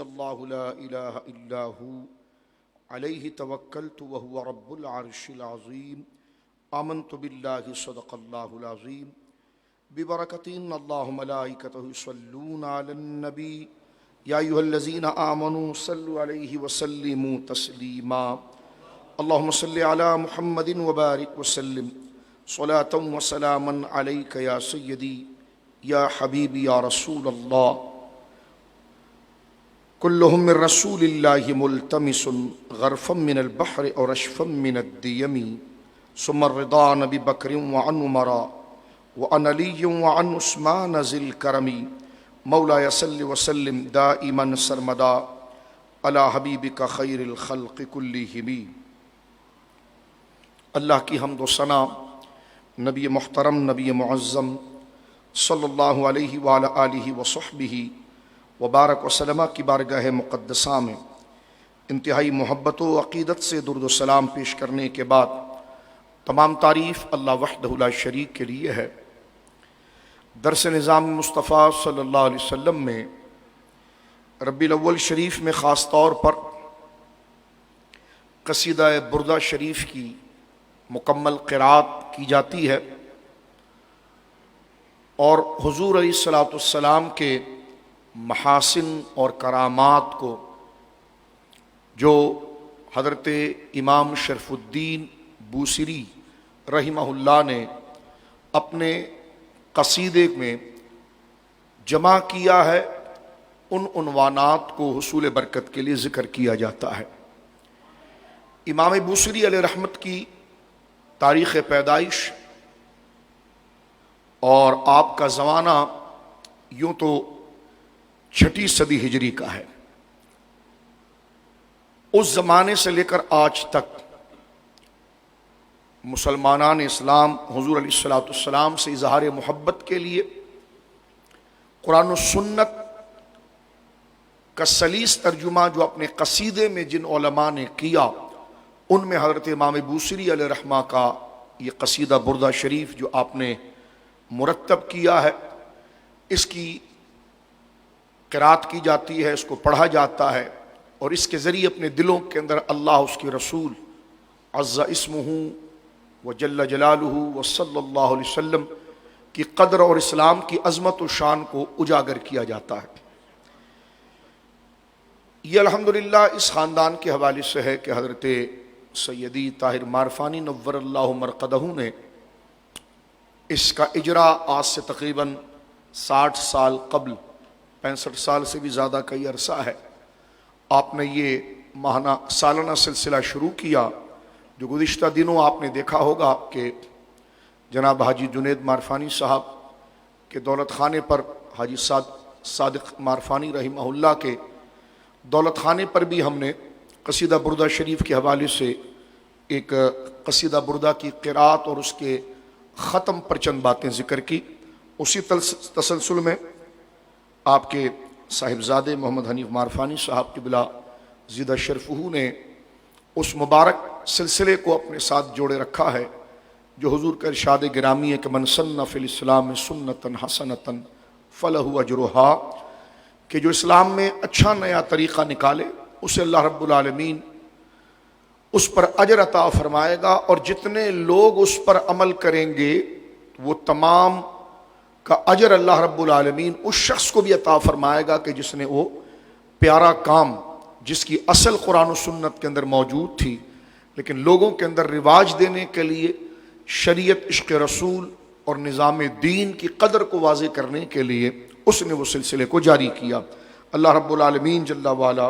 اللہ لا الہ الا ہو علیہ توکلت وہو رب العرش العظیم آمنت باللہ صدق اللہ العظیم ببرکۃ ان اللہ ملائکتہ یصلون علی النبی یا ایھا الذین آمنوا صلوا علیہ وسلموا تسلیما اللہم صل علی محمد وبارک وسلم صلاۃ وسلاما علیک یا سیدی یا حبیبی یا رسول اللہ کلہم من رسول اللہ ملتمس غرفا من البحر اور رشفا من الدیم ثم الرضا عن ابی بکر وعن عمر وعن علی وعن عثمان ذی الکرم مولایا صل وسلم دائما سرمدا علی حبیبک خیر الخلق کلہم۔ اللہ کی حمد و ثنا نبی محترم نبی معظم صلی اللہ علیہ وعلی آلہ وصحبہ وبارک وسلم کی بارگاہ مقدسہ میں انتہائی محبت و عقیدت سے درود و سلام پیش کرنے کے بعد تمام تعریف اللہ وحدہ لا شریک کے لیے ہے۔ درس نظام مصطفیٰ صلی اللہ علیہ وسلم میں ربیع الاول شریف میں خاص طور پر قصیدہ بردہ شریف کی مکمل قرأت کی جاتی ہے اور حضور علیہ الصلوۃ والسلام کے محاسن اور کرامات کو جو حضرت امام شرف الدین بوصیری رحمہ اللہ نے اپنے قصیدے میں جمع کیا ہے، ان عنوانات کو حصول برکت کے لیے ذکر کیا جاتا ہے۔ امام بوصیری علیہ رحمت کی تاریخ پیدائش اور آپ کا زمانہ یوں تو 6 صدی ہجری کا ہے۔ اس زمانے سے لے کر آج تک مسلمانان اسلام حضور علیہ الصلوۃ والسلام سے اظہار محبت کے لیے قرآن و سنت کا سلیس ترجمہ جو اپنے قصیدے میں جن علماء نے کیا، ان میں حضرت امام بوصیری علیہ رحمہ کا یہ قصیدہ بردہ شریف جو آپ نے مرتب کیا ہے، اس کی قرأت کی جاتی ہے، اس کو پڑھا جاتا ہے اور اس کے ذریعے اپنے دلوں کے اندر اللہ، اس کے رسول عز اسمہ وجل جلالہ وصلی اللہ علیہ وسلم کی قدر اور اسلام کی عظمت و شان کو اجاگر کیا جاتا ہے۔ یہ الحمدللہ اس خاندان کے حوالے سے ہے کہ حضرت سیدی طاہر مارفانی نور اللہ مرقدہ نے اس کا اجرا آج سے تقریباً 60 سال قبل، 65 سال سے بھی زیادہ کا یہ عرصہ ہے، آپ نے یہ ماہانہ سالانہ سلسلہ شروع کیا، جو گزشتہ دنوں آپ نے دیکھا ہوگا کہ جناب حاجی جنید مارفانی صاحب کے دولت خانے پر، حاجی صادق مارفانی رحمہ اللہ کے دولت خانے پر بھی ہم نے قصیدہ بردہ شریف کے حوالے سے ایک قصیدہ بردہ کی قرأت اور اس کے ختم پر چند باتیں ذکر کی۔ اسی تسلسل میں آپ کے صاحبزادے محمد حنیف مارفانی صاحب قبلہ زیدہ شرفہ نے اس مبارک سلسلے کو اپنے ساتھ جوڑے رکھا ہے جو حضور کا ارشاد گرامی ہے کہ من سن فی الاسلام سنتا حسنتا فلہ اجرہا، کہ جو اسلام میں اچھا نیا طریقہ نکالے اسے اللہ رب العالمین اس پر اجر عطا فرمائے گا، اور جتنے لوگ اس پر عمل کریں گے وہ تمام کا اجر اللہ رب العالمین اس شخص کو بھی عطا فرمائے گا کہ جس نے وہ پیارا کام، جس کی اصل قرآن و سنت کے اندر موجود تھی لیکن لوگوں کے اندر رواج دینے کے لیے شریعت، عشق رسول اور نظام دین کی قدر کو واضح کرنے کے لیے اس نے وہ سلسلے کو جاری کیا۔ اللہ رب العالمین جل وعلا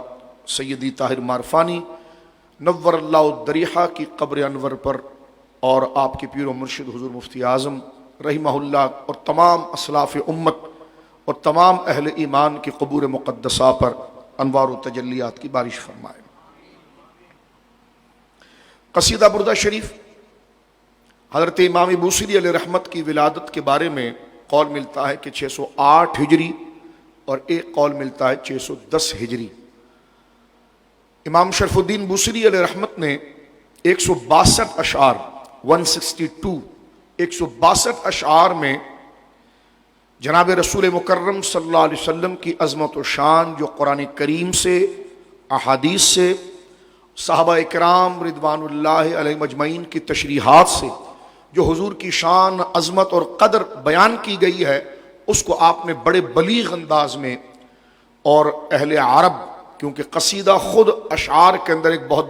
سیدی طاہر مارفانی نور اللہ الدریحہ کی قبر انور پر اور آپ کے پیر و مرشد حضور مفتی اعظم رحمہ اللہ اور تمام اسلاف امت اور تمام اہل ایمان کی قبور مقدسہ پر انوار و تجلیات کی بارش فرمائے۔ قصیدہ بردہ شریف حضرت امام بوصیری علیہ رحمت کی ولادت کے بارے میں قول ملتا ہے کہ 608 ہجری اور ایک قول ملتا ہے 610 ہجری۔ امام شرف الدین بوصیری علیہ رحمت نے 162 اشعار 162 162 اشعار میں جناب رسول مکرم صلی اللہ علیہ وسلم کی عظمت و شان جو قرآن کریم سے، احادیث سے، صحابہ اکرام رضوان اللہ علیہ مجمعین کی تشریحات سے جو حضور کی شان، عظمت اور قدر بیان کی گئی ہے، اس کو آپ نے بڑے بلیغ انداز میں، اور اہل عرب، کیونکہ قصیدہ خود اشعار کے اندر ایک بہت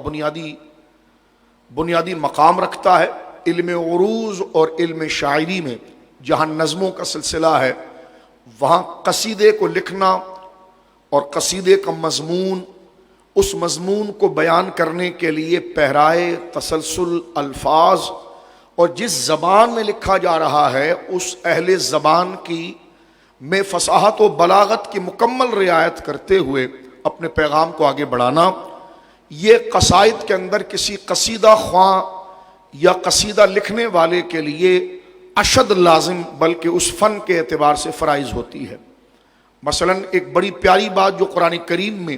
بنیادی مقام رکھتا ہے، علم عروض اور علم شاعری میں جہاں نظموں کا سلسلہ ہے، وہاں قصیدے کو لکھنا اور قصیدے کا مضمون، اس مضمون کو بیان کرنے کے لیے پہرائے، تسلسل، الفاظ، اور جس زبان میں لکھا جا رہا ہے اس اہل زبان کی میں فصاحت و بلاغت کی مکمل رعایت کرتے ہوئے اپنے پیغام کو آگے بڑھانا، یہ قصائد کے اندر کسی قصیدہ خواں یا قصیدہ لکھنے والے کے لیے اشد لازم، بلکہ اس فن کے اعتبار سے فرائض ہوتی ہے۔ مثلا ایک بڑی پیاری بات جو قرآن کریم میں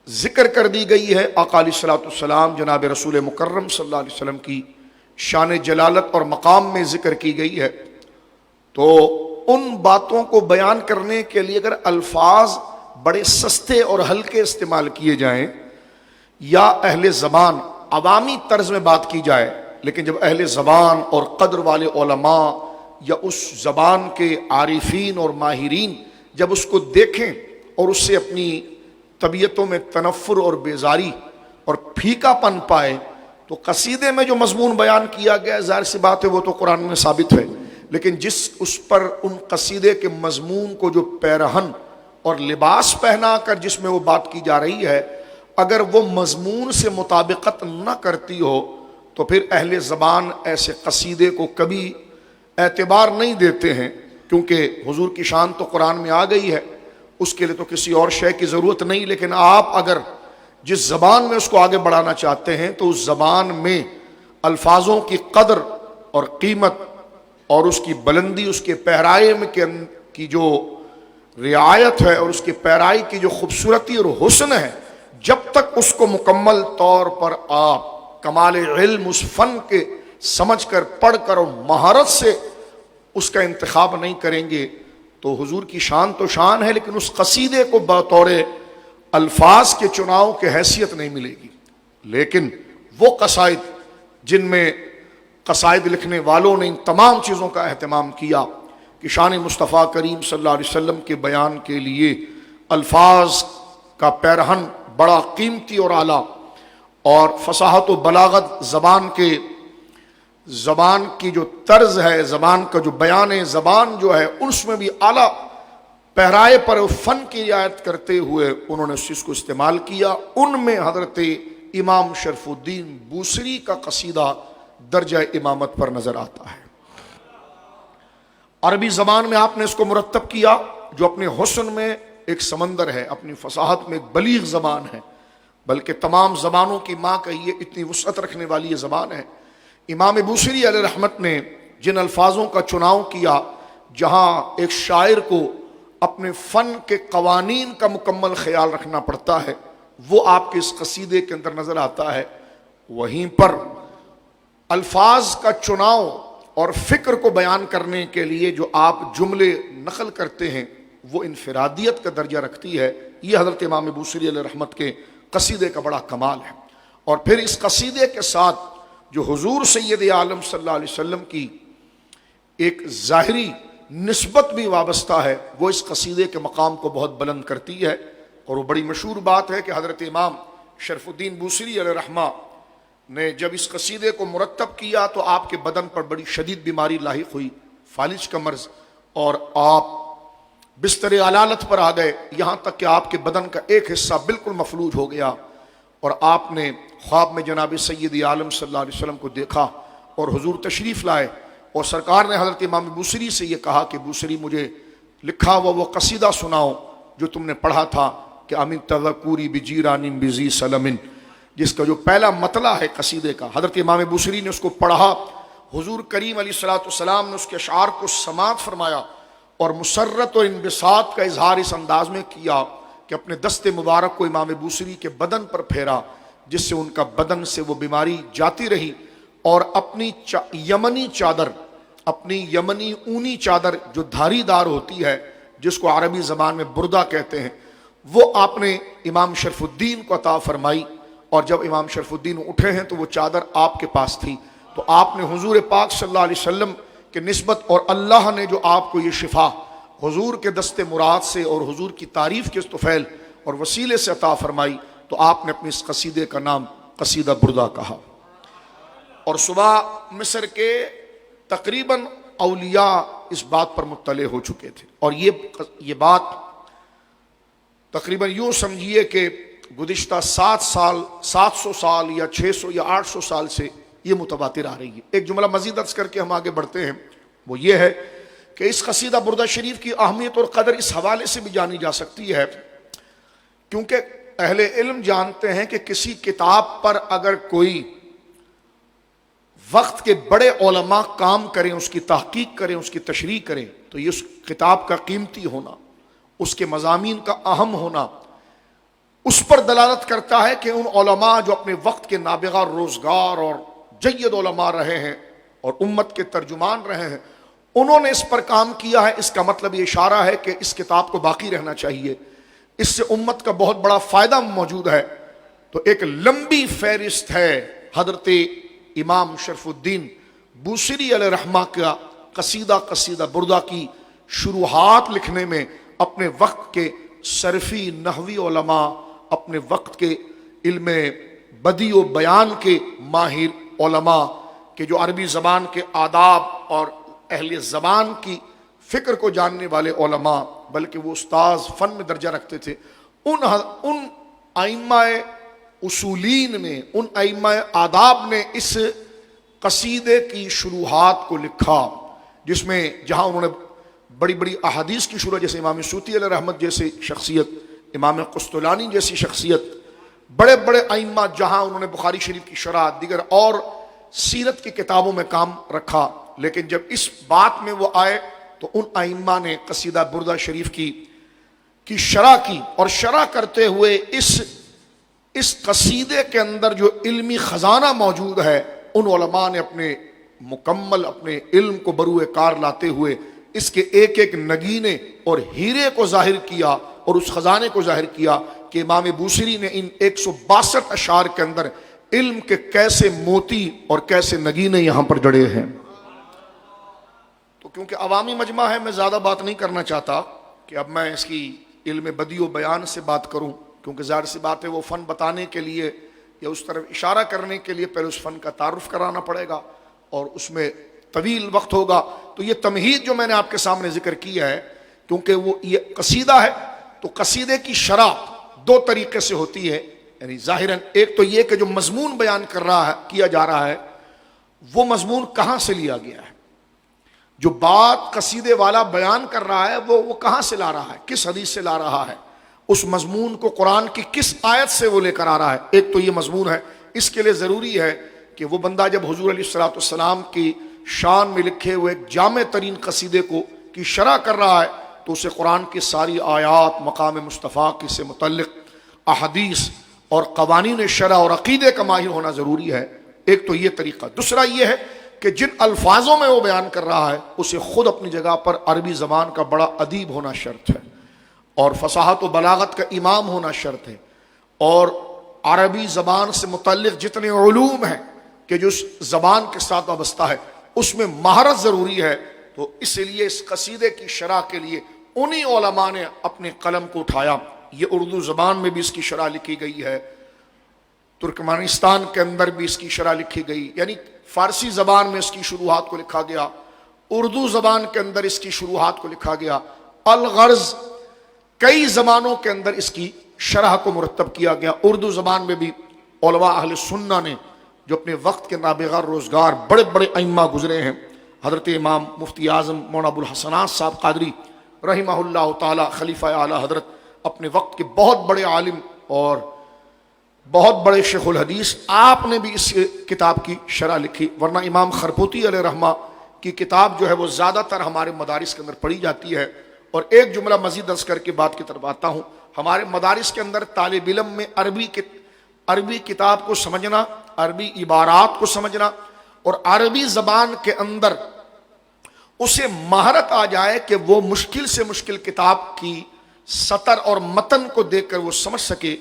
ذکر کر دی گئی ہے، آقا علیہ الصلوۃ والسلام جناب رسول مکرم صلی اللہ علیہ وسلم کی شان جلالت اور مقام میں ذکر کی گئی ہے، تو ان باتوں کو بیان کرنے کے لیے اگر الفاظ بڑے سستے اور ہلکے استعمال کیے جائیں یا اہل زبان عوامی طرز میں بات کی جائے، لیکن جب اہل زبان اور قدر والے علماء یا اس زبان کے عارفین اور ماہرین جب اس کو دیکھیں اور اس سے اپنی طبیعتوں میں تنفر اور بیزاری اور پھیکا پن پائے، تو قصیدے میں جو مضمون بیان کیا گیا ظاہر سی بات ہے وہ تو قرآن میں ثابت ہے، لیکن جس اس پر ان قصیدے کے مضمون کو جو پیرہن اور لباس پہنا کر جس میں وہ بات کی جا رہی ہے، اگر وہ مضمون سے مطابقت نہ کرتی ہو تو پھر اہل زبان ایسے قصیدے کو کبھی اعتبار نہیں دیتے ہیں، کیونکہ حضور کی شان تو قرآن میں آ گئی ہے، اس کے لیے تو کسی اور شے کی ضرورت نہیں، لیکن آپ اگر جس زبان میں اس کو آگے بڑھانا چاہتے ہیں تو اس زبان میں الفاظوں کی قدر اور قیمت اور اس کی بلندی، اس کے پہرائے میں کی جو رعایت ہے اور اس کے پہرائی کی جو خوبصورتی اور حسن ہے، جب تک اس کو مکمل طور پر آپ کمال علم اس فن کے سمجھ کر، پڑھ کر اور مہارت سے اس کا انتخاب نہیں کریں گے تو حضور کی شان تو شان ہے، لیکن اس قصیدے کو بطور الفاظ کے چناؤ کے حیثیت نہیں ملے گی۔ لیکن وہ قصائد جن میں قصائد لکھنے والوں نے ان تمام چیزوں کا اہتمام کیا کہ شان مصطفیٰ کریم صلی اللہ علیہ وسلم کے بیان کے لیے الفاظ کا پیرہن بڑا قیمتی اور اعلیٰ، اور فصاحت و بلاغت زبان کی جو طرز ہے، زبان کا جو بیان ہے، زبان جو ہے اس میں بھی اعلیٰ پہرائے پر فن کی رعایت کرتے ہوئے انہوں نے اس چیز کو استعمال کیا۔ ان میں حضرت امام شرف الدین بوصری کا قصیدہ درجہ امامت پر نظر آتا ہے۔ عربی زبان میں آپ نے اس کو مرتب کیا، جو اپنے حسن میں ایک سمندر ہے، اپنی فصاحت میں ایک بلیغ زبان ہے، بلکہ تمام زبانوں کی ماں کہیے، اتنی وسعت رکھنے والی یہ زبان ہے۔ امام بوصری علیہ رحمت نے جن الفاظوں کا چناؤ کیا، جہاں ایک شاعر کو اپنے فن کے قوانین کا مکمل خیال رکھنا پڑتا ہے، وہ آپ کے اس قصیدے کے اندر نظر آتا ہے۔ وہیں پر الفاظ کا چناؤ اور فکر کو بیان کرنے کے لیے جو آپ جملے نقل کرتے ہیں وہ انفرادیت کا درجہ رکھتی ہے۔ یہ حضرت امام بوصری علیہ رحمت کے قصیدے کا بڑا کمال ہے۔ اور پھر اس قصیدے کے ساتھ جو حضور سید عالم صلی اللہ علیہ وسلم کی ایک ظاہری نسبت بھی وابستہ ہے، وہ اس قصیدے کے مقام کو بہت بلند کرتی ہے۔ اور وہ بڑی مشہور بات ہے کہ حضرت امام شرف الدین بوصری علیہ رحمہ نے جب اس قصیدے کو مرتب کیا تو آپ کے بدن پر بڑی شدید بیماری لاحق ہوئی، فالج کا مرض، اور آپ بستر علالت پر آ گئے، یہاں تک کہ آپ کے بدن کا ایک حصہ بالکل مفلوج ہو گیا، اور آپ نے خواب میں جناب سید عالم صلی اللہ علیہ وسلم کو دیکھا اور حضور تشریف لائے، اور سرکار نے حضرت امام بوصری سے یہ کہا کہ بوصری مجھے لکھا ہوا وہ قصیدہ سناؤ جو تم نے پڑھا تھا کہ امن تذکوری بجیران بزی سلمن، جس کا جو پہلا مطلع ہے قصیدے کا۔ حضرت امام بوصری نے اس کو پڑھا، حضور کریم علیہ الصلوۃ والسلام نے اس کے اشعار کو سماعت فرمایا اور مسرت اور انبساط کا اظہار اس انداز میں کیا کہ اپنے دست مبارک کو امام بوصری کے بدن پر پھیرا، جس سے ان کا بدن سے وہ بیماری جاتی رہی، اور اپنی یمنی چادر اپنی یمنی اونی چادر جو دھاری دار ہوتی ہے جس کو عربی زبان میں بردہ کہتے ہیں، وہ آپ نے امام شرف الدین کو عطا فرمائی، اور جب امام شرف الدین اٹھے ہیں تو وہ چادر آپ کے پاس تھی، تو آپ نے حضور پاک صلی اللہ علیہ وسلم کے نسبت، اور اللہ نے جو آپ کو یہ شفا حضور کے دست مراد سے اور حضور کی تعریف کے طفیل اور وسیلے سے عطا فرمائی، تو آپ نے اپنے اس قصیدے کا نام قصیدہ بردہ کہا۔ اور صبح مصر کے تقریباً اولیاء اس بات پر مطلع ہو چکے تھے، اور یہ بات تقریباً یوں سمجھیے کہ گزشتہ 700 سال یا 600 یا 800 سال سے یہ متواتر آ رہی ہے۔ ایک جملہ مزید عرض کر کے ہم آگے بڑھتے ہیں، وہ یہ ہے کہ اس قصیدہ بردہ شریف کی اہمیت اور قدر اس حوالے سے بھی جانی جا سکتی ہے کیونکہ اہل علم جانتے ہیں کہ کسی کتاب پر اگر کوئی وقت کے بڑے علماء کام کریں، اس کی تحقیق کریں، اس کی تشریح کریں، تو یہ اس کتاب کا قیمتی ہونا، اس کے مضامین کا اہم ہونا اس پر دلالت کرتا ہے کہ ان علماء جو اپنے وقت کے نابغہ روزگار اور جید علماء رہے ہیں اور امت کے ترجمان رہے ہیں، انہوں نے اس پر کام کیا ہے۔ اس کا مطلب یہ اشارہ ہے کہ اس کتاب کو باقی رہنا چاہیے، اس سے امت کا بہت بڑا فائدہ موجود ہے۔ تو ایک لمبی فہرست ہے حضرت امام شرف الدین بوصیری علیہ رحمہ کا قصیدہ بردہ کی شروحات لکھنے میں اپنے وقت کے صرفی نحوی علماء، اپنے وقت کے علم بدیع و بیان کے ماہر علماء کہ جو عربی زبان کے آداب اور اہل زبان کی فکر کو جاننے والے علماء، بلکہ وہ استاذ فن میں درجہ رکھتے تھے، ان ائمہ اصولین نے، ان ائمہ آداب نے اس قصیدے کی شروحات کو لکھا، جس میں جہاں انہوں نے بڑی بڑی احادیث کی شروع، جیسے امام سیوطی علیہ رحمت جیسی شخصیت، امام قسطلانی جیسی شخصیت، بڑے بڑے ائمہ جہاں انہوں نے بخاری شریف کی شرح، دیگر اور سیرت کی کتابوں میں کام رکھا، لیکن جب اس بات میں وہ آئے تو ان ائمہ نے قصیدہ بردہ شریف کی شرح کی، اور شرح کرتے ہوئے اس قصیدے کے اندر جو علمی خزانہ موجود ہے، ان علماء نے اپنے علم کو بروئے کار لاتے ہوئے اس کے ایک ایک نگینے اور ہیرے کو ظاہر کیا اور اس خزانے کو ظاہر کیا کہ امام بوصیری نے ان 162 اشعار کے اندر علم کے کیسے موتی اور کیسے نگینے یہاں پر جڑے ہیں۔ تو کیونکہ عوامی مجمع ہے، میں زیادہ بات نہیں کرنا چاہتا کہ اب میں اس کی علم بدیع و بیان سے بات کروں، کیونکہ ظاہر سی بات ہے وہ فن بتانے کے لیے یا اس طرف اشارہ کرنے کے لیے پہلے اس فن کا تعارف کرانا پڑے گا اور اس میں طویل وقت ہوگا۔ تو یہ تمہید جو میں نے آپ کے سامنے ذکر کیا ہے، کیونکہ وہ یہ قصیدہ ہے تو قصیدے کی شرح دو طریقے سے ہوتی ہے، یعنی ظاہراً ایک تو یہ کہ جو مضمون بیان کیا جا رہا ہے وہ مضمون کہاں سے لیا گیا ہے، جو بات قصیدے والا بیان کر رہا ہے وہ کہاں سے لا رہا ہے، کس حدیث سے لا رہا ہے، اس مضمون کو قرآن کی کس آیت سے وہ لے کر آ رہا ہے۔ ایک تو یہ مضمون ہے، اس کے لیے ضروری ہے کہ وہ بندہ جب حضور علیہ الصلوۃ والسلام کی شان میں لکھے ہوئے ایک جامع ترین قصیدے کی شرح کر رہا ہے تو اسے قرآن کی ساری آیات، مقام مصطفیٰ کی سے متعلق احادیث اور قوانین شرع اور عقیدے کا ماہر ہونا ضروری ہے۔ ایک تو یہ طریقہ۔ دوسرا یہ ہے کہ جن الفاظوں میں وہ بیان کر رہا ہے اسے خود اپنی جگہ پر عربی زبان کا بڑا ادیب ہونا شرط ہے اور فصاحت و بلاغت کا امام ہونا شرط ہے، اور عربی زبان سے متعلق جتنے علوم ہیں کہ جو اس زبان کے ساتھ وابستہ ہے اس میں مہارت ضروری ہے۔ تو اس لیے اس قصیدے کی شرح کے لیے انہی علماء نے اپنے قلم کو اٹھایا۔ یہ اردو زبان میں بھی اس کی شرح لکھی گئی ہے، ترکمانستان کے اندر بھی اس کی شرح لکھی گئی، یعنی فارسی زبان میں اس کی شروحات کو لکھا گیا، اردو زبان کے اندر اس کی شروحات کو لکھا گیا، الغرض کئی زبانوں کے اندر اس کی شرح کو مرتب کیا گیا۔ اردو زبان میں بھی علماء اہل سنہ نے جو اپنے وقت کے نابغہ روزگار بڑے بڑے ائمہ گزرے ہیں، حضرت امام مفتی اعظم مولانا ابو الحسنات صاحب قادری رحمہ اللہ تعالی، خلیفہ اعلی حضرت، اپنے وقت کے بہت بڑے عالم اور بہت بڑے شیخ الحدیث، آپ نے بھی اس کتاب کی شرح لکھی، ورنہ امام خرپوتی علیہ رحمہ کی کتاب جو ہے وہ زیادہ تر ہمارے مدارس کے اندر پڑھی جاتی ہے۔ اور ایک جملہ مزید درج کر کے بات کی طرف آتا ہوں، ہمارے مدارس کے اندر طالب علم میں عربی کتاب کو سمجھنا، عربی عبارات کو سمجھنا اور عربی زبان کے اندر اسے مہارت آ جائے کہ وہ مشکل سے مشکل کتاب کی سطر اور متن کو دیکھ کر وہ سمجھ سکے،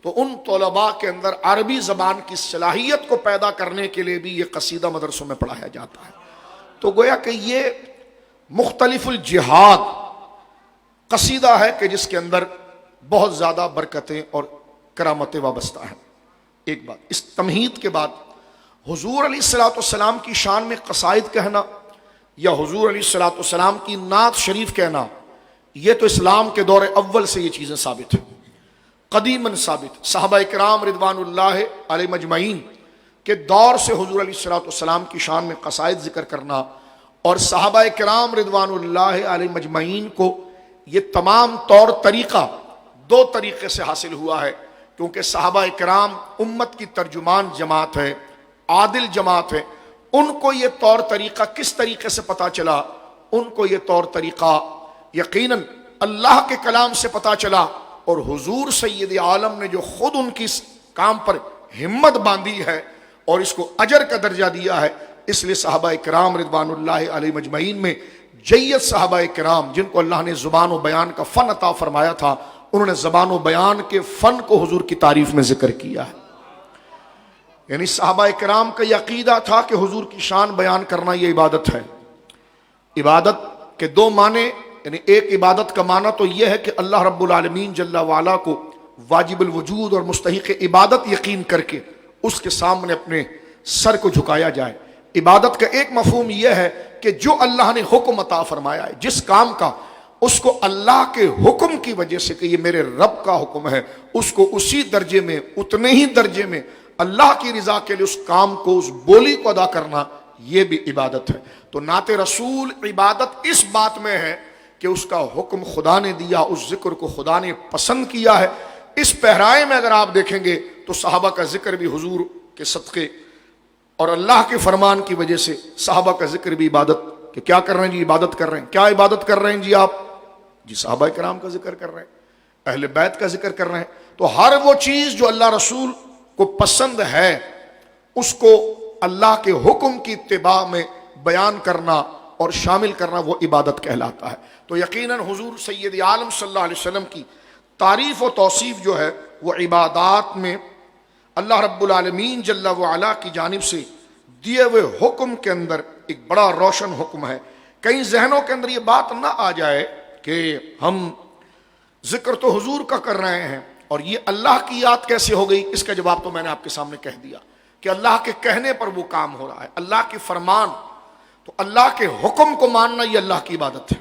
تو ان طلباء کے اندر عربی زبان کی صلاحیت کو پیدا کرنے کے لیے بھی یہ قصیدہ مدرسوں میں پڑھایا جاتا ہے۔ تو گویا کہ یہ مختلف الجہاد قصیدہ ہے کہ جس کے اندر بہت زیادہ برکتیں اور کرامتیں وابستہ ہیں۔ ایک بات، اس تمہید کے بعد حضور علیہ الصلوۃ والسلام کی شان میں قصائد کہنا یا حضور علیہ الصلوۃ والسلام کی نعت شریف کہنا، یہ تو اسلام کے دور اول سے یہ چیزیں ثابت ہیں، قدیماً ثابت۔ صحابہ کرام رضوان اللہ علیہ مجمعین کے دور سے حضور علیہ الصلوۃ والسلام کی شان میں قصائد ذکر کرنا، اور صحابہ کرام رضوان اللہ علیہ مجمعین کو یہ تمام طور طریقہ دو طریقے سے حاصل ہوا ہے، کیونکہ صحابہ کرام امت کی ترجمان جماعت ہے، عادل جماعت ہے۔ ان کو یہ طور طریقہ کس طریقے سے پتا چلا؟ ان کو یہ طور طریقہ یقیناً اللہ کے کلام سے پتا چلا، اور حضور سید عالم نے جو خود ان کی اس کام پر ہمت باندھی ہے اور اس کو اجر کا درجہ دیا ہے، اس لیے صحابہ کرام رضوان اللہ علیہ مجمعین میں جید صحابہ کرام جن کو اللہ نے زبان و بیان کا فن عطا فرمایا تھا، انہوں نے زبان و بیان کے فن کو حضور کی تعریف میں ذکر کیا ہے۔ یعنی صحابہ کرام کا یہ عقیدہ تھا کہ حضور کی شان بیان کرنا یہ عبادت ہے۔ عبادت کے دو معنی، یعنی ایک عبادت کا معنی تو یہ ہے کہ اللہ رب العالمین جل وعلا کو واجب الوجود اور مستحق عبادت یقین کر کے اس کے سامنے اپنے سر کو جھکایا جائے۔ عبادت کا ایک مفہوم یہ ہے کہ جو اللہ نے حکم عطا فرمایا ہے، جس کام کا، اس کو اللہ کے حکم کی وجہ سے کہ یہ میرے رب کا حکم ہے، اس کو اسی درجے میں، اتنے ہی درجے میں اللہ کی رضا کے لیے اس کام کو، اس بولی کو ادا کرنا، یہ بھی عبادت ہے۔ تو نعت رسول عبادت اس بات میں ہے کہ اس کا حکم خدا نے دیا، اس ذکر کو خدا نے پسند کیا ہے۔ اس پہرائے میں اگر آپ دیکھیں گے تو صحابہ کا ذکر بھی حضور کے صدقے اور اللہ کے فرمان کی وجہ سے صحابہ کا ذکر بھی عبادت، کہ کیا کر رہے ہیں جی؟ عبادت کر رہے ہیں۔ کیا عبادت کر رہے ہیں جی آپ؟ جی صحابہ کرام کا ذکر کر رہے ہیں، اہل بیت کا ذکر کر رہے ہیں۔ تو ہر وہ چیز جو اللہ رسول کو پسند ہے، اس کو اللہ کے حکم کی اتباع میں بیان کرنا اور شامل کرنا، وہ عبادت کہلاتا ہے۔ تو یقیناً حضور سید عالم صلی اللہ علیہ وسلم کی تعریف و توصیف جو ہے وہ عبادات میں اللہ رب العالمین جل وعلا کی جانب سے دیے ہوئے حکم کے اندر ایک بڑا روشن حکم ہے۔ کئی ذہنوں کے اندر یہ بات نہ آ جائے کہ ہم ذکر تو حضور کا کر رہے ہیں اور یہ اللہ کی یاد کیسے ہو گئی؟ اس کا جواب تو میں نے آپ کے سامنے کہہ دیا کہ اللہ کے کہنے پر وہ کام ہو رہا ہے، اللہ کے فرمان، تو اللہ کے حکم کو ماننا یہ اللہ کی عبادت ہے۔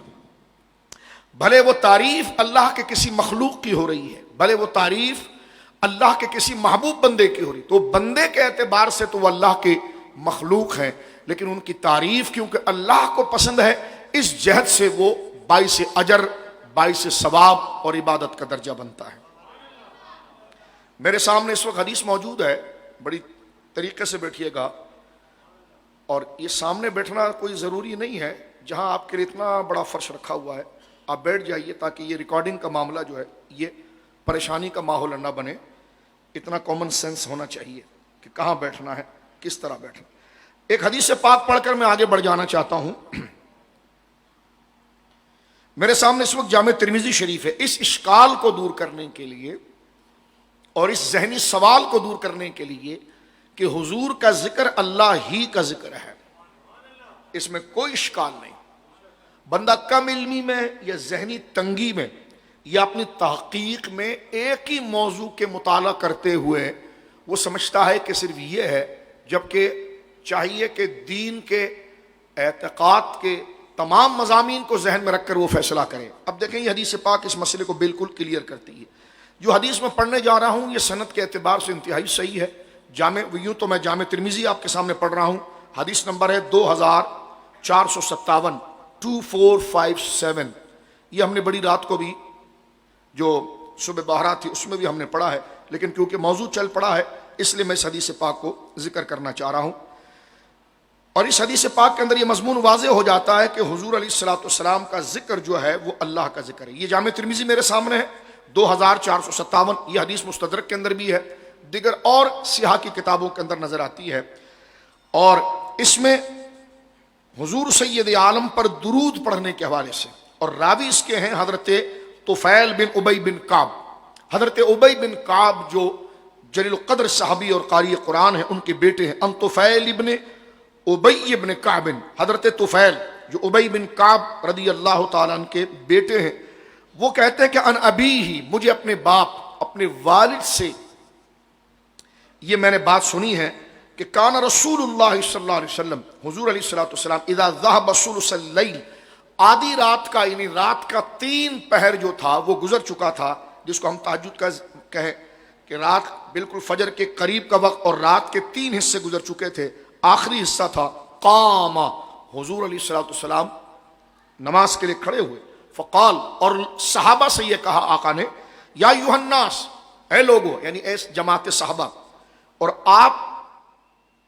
بھلے وہ تعریف اللہ کے کسی مخلوق کی ہو رہی ہے، بھلے وہ تعریف اللہ کے کسی محبوب بندے کی ہو رہی، تو بندے کے اعتبار سے تو وہ اللہ کے مخلوق ہیں، لیکن ان کی تعریف کیونکہ اللہ کو پسند ہے، اس جہت سے وہ باعث اجر، باعث ثواب اور عبادت کا درجہ بنتا ہے۔ میرے سامنے اس وقت حدیث موجود ہے، بڑی طریقے سے بیٹھیے گا، اور یہ سامنے بیٹھنا کوئی ضروری نہیں ہے، جہاں آپ کے لیے اتنا بڑا فرش رکھا ہوا ہے آپ بیٹھ جائیے، تاکہ یہ ریکارڈنگ کا معاملہ جو ہے یہ پریشانی کا ماحول نہ بنے۔ اتنا کامن سینس ہونا چاہیے کہ کہاں بیٹھنا ہے، کس طرح بیٹھنا۔ ایک حدیث پاک پڑھ کر میں آگے بڑھ جانا چاہتا ہوں۔ میرے سامنے اس وقت جامع ترمذی شریف ہے۔ اس اشکال کو دور کرنے کے لیے اور اس ذہنی سوال کو دور کرنے کے لیے کہ حضور کا ذکر اللہ ہی کا ذکر ہے، اس میں کوئی اشکال نہیں۔ بندہ کم علمی میں یا ذہنی تنگی میں یا اپنی تحقیق میں ایک ہی موضوع کے مطالعہ کرتے ہوئے وہ سمجھتا ہے کہ صرف یہ ہے، جبکہ چاہیے کہ دین کے اعتقاد کے تمام مضامین کو ذہن میں رکھ کر وہ فیصلہ کرے۔ اب دیکھیں یہ حدیث پاک اس مسئلے کو بالکل کلیئر کرتی ہے۔ جو حدیث میں پڑھنے جا رہا ہوں یہ سند کے اعتبار سے انتہائی صحیح ہے۔ یوں تو میں جامع ترمذی آپ کے سامنے پڑھ رہا ہوں، حدیث نمبر ہے 2457 2457۔ یہ ہم نے بڑی رات کو بھی جو صبح بہرات تھی اس میں بھی ہم نے پڑھا ہے، لیکن کیونکہ موضوع چل پڑا ہے اس لیے میں اس حدیث پاک کو ذکر کرنا چاہ رہا ہوں۔ اور اس حدیث پاک کے اندر یہ مضمون واضح ہو جاتا ہے کہ حضور علیہ الصلوۃ والسلام کا ذکر جو ہے وہ اللہ کا ذکر ہے۔ یہ جامع ترمذی میرے سامنے ہے 2457، یہ حدیث مستدرک کے اندر بھی ہے، دیگر اور سیاح کی کتابوں کے اندر نظر آتی ہے، اور اس میں حضور سید عالم پر درود پڑھنے کے حوالے سے، اور راوی اس کے ہیں حضرت طفیل بن ابی بن کعب۔ حضرت ابی بن کعب جو جلیل القدر صحابی اور قاری قرآن ہیں، ان کے بیٹے ہیں ان طفیل ابن ابی بن کعب۔ حضرت طفیل جو ابی بن کعب رضی اللہ تعالیٰ عنہ کے بیٹے ہیں، وہ کہتے ہیں کہ ان ابی ہی، مجھے اپنے باپ اپنے والد سے یہ میں نے بات سنی ہے کہ کان رسول اللہ صلی اللہ علیہ وسلم، حضور علیہ الصلوۃ والسلام اذا ذهب ثلث اللیل، آدھی رات کا یعنی رات کا 3 پہر جو تھا وہ گزر چکا تھا، جس کو ہم تہجد کا کہیں کہ رات بالکل فجر کے قریب کا وقت اور رات کے 3 حصے گزر چکے تھے، آخری حصہ تھا، قام، حضور علیہ الصلوۃ والسلام نماز کے لیے کھڑے ہوئے، فقال، اور صحابہ سے یہ کہا آقا نے، یا ایھا الناس، اے لوگو، یعنی اے جماعت صحابہ، اور آپ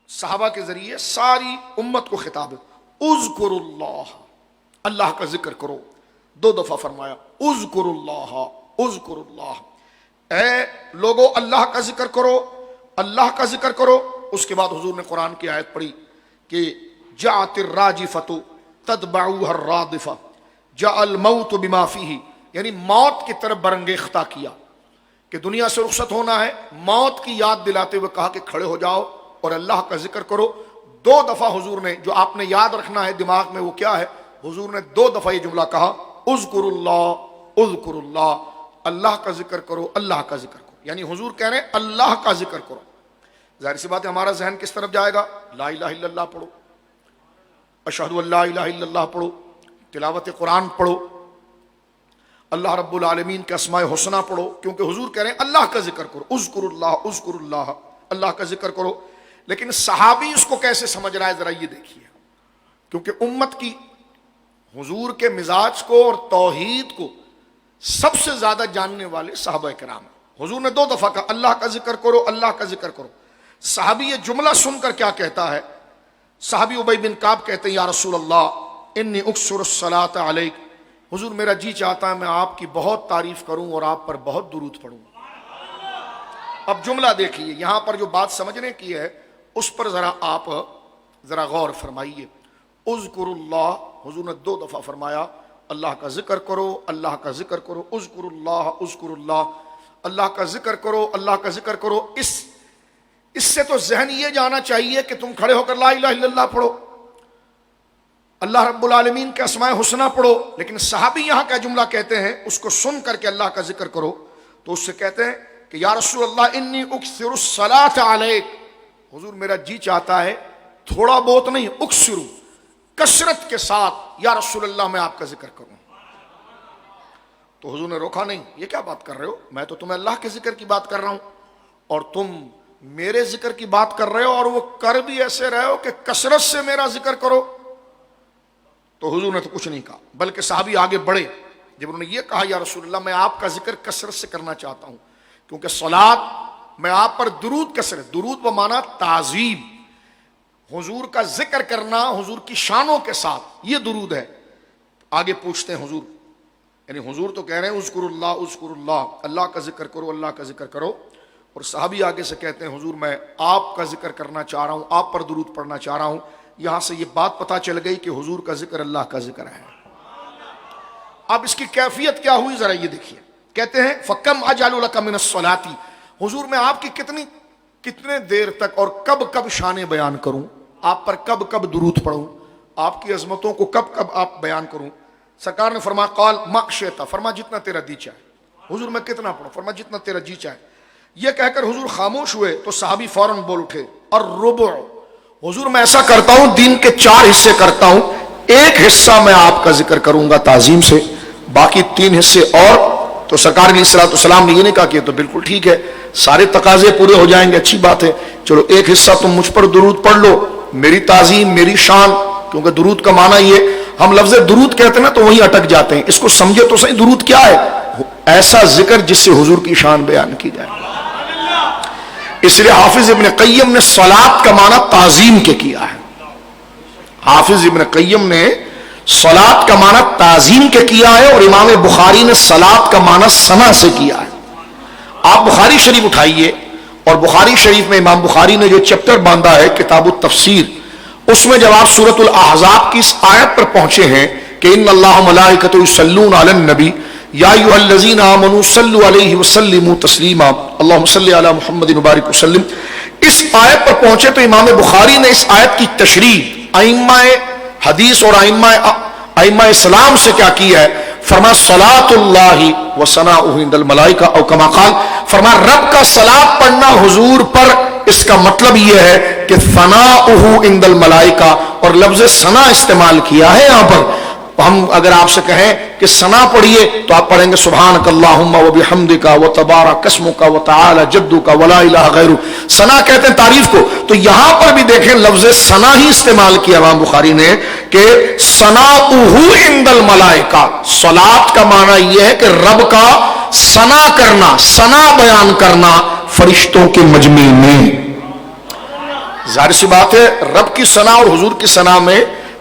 صحابہ کے ذریعے ساری امت کو خطاب ہے، اذکر اللہ، اللہ کا ذکر کرو، 2 دفعہ فرمایا، اذکر اللہ، اذکر اللہ، اے لوگو اللہ کا ذکر کرو، اللہ کا ذکر کرو۔ اس کے بعد حضور نے قرآن کی آیت پڑھی کہ جاءت الراجفۃ تتبعها الرادفۃ جاء الموت بما فیہ، یعنی موت کی طرف برانگیختہ کیا کہ دنیا سے رخصت ہونا ہے، موت کی یاد دلاتے ہوئے کہا کہ کھڑے ہو جاؤ اور اللہ کا ذکر کرو۔ 2 دفعہ حضور نے، جو آپ نے یاد رکھنا ہے دماغ میں وہ کیا ہے، حضور نے 2 دفعہ یہ جملہ کہا، اذکر اللہ، اذکر اللہ، اللہ کا ذکر کرو، اللہ کا ذکر کرو، یعنی حضور کہہ رہے ہیں اللہ کا ذکر کرو۔ ظاہر سی بات ہے ہمارا ذہن کس طرف جائے گا، لا الہ الا اللہ پڑھو، اشہد ان لا الہ الا اللہ پڑھو، تلاوت قرآن پڑھو، اللہ رب العالمین کے اسماء حسنہ پڑھو، کیونکہ حضور کہہ رہے ہیں اللہ کا ذکر کرو، اذکر اللہ، اذکر اللہ، اللہ کا ذکر کرو۔ لیکن صحابی اس کو کیسے سمجھ رہا ہے ذرا یہ دیکھیے، کیونکہ امت کی حضور کے مزاج کو اور توحید کو سب سے زیادہ جاننے والے صحابہ کرام ہیں۔ حضور نے 2 دفعہ کہا اللہ کا ذکر کرو، اللہ کا ذکر کرو۔ صحابی یہ جملہ سن کر کیا کہتا ہے، صحابی ابی بن کعب کہتے ہیں یا رسول اللہ انی اکثر الصلاۃ علیک، حضور میرا جی چاہتا ہے میں آپ کی بہت تعریف کروں اور آپ پر بہت درود پڑھوں۔ اب جملہ دیکھیے، یہاں پر جو بات سمجھنے کی ہے اس پر ذرا آپ ذرا غور فرمائیے۔ اذکر اللہ، حضور نے 2 دفعہ فرمایا اللہ کا ذکر کرو، اللہ کا ذکر کرو، اذکر اللہ، اذکر اللہ، اللہ کا ذکر کرو، اللہ کا ذکر کرو۔ اس سے تو ذہن یہ جانا چاہیے کہ تم کھڑے ہو کر لا الہ الا اللہ پڑھو، اللہ رب العالمین کے اسماء حسنہ پڑھو، لیکن صحابی یہاں کا جملہ کہتے ہیں اس کو سن کر کے اللہ کا ذکر کرو، تو اس سے کہتے ہیں کہ یا رسول اللہ انی اکثر الصلاۃ علیک، حضور میرا جی چاہتا ہے تھوڑا بہت نہیں، اکثر، کثرت کے ساتھ یا رسول اللہ میں آپ کا ذکر کروں۔ تو حضور نے روکا نہیں، یہ کیا بات کر رہے ہو، میں تو تمہیں اللہ کے ذکر کی بات کر رہا ہوں اور تم میرے ذکر کی بات کر رہے ہو، اور وہ کر بھی ایسے رہے ہو کہ کثرت سے میرا ذکر کرو۔ تو حضور نے تو کچھ نہیں کہا، بلکہ صحابی آگے بڑھے جب انہوں نے یہ کہا یا رسول اللہ میں آپ کا ذکر کثرت سے کرنا چاہتا ہوں، کیونکہ صلاۃ میں آپ پر درود کثرت، درود بمانا تعظیم، حضور کا ذکر کرنا حضور کی شانوں کے ساتھ، یہ درود ہے۔ آگے پوچھتے ہیں حضور، یعنی حضور تو کہہ رہے ہیں اذکر اللہ، اذکر اللہ، اللہ کا ذکر کرو، اللہ کا ذکر کرو، اور صحابی آگے سے کہتے ہیں حضور میں آپ کا ذکر کرنا چاہ رہا ہوں، آپ پر درود پڑھنا چاہ رہا ہوں۔ یہاں سے یہ بات پتہ چل گئی کہ حضور کا ذکر اللہ کا ذکر ہے۔ اب اس کی کیفیت کیا ہوئی ذرا یہ دیکھیے، کہتے ہیں فَكَمْ أَجْعَلُ لَكَ مِنَ الصَّلَاةِ، حضور میں آپ کی کتنے دیر تک اور کب شانیں بیان کروں، آپ پر کب درود پڑھوں، آپ کی عظمتوں کو کب آپ بیان کروں۔ سرکار نے فرمایا قال ما شئت، فرما جتنا تیرا جی چاہے۔ حضور میں کتنا پڑھوں، فرما جتنا تیرا جی چاہے۔ یہ کہہ کر حضور خاموش ہوئے تو صحابی فوراً بول اٹھے الربع، حضور میں ایسا کرتا ہوں دین کے 4 حصے کرتا ہوں، 1 حصہ میں آپ کا ذکر کروں گا تعظیم سے، باقی 3 حصے اور۔ تو سرکار علیہ الصلوۃ والسلام نے یہ نہیں کہا کہ تو بالکل ٹھیک ہے، سارے تقاضے پورے ہو جائیں گے، اچھی بات ہے، چلو 1 حصہ تم مجھ پر درود پڑھ لو، میری تعظیم، میری شان، کیونکہ درود کا معنی یہ، ہم لفظ درود کہتے ہیں نا تو وہیں اٹک جاتے ہیں، اس کو سمجھے تو صحیح، درود کیا ہے، ایسا ذکر جس سے حضور کی شان بیان کی جائے۔ اس لیے حافظ ابن قیم نے صلاۃ کا معنی تعظیم کے کیا ہے، حافظ ابن قیم نے صلاۃ کا معنی تعظیم کے کیا ہے، اور امام بخاری نے صلاۃ کا معنی ثنا سے کیا ہے۔ آپ بخاری شریف اٹھائیے، اور بخاری شریف میں امام بخاری نے جو چیپٹر باندھا ہے کتاب التفسیر، اس میں جب آپ سورۃ الاحزاب کی اس آیت پر پہنچے ہیں کہ ان اللہ ملائکۃ یصلون علی النبی یا ایھا الذین آمنوا صلوا علیہ وسلموا تسلیما اللہم صل علی محمد وبارک وسلم، اس آیت پر پہنچے تو امام بخاری نے اس آیت کی تشریح ائمہ حدیث اور ائمہ اسلام سے کیا کیا ہے؟ فرمایا صلاۃ اللہ و ثناؤہ عند الملائکہ او کما قال، فرمایا رب کا صلاۃ پڑھنا حضور پر، اس کا مطلب یہ ہے کہ ثناؤہ عند الملائکہ، اور لفظ ثنا استعمال کیا ہے یہاں پر۔ ہم اگر آپ سے کہیں کہ ثنا پڑھیے تو آپ پڑھیں گے سبحانک اللہم و بحمدک و تبارک اسمک و تعالی جدک ولا الہ غیرک، ثنا کہتے ہیں تعریف کو۔ تو یہاں پر بھی دیکھیں لفظ ثنا ہی استعمال کیا امام بخاری نے کہ ثناؤہ عند الملائکہ، صلاۃ کا معنی یہ ہے کہ رب کا ثنا کرنا، ثنا بیان کرنا فرشتوں کے مجمع میں۔ ظاہر سی بات ہے رب کی ثنا اور حضور کی ثنا میں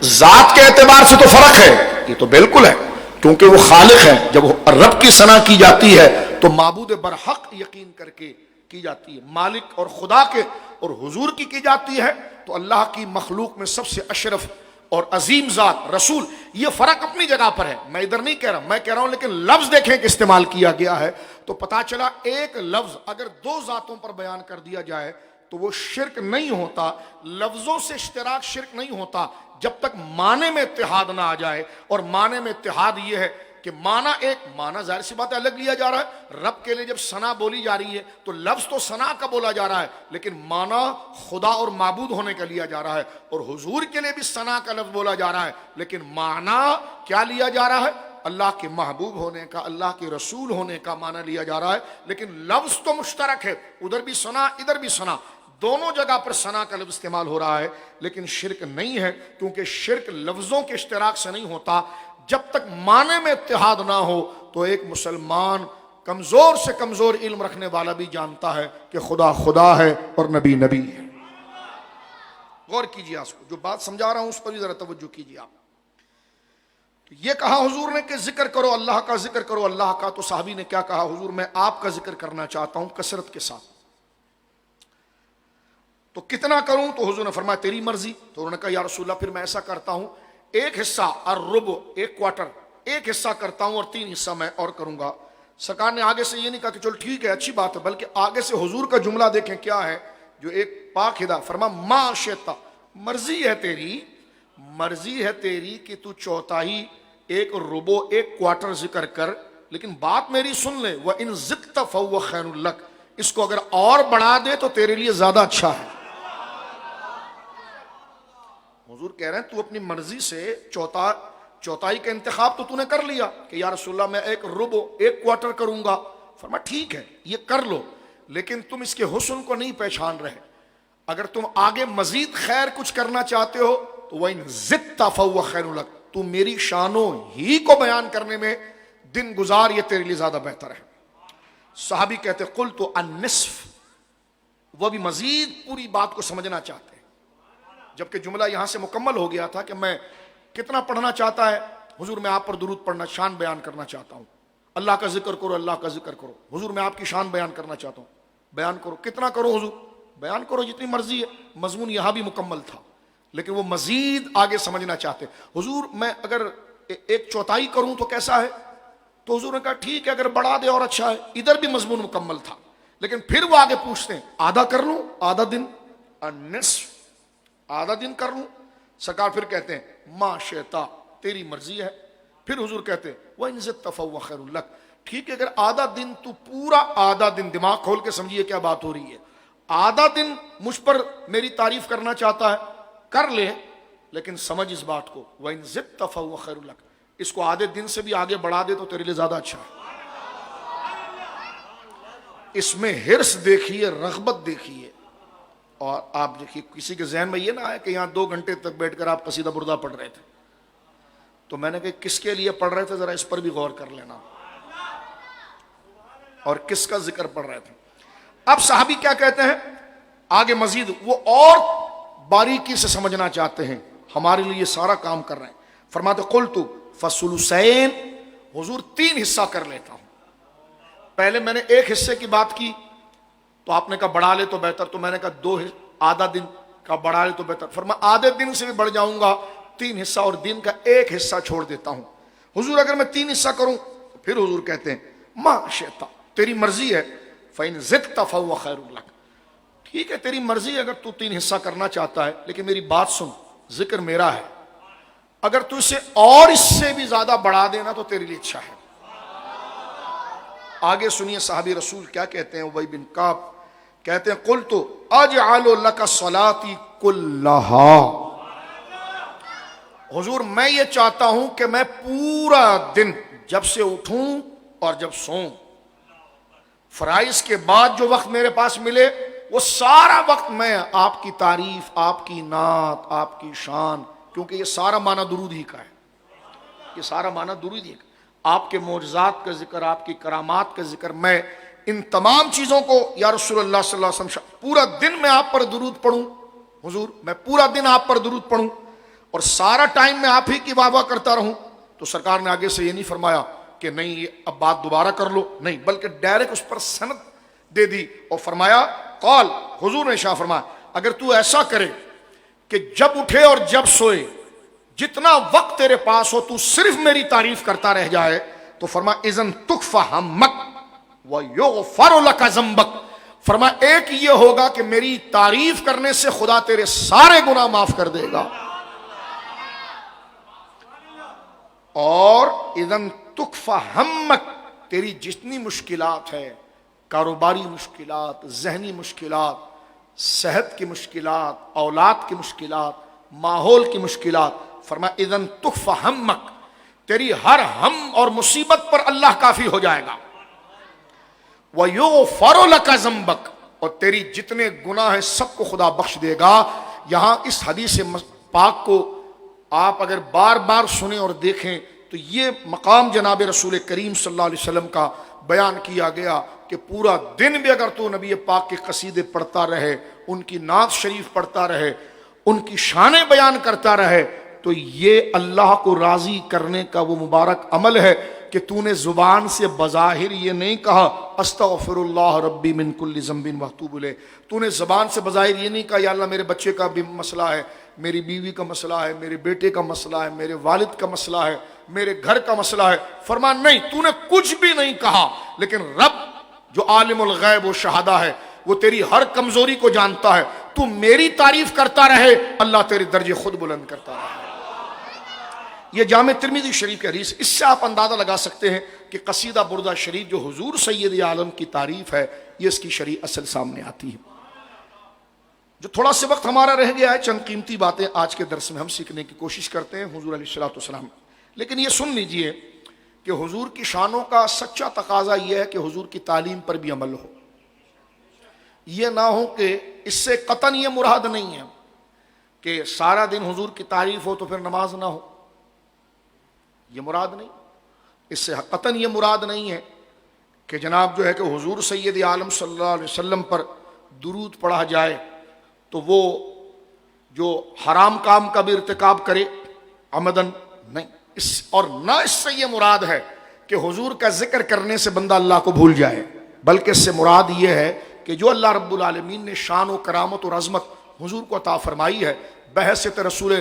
ذات کے اعتبار سے تو فرق ہے، یہ تو بالکل ہے، کیونکہ وہ خالق ہے۔ جب رب کی ثنا کی جاتی ہے تو معبود برحق یقین کر کے کی جاتی ہے، مالک اور خدا کے، اور حضور کی جاتی ہے تو اللہ کی مخلوق میں سب سے اشرف اور عظیم ذات رسول۔ یہ فرق اپنی جگہ پر ہے، میں ادھر نہیں کہہ رہا، میں کہہ رہا ہوں لیکن لفظ دیکھیں کہ استعمال کیا گیا ہے تو پتا چلا ایک لفظ اگر دو ذاتوں پر بیان کر دیا جائے تو وہ شرک نہیں ہوتا، لفظوں سے اشتراک شرک نہیں ہوتا جب تک معنی میں اتحاد نہ آ جائے۔ اور معنی میں اتحاد یہ ہے کہ معنی ایک، معنی ظاہر سی بات ہے الگ لیا جا رہا ہے، رب کے لیے جب ثنا بولی جا رہی ہے تو لفظ تو ثنا کا بولا جا رہا ہے لیکن معنی خدا اور معبود ہونے کا لیا جا رہا ہے، اور حضور کے لیے بھی ثنا کا لفظ بولا جا رہا ہے لیکن معنی کیا لیا جا رہا ہے؟ اللہ کے محبوب ہونے کا، اللہ کے رسول ہونے کا معنی لیا جا رہا ہے، لیکن لفظ تو مشترک ہے، ادھر بھی ثنا ادھر بھی ثنا، دونوں جگہ پر ثنا کا لفظ استعمال ہو رہا ہے لیکن شرک نہیں ہے، کیونکہ شرک لفظوں کے اشتراک سے نہیں ہوتا۔ جب تک معنی میں اتحاد نہ ہو تو ایک مسلمان کمزور سے کمزور علم رکھنے والا بھی جانتا ہے کہ خدا خدا ہے اور نبی نبی ہے۔ غور کیجیے اس کو، جو بات سمجھا رہا ہوں اس پر بھی ذرا توجہ کیجیے آپ۔ یہ کہا حضور نے کہ ذکر کرو اللہ کا، ذکر کرو اللہ کا، تو صحابی نے کیا کہا؟ حضور میں آپ کا ذکر کرنا چاہتا ہوں کثرت کے ساتھ، تو کتنا کروں؟ تو حضور نے فرمایا تیری مرضی۔ تو انہوں نے کہا یا رسول اللہ پھر میں ایسا کرتا ہوں ایک حصہ الربع، ایک کوارٹر، ایک حصہ کرتا ہوں اور 3 حصہ میں اور کروں گا۔ سرکار نے آگے سے یہ نہیں کہا کہ چل ٹھیک ہے اچھی بات ہے، بلکہ آگے سے حضور کا جملہ دیکھیں کیا ہے جو ایک پاک ہدا، فرما ما شئت، مرضی ہے تیری، مرضی ہے تیری کہ تو چوتھائی، ایک ربع، ایک کوارٹر ذکر کر، لیکن بات میری سن لے، وَإِن زِدْتَ فَهُوَ خَيْرٌ لَكَ، اس کو اگر اور بڑھا دے تو تیرے لیے زیادہ اچھا ہے۔ حضور کہہ رہے ہیں تو اپنی مرضی سے چوتھائی کا انتخاب تو نے کر لیا کہ یا رسول اللہ میں ایک ربع، ایک کوارٹر کروں گا۔ فرمایا ٹھیک ہے یہ کر لو، لیکن تم اس کے حسن کو نہیں پہچان رہے، اگر تم آگے مزید خیر کچھ کرنا چاہتے ہو تو وَإِن زِدْتَ فَهُوَ خَيْرٌ لَكَ، تو میری شانوں ہی کو بیان کرنے میں دن گزار، یہ تیرے لیے زیادہ بہتر ہے۔ صحابی کہتے قلت النصف، وہ بھی مزید پوری بات کو سمجھنا چاہتے ہیں، جبکہ جملہ یہاں سے مکمل ہو گیا تھا کہ میں کتنا پڑھنا چاہتا ہے؟ حضور میں آپ پر درود پڑھنا، شان بیان کرنا چاہتا ہوں، اللہ کا ذکر کرو، اللہ کا ذکر کرو، حضور میں آپ کی شان بیان کرنا چاہتا ہوں، بیان کرو، کتنا کرو حضور؟ بیان کرو جتنی مرضی ہے۔ مضمون یہاں بھی مکمل تھا لیکن وہ مزید آگے سمجھنا چاہتے، حضور میں اگر 1/4 کروں تو کیسا ہے؟ تو حضور نے کہا ٹھیک ہے اگر بڑھا دے اور اچھا ہے۔ ادھر بھی مضمون مکمل تھا لیکن پھر وہ آگے پوچھتے ہیں آدھا کر لوں، آدھا دن، النصف، آدھا دن کر لوں؟ سرکار پھر کہتے ہیں ما شئت، تیری مرضی ہے۔ پھر حضور کہتے ہیں وَإِن زِدْتَ فَهُوَ خَيْرٌ لَكَ، ٹھیک ہے اگر آدھا دن، تو پورا آدھا دن، دماغ کھول کے سمجھیے کیا بات ہو رہی ہے، آدھا دن مجھ پر میری تعریف کرنا چاہتا ہے، کر لے، لیکن سمجھ اس بات کو وَإِن زِدْتَ فَهُوَ خَيْرٌ لَكَ، اس کو آدھے دن سے بھی آگے بڑھا دے تو تیرے لیے زیادہ اچھا ہے۔ اس میں حرص دیکھیے، رغبت دیکھیے، اور آپ دیکھیے کسی کے ذہن میں یہ نہ آئے کہ یہاں 2 گھنٹے تک بیٹھ کر آپ قصیدہ بردہ پڑھ رہے تھے، تو میں نے کہا کس کے لیے پڑھ رہے تھے ذرا اس پر بھی غور کر لینا، اور کس کا ذکر پڑھ رہے تھے۔ اب صحابی کیا کہتے ہیں آگے مزید، وہ اور باریکی سے سمجھنا چاہتے ہیں، ہمارے لیے سارا کام کر رہے ہیں۔ فرماتے قلت فالثلثین، حضور 3 حصہ کر لیتا ہوں۔ پہلے میں نے 1 حصے کی بات کی تو آپ نے کہا بڑھا لے تو بہتر، تو میں نے کہا 2، آدھا دن کا بڑھا لے تو بہتر. فرمایا آدھے دن سے بھی بڑھ جاؤں گا 3 حصہ اور دن کا 1 حصہ چھوڑ دیتا ہوں. حضور اگر میں 3 حصہ کروں پھر حضور کہتے ہیں ما شئت تیری مرضی ہے فإن زدت فهو خیر لک. ٹھیک ہے تیری مرضی ہے اگر تو 3 حصہ کرنا چاہتا ہے, لیکن میری بات سن, ذکر میرا ہے, اگر تو اسے اور اس سے بھی زیادہ بڑھا دینا تو تیرے لیے اچھا ہے. آگے سنیے صحابی رسول کیا کہتے ہیں. ابی بن کعب کہتے ہیں قلت اجعل لك صلاتي كلها, حضور میں یہ چاہتا ہوں کہ میں پورا دن جب سے اٹھوں اور جب سوؤں, فرائض کے بعد جو وقت میرے پاس ملے وہ سارا وقت میں آپ کی تعریف, آپ کی نعت, آپ کی شان, کیونکہ یہ سارا معنی درود ہی کا ہے, یہ سارا معنی درود ہی کا, آپ کے معجزات کا ذکر, آپ کی کرامات کا ذکر, میں ان تمام چیزوں کو یا رسول اللہ صلی اللہ علیہ وسلم پورا دن میں آپ پر درود پڑھوں. حضور میں پورا دن آپ پر درود پڑھوں اور سارا ٹائم میں آپ ہی کی واہ واہ کرتا رہوں. تو سرکار نے آگے سے یہ نہیں فرمایا کہ نہیں یہ اب بات دوبارہ کر لو, نہیں, بلکہ ڈائریکٹ اس پر سند دے دی اور فرمایا قال, حضور نے شاہ فرمایا اگر تو ایسا کرے کہ جب اٹھے اور جب سوئے جتنا وقت تیرے پاس ہو تو صرف میری تعریف کرتا رہ جائے تو فرمایا اذن تکفى ہمک ویغفر لک ذنبک. فرمایا ایک یہ ہوگا کہ میری تعریف کرنے سے خدا تیرے سارے گناہ معاف کر دے گا, اور اذن تکفى ہمک تیری جتنی مشکلات ہے, کاروباری مشکلات, ذہنی مشکلات, صحت کی مشکلات, اولاد کی مشکلات, ماحول کی مشکلات, فرمایا اذن تکفى ہمک تیری ہر ہم اور مصیبت پر اللہ کافی ہو جائے گا. وَيُغْفَرُ لَكَ ذَنْبَكَ اور تیری جتنے گناہ ہیں سب کو خدا بخش دے گا. یہاں اس حدیث پاک کو آپ اگر بار بار سنیں اور دیکھیں تو یہ مقام جناب رسول کریم صلی اللہ علیہ وسلم کا بیان کیا گیا کہ پورا دن بھی اگر تو نبی پاک کے قصیدے پڑھتا رہے, ان کی نعت شریف پڑھتا رہے, ان کی شانیں بیان کرتا رہے, تو یہ اللہ کو راضی کرنے کا وہ مبارک عمل ہے کہ تو نے زبان سے بظاہر یہ نہیں کہا استغفر اللہ ربی من کل ذنب واتوب الیہ, تو نے زبان سے بظاہر یہ نہیں کہا یا اللہ میرے بچے کا بھی مسئلہ ہے, میری بیوی کا مسئلہ ہے, میرے بیٹے کا مسئلہ ہے, میرے والد کا مسئلہ ہے, میرے گھر کا مسئلہ ہے. فرمان نہیں, تو نے کچھ بھی نہیں کہا, لیکن رب جو عالم الغیب و شہادہ ہے وہ تیری ہر کمزوری کو جانتا ہے, تو میری تعریف کرتا رہے اللہ تیرے درجے خود بلند کرتا رہے. یہ جامع ترمذی شریف کی حدیث, اس سے آپ اندازہ لگا سکتے ہیں کہ قصیدہ بردہ شریف جو حضور سید عالم کی تعریف ہے یہ اس کی شرعی اصل سامنے آتی ہے. جو تھوڑا سے وقت ہمارا رہ گیا ہے, چند قیمتی باتیں آج کے درس میں ہم سیکھنے کی کوشش کرتے ہیں حضور علیہ الصلوۃ والسلام. لیکن یہ سن لیجئے کہ حضور کی شانوں کا سچا تقاضا یہ ہے کہ حضور کی تعلیم پر بھی عمل ہو. یہ نہ ہو کہ اس سے قطعاً یہ مراد نہیں ہے کہ سارا دن حضور کی تعریف ہو تو پھر نماز نہ ہو, یہ مراد نہیں. اس سے قطعاً یہ مراد نہیں ہے کہ جناب جو ہے کہ حضور سید عالم صلی اللہ علیہ وسلم پر درود پڑھا جائے تو وہ جو حرام کام کا بھی ارتکاب کرے عمدن نہیں. اور نہ اس سے یہ مراد ہے کہ حضور کا ذکر کرنے سے بندہ اللہ کو بھول جائے, بلکہ اس سے مراد یہ ہے کہ جو اللہ رب العالمین نے شان و کرامت اور عظمت حضور کو عطا فرمائی ہے بحیثیت رسول,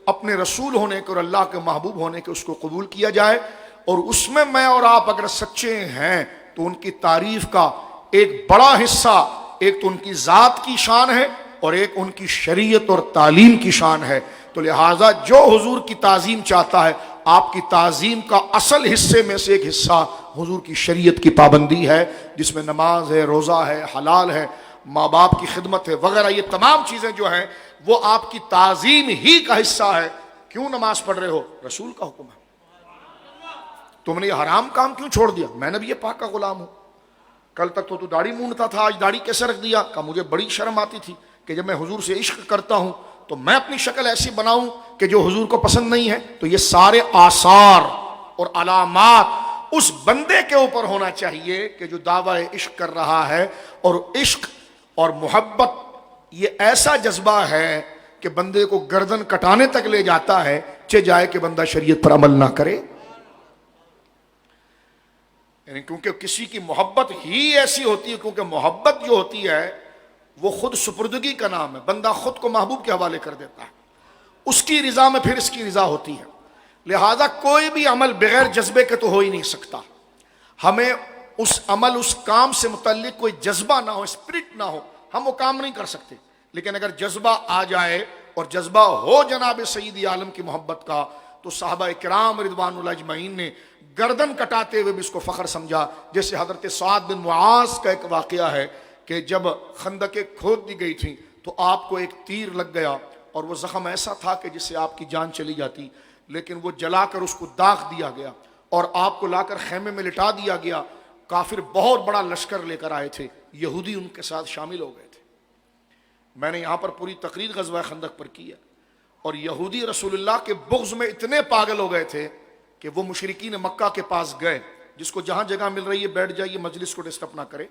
اپنے رسول ہونے کے اور اللہ کے محبوب ہونے کے, اس کو قبول کیا جائے. اور اس میں میں اور آپ اگر سچے ہیں تو ان کی تعریف کا ایک بڑا حصہ ایک تو ان کی ذات کی شان ہے اور ایک ان کی شریعت اور تعلیم کی شان ہے. تو لہٰذا جو حضور کی تعظیم چاہتا ہے, آپ کی تعظیم کا اصل حصے میں سے ایک حصہ حضور کی شریعت کی پابندی ہے, جس میں نماز ہے, روزہ ہے, حلال ہے, ماں باپ کی خدمت ہے وغیرہ. یہ تمام چیزیں جو ہیں وہ آپ کی تعظیم ہی کا حصہ ہے. کیوں نماز پڑھ رہے ہو؟ رسول کا حکم ہے. تم نے یہ حرام کام کیوں چھوڑ دیا؟ میں نبی پاک کا غلام ہوں. کل تک تو داڑھی مونڈتا تھا, آج داڑھی کیسے رکھ دیا؟ کہ مجھے بڑی شرم آتی تھی کہ جب میں حضور سے عشق کرتا ہوں تو میں اپنی شکل ایسی بناؤں کہ جو حضور کو پسند نہیں ہے. تو یہ سارے آثار اور علامات اس بندے کے اوپر ہونا چاہیے کہ جو دعوی عشق کر رہا ہے. اور عشق اور محبت یہ ایسا جذبہ ہے کہ بندے کو گردن کٹانے تک لے جاتا ہے, چہ جائے کہ بندہ شریعت پر عمل نہ کرے. یعنی کیونکہ کسی کی محبت ہی ایسی ہوتی ہے, کیونکہ محبت جو ہوتی ہے وہ خود سپردگی کا نام ہے، بندہ خود کو محبوب کے حوالے کر دیتا ہے، اس کی رضا میں پھر اس کی رضا ہوتی ہے۔ لہذا کوئی بھی عمل بغیر جذبے کے تو ہو ہی نہیں سکتا، ہمیں اس عمل اس کام سے متعلق کوئی جذبہ نہ ہو، اسپرٹ نہ ہو، ہم وہ کام نہیں کر سکتے۔ لیکن اگر جذبہ آ جائے اور جذبہ ہو جناب سید عالم کی محبت کا، تو صحابہ کرام رضوان اللہ اجمعین نے گردن کٹاتے ہوئے بھی اس کو فخر سمجھا۔ جیسے حضرت سعد بن معاذ کا ایک واقعہ ہے کہ جب خندقیں کھود دی گئی تھیں تو آپ کو ایک تیر لگ گیا، اور وہ زخم ایسا تھا کہ جس سے آپ کی جان چلی جاتی، لیکن وہ جلا کر اس کو داغ دیا گیا اور آپ کو لا کر خیمے میں لٹا دیا گیا۔ کافر بہت بڑا لشکر لے کر آئے تھے، یہودی ان کے ساتھ شامل ہو گئے تھے۔ میں نے یہاں پر پوری تقریر غزوہ خندق پر کی ہے، اور یہودی رسول اللہ کے بغض میں اتنے پاگل ہو گئے تھے کہ وہ مشرکین مکہ کے پاس گئے، جس کو جہاں جگہ مل رہی ہے بیٹھ جائیے، مجلس کو ڈسٹرب نہ کرے،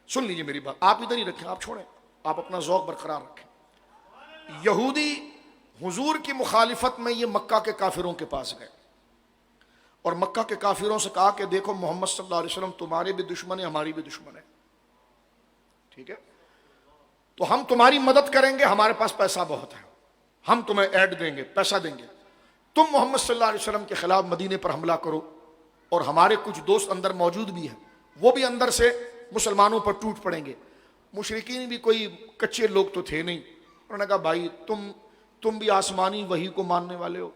سن لیجئے میری بات، آپ ادھر ہی رکھیں، آپ چھوڑیں، آپ اپنا ذوق برقرار رکھیں۔ یہودی حضور کی مخالفت میں یہ مکہ کے کافروں کے پاس گئے اور مکہ کے کافروں سے کہا کہ دیکھو محمد صلی اللہ علیہ وسلم تمہارے بھی دشمن ہے، ہماری بھی دشمن ہے، ٹھیک ہے، تو ہم تمہاری مدد کریں گے، ہمارے پاس پیسہ بہت ہے، ہم تمہیں ایڈ دیں گے، پیسہ دیں گے، تم محمد صلی اللہ علیہ وسلم کے خلاف مدینے پر حملہ کرو، اور ہمارے کچھ دوست اندر موجود بھی ہیں، وہ بھی اندر سے مسلمانوں پر ٹوٹ پڑیں گے۔ مشرکین بھی کوئی کچے لوگ تو تھے نہیں، انہوں نے کہا بھائی تم بھی آسمانی وحی کو ماننے والے ہو،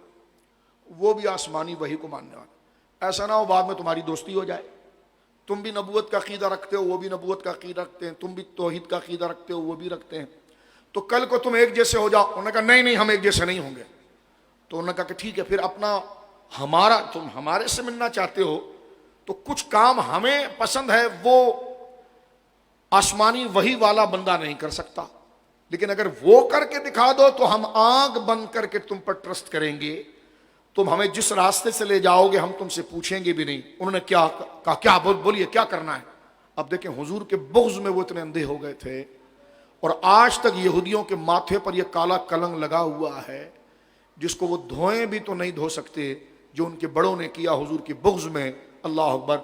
وہ بھی آسمانی وحی کو ماننے والے، ایسا نہ ہو بعد میں تمہاری دوستی ہو جائے، تم بھی نبوت کا عقیدہ رکھتے ہو، وہ بھی نبوت کا عقیدہ رکھتے ہیں، تم بھی توحید کا عقیدہ رکھتے ہو، وہ بھی رکھتے ہیں، تو کل کو تم ایک جیسے ہو جاؤ۔ انہوں نے کہا نہیں ہم ایک جیسے نہیں ہوں گے۔ تو انہوں نے کہا کہ ٹھیک ہے، پھر تم ہمارے سے ملنا چاہتے ہو تو کچھ کام ہمیں پسند ہے وہ آسمانی وحی والا بندہ نہیں کر سکتا، لیکن اگر وہ کر کے دکھا دو تو ہم آنکھ بند کر کے تم پر ٹرسٹ کریں گے، تم ہمیں جس راستے سے لے جاؤ گے ہم تم سے پوچھیں گے بھی نہیں۔ انہوں نے کیا کہا، کیا بولیے کیا کرنا ہے؟ اب دیکھیں حضور کے بغض میں وہ اتنے اندھے ہو گئے تھے، اور آج تک یہودیوں کے ماتھے پر یہ کالا کلنگ لگا ہوا ہے جس کو وہ دھوئیں بھی تو نہیں دھو سکتے، جو ان کے بڑوں نے کیا حضور کے بغض میں۔ اللہ اکبر۔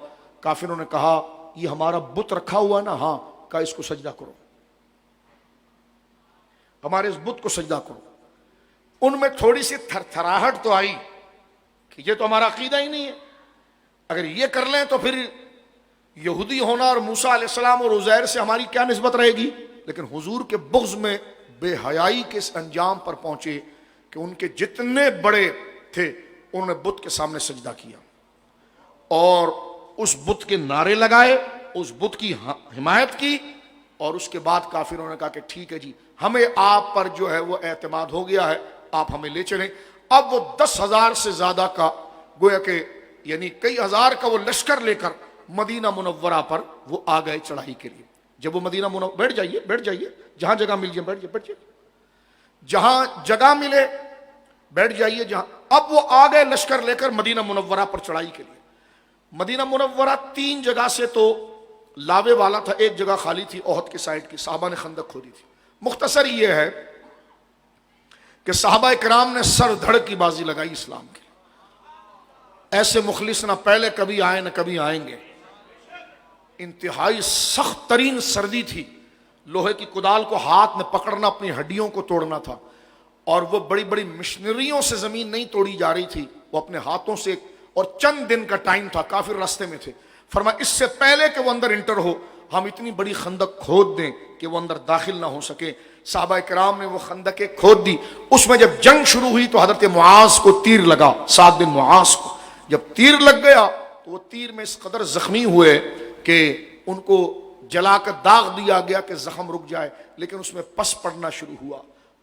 کافروں نے کہا یہ ہمارا بت رکھا ہوا نا، ہاں، کہا اس کو سجدہ کرو، ہمارے اس بت کو سجدہ کرو۔ ان میں تھوڑی سی تھر تھراہٹ تو آئی کہ یہ تو ہمارا عقیدہ ہی نہیں ہے، اگر یہ کر لیں تو پھر یہودی ہونا اور موسیٰ علیہ السلام اور عزیر سے ہماری کیا نسبت رہے گی؟ لیکن حضور کے بغض میں بے حیائی کے اس انجام پر پہنچے کہ ان کے جتنے بڑے تھے انہوں نے بت کے سامنے سجدہ کیا اور اس بت کے نعرے لگائے، اس بت کی حمایت کی، اور اس کے بعد کافروں نے کہا کہ ٹھیک ہے جی، ہمیں آپ پر جو ہے وہ اعتماد ہو گیا ہے، آپ ہمیں لے چلیں۔ اب وہ 10,000 سے زیادہ کا گویا کہ یعنی کئی ہزار کا وہ لشکر لے کر مدینہ منورہ پر وہ آ گئے چڑھائی کے لیے۔ جب وہ مدینہ منورہ، بیٹھ جائیے جہاں جگہ مل جائے، بیٹھ جائیے جہاں جگہ ملے، بیٹھ جائیے جہاں۔ اب وہ آ گئے لشکر لے کر مدینہ منورہ پر چڑھائی کے لیے۔ مدینہ منورہ 3 جگہ سے تو لاوے والا تھا، ایک جگہ خالی تھی احد کے سائڈ کی، صحابہ نے خندق کھودی تھی۔ مختصر یہ ہے کہ صحابہ کرام نے سر دھڑ کی بازی لگائی اسلام کی، ایسے مخلص نہ پہلے کبھی آئے نہ کبھی آئیں گے۔ انتہائی سخت ترین سردی تھی، لوہے کی کدال کو ہاتھ میں پکڑنا اپنی ہڈیوں کو توڑنا تھا، اور وہ بڑی بڑی مشنریوں سے زمین نہیں توڑی جا رہی تھی، وہ اپنے ہاتھوں سے، اور چند دن کا ٹائم تھا، کافر راستے میں تھے۔ فرمایا اس سے پہلے کہ وہ اندر انٹر ہو ہم اتنی بڑی خندق کھود دیں کہ وہ اندر داخل نہ ہو سکے۔ صحابہ کرام نے وہ خندقیں کھود دی۔ اس میں جب جنگ شروع ہوئی تو حضرت معاذ کو تیر لگا، سعد بن معاذ کو جب تیر لگ گیا تو وہ تیر میں اس قدر زخمی ہوئے کہ ان کو جلا کر داغ دیا گیا کہ زخم رک جائے، لیکن اس میں پس پڑنا شروع ہوا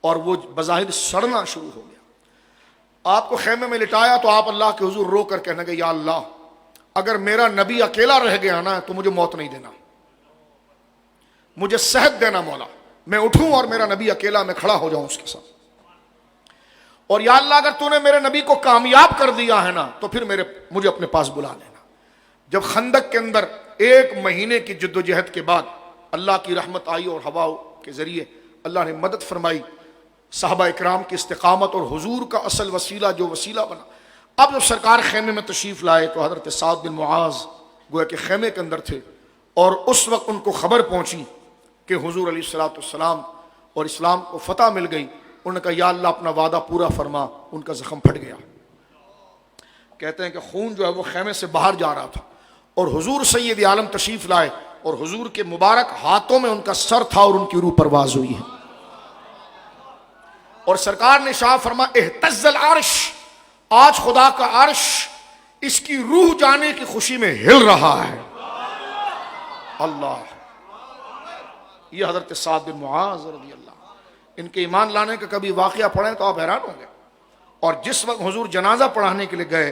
اور وہ بظاہر سڑنا شروع ہو گیا۔ آپ کو خیمے میں لٹایا تو آپ اللہ کے حضور رو کر کہنے گے یا اللہ اگر میرا نبی اکیلا رہ گیا نا تو مجھے موت نہیں دینا، مجھے صحت دینا مولا، میں اٹھوں اور میرا نبی اکیلا میں کھڑا ہو جاؤں اس کے ساتھ، اور یا اللہ اگر تو نے میرے نبی کو کامیاب کر دیا ہے نا تو پھر مجھے اپنے پاس بلا لینا۔ جب خندق کے اندر 1 مہینے کی جد و جہد کے بعد اللہ کی رحمت آئی اور ہوا کے ذریعے اللہ نے مدد فرمائی، صحابہ اکرام کی استقامت اور حضور کا اصل وسیلہ جو وسیلہ بنا۔ اب جب سرکار خیمے میں تشریف لائے تو حضرت سعد بن معاذ گویا کہ خیمے کے اندر تھے، اور اس وقت ان کو خبر پہنچی کہ حضور علیہ الصلوۃ والسلام اور اسلام کو فتح مل گئی، انہوں نے کہا یا اللہ اپنا وعدہ پورا فرما، ان کا زخم پھٹ گیا۔ کہتے ہیں کہ خون جو ہے وہ خیمے سے باہر جا رہا تھا، اور حضور سید عالم تشریف لائے، اور حضور کے مبارک ہاتھوں میں ان کا سر تھا اور ان کی روح پرواز ہوئی ہے، اور سرکار نے شاہ فرما اہتز العرش، آج خدا کا عرش اس کی روح جانے کی خوشی میں ہل رہا ہے۔ اللہ، یہ حضرت سعد بن معاذ رضی اللہ، ان کے ایمان لانے کا کبھی واقعہ پڑھیں تو آپ حیران ہوں گے۔ اور جس وقت حضور جنازہ پڑھانے کے لیے گئے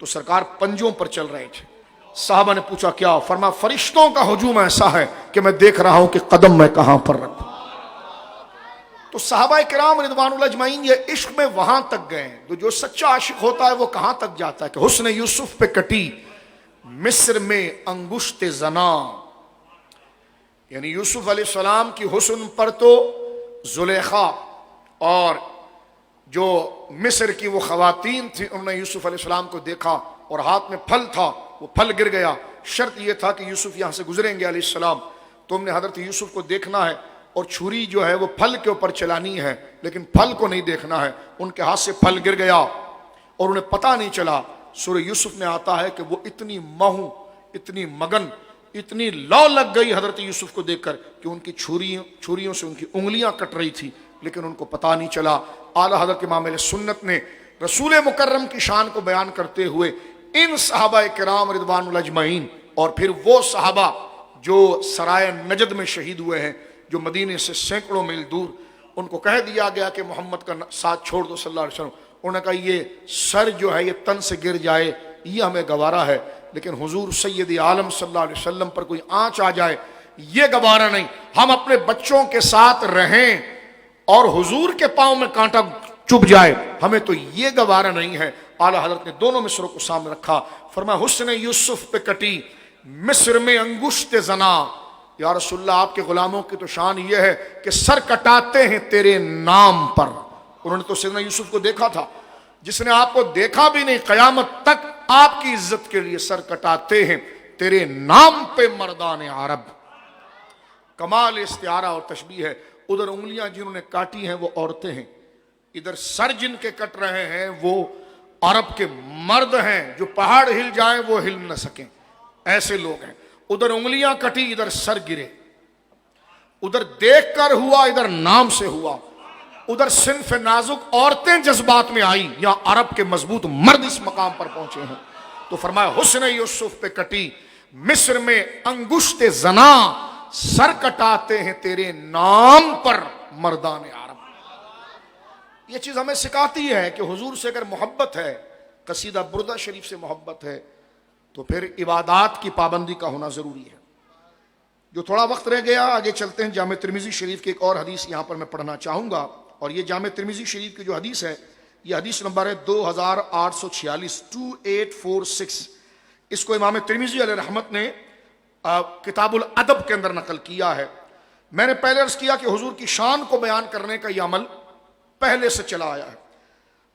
تو سرکار پنجوں پر چل رہے تھے۔ صحابہ نے پوچھا کیا؟ فرما فرشتوں کا ہجوم ایسا ہے کہ میں دیکھ رہا ہوں کہ قدم میں کہاں پر رکھوں۔ تو صحابہ کرام رضوان اللہ اجمعین یہ عشق میں وہاں تک گئے ہیں۔ تو جو سچا عاشق ہوتا ہے وہ کہاں تک جاتا ہے کہ حسن یوسف پہ کٹی مصر میں انگشت زنا، یعنی یوسف علیہ السلام کی حسن پر تو زلیخا اور جو مصر کی وہ خواتین تھی انہوں نے یوسف علیہ السلام کو دیکھا، اور ہاتھ میں پھل تھا، وہ پھل گر گیا۔ شرط یہ تھا کہ یوسف یہاں سے گزریں گے علیہ السلام، تم نے حضرت یوسف کو دیکھنا ہے، اور چھری جو ہے وہ پھل کے اوپر چلانی ہے، لیکن پھل کو نہیں دیکھنا ہے۔ ان کے ہاتھ سے پھل گر گیا اور انہیں پتہ نہیں چلا۔ سورہ یوسف میں آتا ہے کہ وہ اتنی مہو، اتنی مگن، اتنی لو لگ گئی حضرت یوسف کو دیکھ کر کہ ان کی چھریوں سے ان کی انگلیاں کٹ رہی تھی، لیکن ان کو پتہ نہیں چلا۔ اعلیٰ حضرت امام علیہ سنت نے رسول مکرم کی شان کو بیان کرتے ہوئے ان صحابہ کرام رضوان اللہ اجمعین، اور پھر وہ صحابہ جو سرائے نجد میں شہید ہوئے ہیں، جو مدینے سے سینکڑوں میل دور، ان کو کہہ دیا گیا کہ محمد کا ساتھ چھوڑ دو صلی اللہ علیہ وسلم۔ انہوں نے کہا یہ سر جو ہے یہ تن سے گر جائے یہ ہمیں گوارا ہے، لیکن حضور سید عالم صلی اللہ علیہ وسلم پر کوئی آنچ آ جائے یہ گوارا نہیں۔ ہم اپنے بچوں کے ساتھ رہیں اور حضور کے پاؤں میں کانٹا چبھ جائے ہمیں تو یہ گوارا نہیں ہے۔ اعلیٰ حضرت نے دونوں مصروں کو سامنے رکھا، فرمایا حسن یوسف پہ کٹی مصر میں انگشت زنا۔ یا رسول اللہ آپ کے غلاموں کی تو شان یہ ہے کہ سر کٹاتے ہیں تیرے نام پر۔ انہوں نے تو سیدنا یوسف کو دیکھا تھا، جس نے آپ کو دیکھا بھی نہیں قیامت تک آپ کی عزت کے لیے سر کٹاتے ہیں تیرے نام پہ مردان عرب۔ کمال استعارہ اور تشبیہ ہے۔ ادھر انگلیاں جنہوں نے کاٹی ہیں وہ عورتیں ہیں، ادھر سر جن کے کٹ رہے ہیں وہ عرب کے مرد ہیں، جو پہاڑ ہل جائیں وہ ہل نہ سکیں، ایسے لوگ ہیں۔ ادھر انگلیاں کٹی ادھر سر گرے، ادھر دیکھ کر ہوا ادھر نام سے ہوا، ادھر صنف نازک عورتیں جذبات میں آئی، یا عرب کے مضبوط مرد اس مقام پر پہنچے ہیں۔ تو فرمایا حسن یوسف پہ کٹی مصر میں انگشت زنا، سر کٹاتے ہیں تیرے نام پر مردان عرب۔ یہ چیز ہمیں سکھاتی ہے کہ حضور سے اگر محبت ہے، قصیدہ بردہ شریف سے محبت ہے، تو پھر عبادات کی پابندی کا ہونا ضروری ہے۔ جو تھوڑا وقت رہ گیا آگے چلتے ہیں۔ جامع ترمذی شریف کی ایک اور حدیث یہاں پر میں پڑھنا چاہوں گا، اور یہ جامع ترمذی شریف کی جو حدیث ہے یہ حدیث نمبر ہے 2846 2846۔ اس کو امام ترمذی علیہ رحمت نے کتاب الادب کے اندر نقل کیا ہے۔ میں نے پہلے عرض کیا کہ حضور کی شان کو بیان کرنے کا یہ عمل پہلے سے چلا آیا ہے،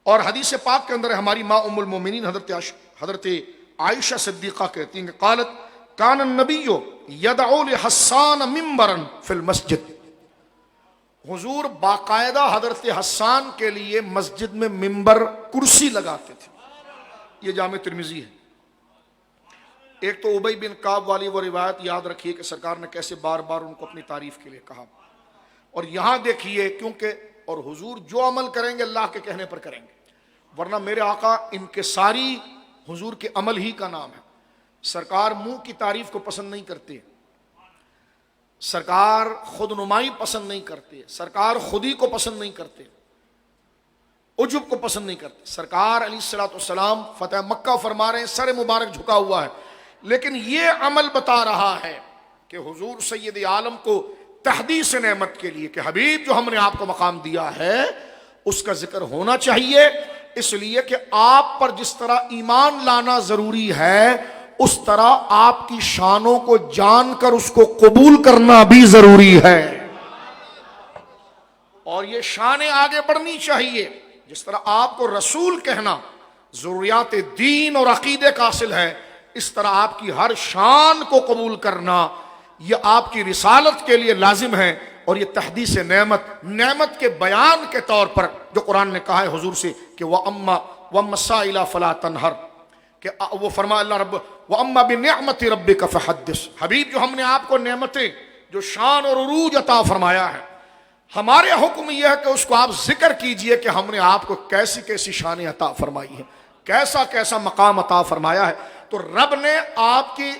اور حدیث پاک کے اندر ہماری ماں ام المومنین حضرت عائشہ صدیقہ کہتی ہیں کہ قالت کان النبی یدعو لحسان ممبرا فی المسجد، حضور باقاعدہ حضرت حسان کے لیے مسجد میں ممبر کرسی لگاتے تھے۔ یہ جامع ترمذی ہے۔ ایک تو ابی بن کعب والی وہ روایت یاد رکھیے کہ سرکار نے کیسے بار بار ان کو اپنی تعریف کے لیے کہا، اور یہاں دیکھیے کیونکہ اور حضور جو عمل کریں گے اللہ کے کہنے پر کریں گے، ورنہ میرے آقا انکساری حضور کے عمل ہی کا نام ہے۔ سرکار منہ کی تعریف کو پسند نہیں کرتے، سرکار خود نمائی پسند نہیں کرتے، سرکار خودی کو پسند نہیں کرتے، عجب کو پسند نہیں کرتے۔ سرکار علیہ الصلوۃ والسلام فتح مکہ فرما رہے ہیں، سر مبارک جھکا ہوا ہے، لیکن یہ عمل بتا رہا ہے کہ حضور سید عالم کو تحدیث نعمت کے لیے کہ حبیب جو ہم نے آپ کو مقام دیا ہے اس کا ذکر ہونا چاہیے، اس لیے کہ آپ پر جس طرح ایمان لانا ضروری ہے اس طرح آپ کی شانوں کو جان کر اس کو قبول کرنا بھی ضروری ہے، اور یہ شانیں آگے بڑھنی چاہیے۔ جس طرح آپ کو رسول کہنا ضروریات دین اور عقیدے کا حاصل ہے، اس طرح آپ کی ہر شان کو قبول کرنا یہ آپ کی رسالت کے لیے لازم ہے، اور یہ تحدیث نعمت کے بیان کے طور پر جو قرآن نے کہا ہے حضور سے کہ وَأَمَّا السَّائِلَ فَلَا تَنْهَرْ، کہ وہ فرمایا اللہ رب وَأَمَّا بِنِعْمَةِ رَبِّكَ فَحَدِّثْ، حبیب جو ہم نے آپ کو نعمتیں جو شان اور عروج عطا فرمایا ہے، ہمارے حکم یہ ہے کہ اس کو آپ ذکر کیجئے کہ ہم نے آپ کو کیسی کیسی شانیں عطا فرمائی ہیں، کیسا کیسا مقام عطا فرمایا ہے۔ تو رب نے آپ کی،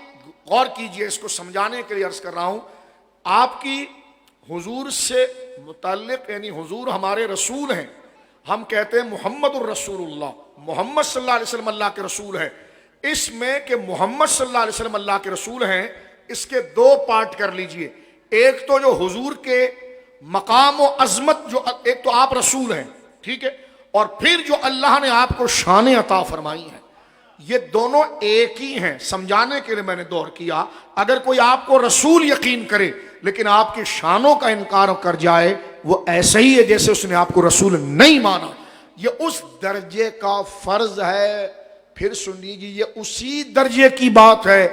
غور کیجئے اس کو سمجھانے کے لیے عرض کر رہا ہوں، آپ کی حضور سے متعلق، یعنی حضور ہمارے رسول ہیں، ہم کہتے ہیں محمد الرسول اللہ، محمد صلی اللہ علیہ وسلم اللہ کے رسول ہیں۔ اس میں کہ محمد صلی اللہ علیہ وسلم اللہ کے رسول ہیں، اس کے دو پارٹ کر لیجئے۔ ایک تو جو حضور کے مقام و عظمت، جو ایک تو آپ رسول ہیں، ٹھیک ہے، اور پھر جو اللہ نے آپ کو شانیں عطا فرمائی ہیں، یہ دونوں ایک ہی ہیں۔ سمجھانے کے لیے میں نے دور کیا، اگر کوئی آپ کو رسول یقین کرے لیکن آپ کی شانوں کا انکار کر جائے، وہ ایسے ہی ہے جیسے اس نے آپ کو رسول نہیں مانا۔ یہ اس درجے کا فرض ہے، پھر سن لیجیے، یہ اسی درجے کی بات ہے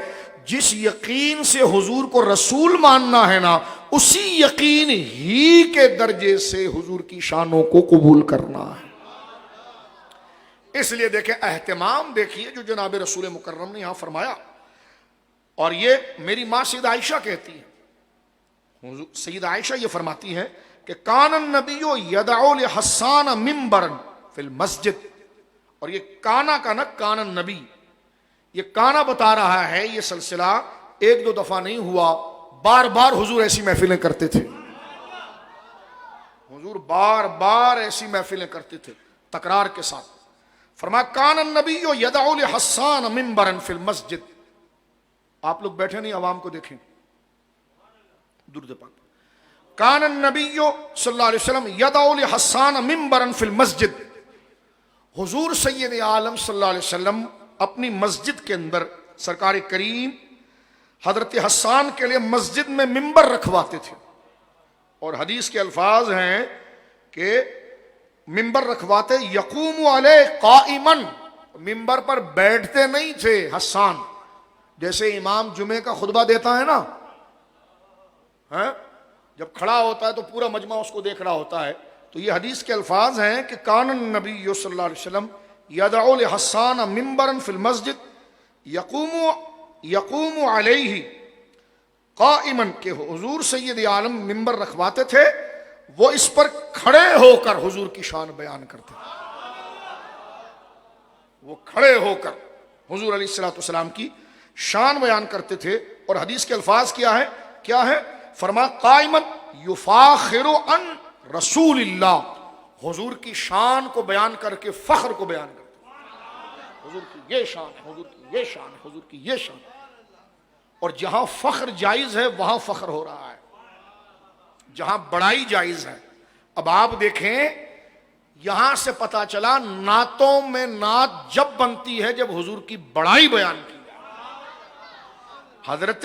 جس یقین سے حضور کو رسول ماننا ہے نا، اسی یقین ہی کے درجے سے حضور کی شانوں کو قبول کرنا ہے۔ اس لیے دیکھیں، اہتمام دیکھیے جو جناب رسول مکرم نے یہاں فرمایا، اور یہ میری ماں سید عائشہ کہتی ہے، سید عائشہ یہ فرماتی ہیں کہ کان النبی یدعو لحسان منبرا فی المسجد، اور یہ کانا کا نا، کان النبی، یہ کانا بتا رہا ہے، یہ سلسلہ ایک دو دفعہ نہیں ہوا، بار بار حضور ایسی محفلیں کرتے تھے، حضور بار بار ایسی محفلیں کرتے تھے تکرار کے ساتھ۔ فرمایا کان النبی یدعو لحسان منبرا فی المسجد۔ آپ لوگ بیٹھے نہیں، عوام کو دیکھیں، درود پاک۔ کان النبی صلی اللہ علیہ وسلم یدعو لحسان منبرا فی المسجد، حضور سید عالم صلی اللہ علیہ وسلم اپنی مسجد کے اندر سرکار کریم حضرت حسان کے لیے مسجد میں منبر رکھواتے تھے، اور حدیث کے الفاظ ہیں کہ منبر رکھواتے یقوم علیہ قائما، منبر پر بیٹھتے نہیں تھے حسان، جیسے امام جمعے کا خطبہ دیتا ہے نا، جب کھڑا ہوتا ہے تو پورا مجمع اس کو دیکھ رہا ہوتا ہے، تو یہ حدیث کے الفاظ ہیں کہ کان النبی صلی اللہ علیہ وسلم یدعو لحسان منبرا فی المسجد یقوم علیہ قائما، کہ حضور سید عالم منبر رکھواتے تھے، وہ اس پر کھڑے ہو کر حضور کی شان بیان کرتے تھے، وہ کھڑے ہو کر حضور علیہ الصلوۃ والسلام کی شان بیان کرتے تھے۔ اور حدیث کے الفاظ کیا ہے؟ فرمایا قائما یفاخر عن رسول اللہ، حضور کی شان کو بیان کر کے فخر کو بیان کرتے ہیں، حضور کی یہ شان ہے، حضور کی یہ شان ہے، حضور کی یہ شان ہے۔ اور جہاں فخر جائز ہے وہاں فخر ہو رہا ہے، جہاں بڑائی جائز ہے۔ اب آپ دیکھیں، یہاں سے پتا چلا نعتوں میں نعت جب بنتی ہے جب حضور کی بڑائی بیان کی جائے۔ حضرت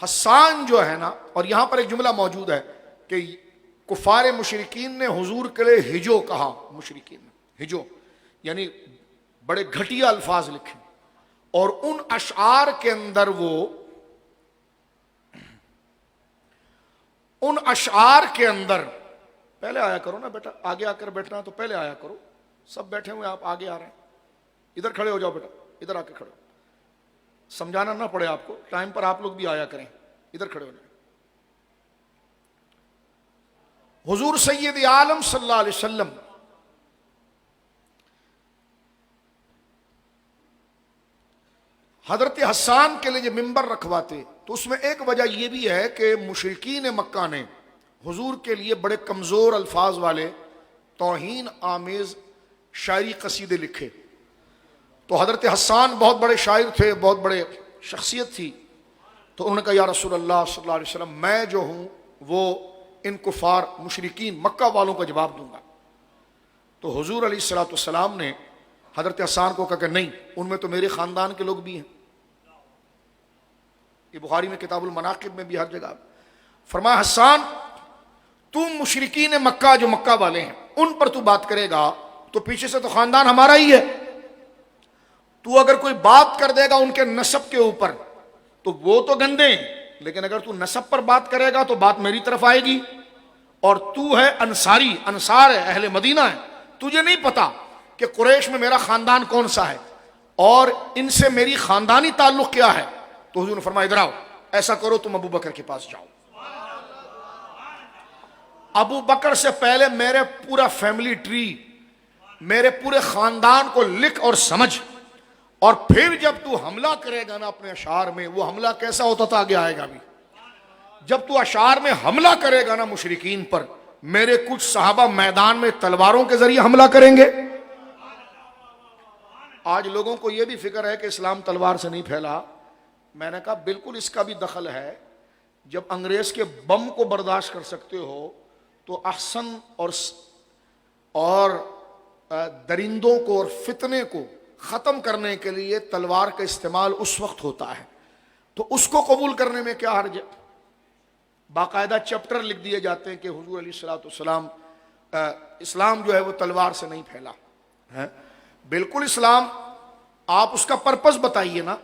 حسان جو ہے نا، اور یہاں پر ایک جملہ موجود ہے کہ کفار مشرکین نے حضور کے لیے ہجو کہا، مشرکین نے ہجو یعنی بڑے گھٹیا الفاظ لکھے، اور ان اشعار کے اندر ان اشعار کے اندر، پہلے آیا کرو نا بیٹا، آگے آ کر بیٹھنا تو پہلے آیا کرو، سب بیٹھے ہوئے آپ آگے آ رہے ہیں، ادھر کھڑے ہو جاؤ بیٹا، ادھر آ کے کھڑے ہو، سمجھانا نہ پڑے آپ کو، ٹائم پر آپ لوگ بھی آیا کریں، ادھر کھڑے ہو جائیں۔ حضور سید عالم صلی اللہ علیہ وسلم حضرت حسان کے لیے جو منبر رکھواتے، تو اس میں ایک وجہ یہ بھی ہے کہ مشرکین مکہ نے حضور کے لیے بڑے کمزور الفاظ والے توہین آمیز شاعری قصیدے لکھے، تو حضرت حسان بہت بڑے شاعر تھے، بہت بڑے شخصیت تھی، تو انہوں نے کہا یا رسول اللہ صلی اللہ علیہ وسلم، میں جو ہوں وہ ان کفار مشرکین مکہ والوں کا جواب دوں گا۔ تو حضور علیہ الصلوۃ والسلام نے حضرت حسان کو کہا کہ نہیں، ان میں تو میرے خاندان کے لوگ بھی ہیں، یہ بخاری میں کتاب المناقب میں بھی ہر جگہ۔ فرمایا حسان، تم مشرکین مکہ جو مکہ والے ہیں ان پر تو بات کرے گا تو پیچھے سے تو خاندان ہمارا ہی ہے، تو اگر کوئی بات کر دے گا ان کے نسب کے اوپر تو وہ تو گندے ہیں، لیکن اگر تو نسب پر بات کرے گا تو بات میری طرف آئے گی، اور تو ہے انصاری، انصار ہے، اہل مدینہ ہے، تجھے نہیں پتا کہ قریش میں میرا خاندان کون سا ہے اور ان سے میری خاندانی تعلق کیا ہے، تو حضور نے فرمایا ادھر آؤ، ایسا کرو تم ابو بکر کے پاس جاؤ۔ ابو بکر سے پہلے میرے پورا فیملی ٹری، میرے پورے خاندان کو لکھ اور سمجھ، اور پھر جب تو حملہ کرے گا نا اپنے اشعار میں، وہ حملہ کیسا ہوتا تھا آگے آئے گا بھی۔ جب تو اشعار میں حملہ کرے گا نا مشرکین پر، میرے کچھ صحابہ میدان میں تلواروں کے ذریعے حملہ کریں گے۔ آج لوگوں کو یہ بھی فکر ہے کہ اسلام تلوار سے نہیں پھیلا، میں نے کہا بالکل اس کا بھی دخل ہے۔ جب انگریز کے بم کو برداشت کر سکتے ہو تو احسن اور درندوں کو اور فتنے کو ختم کرنے کے لیے تلوار کا استعمال اس وقت ہوتا ہے، تو اس کو قبول کرنے میں کیا حرج ہے؟ باقاعدہ چیپٹر لکھ دیے جاتے ہیں کہ حضور علیہ الصلوۃ والسلام اسلام جو ہے وہ تلوار سے نہیں پھیلا ہے۔ بالکل اسلام، آپ اس کا پرپس بتائیے نا،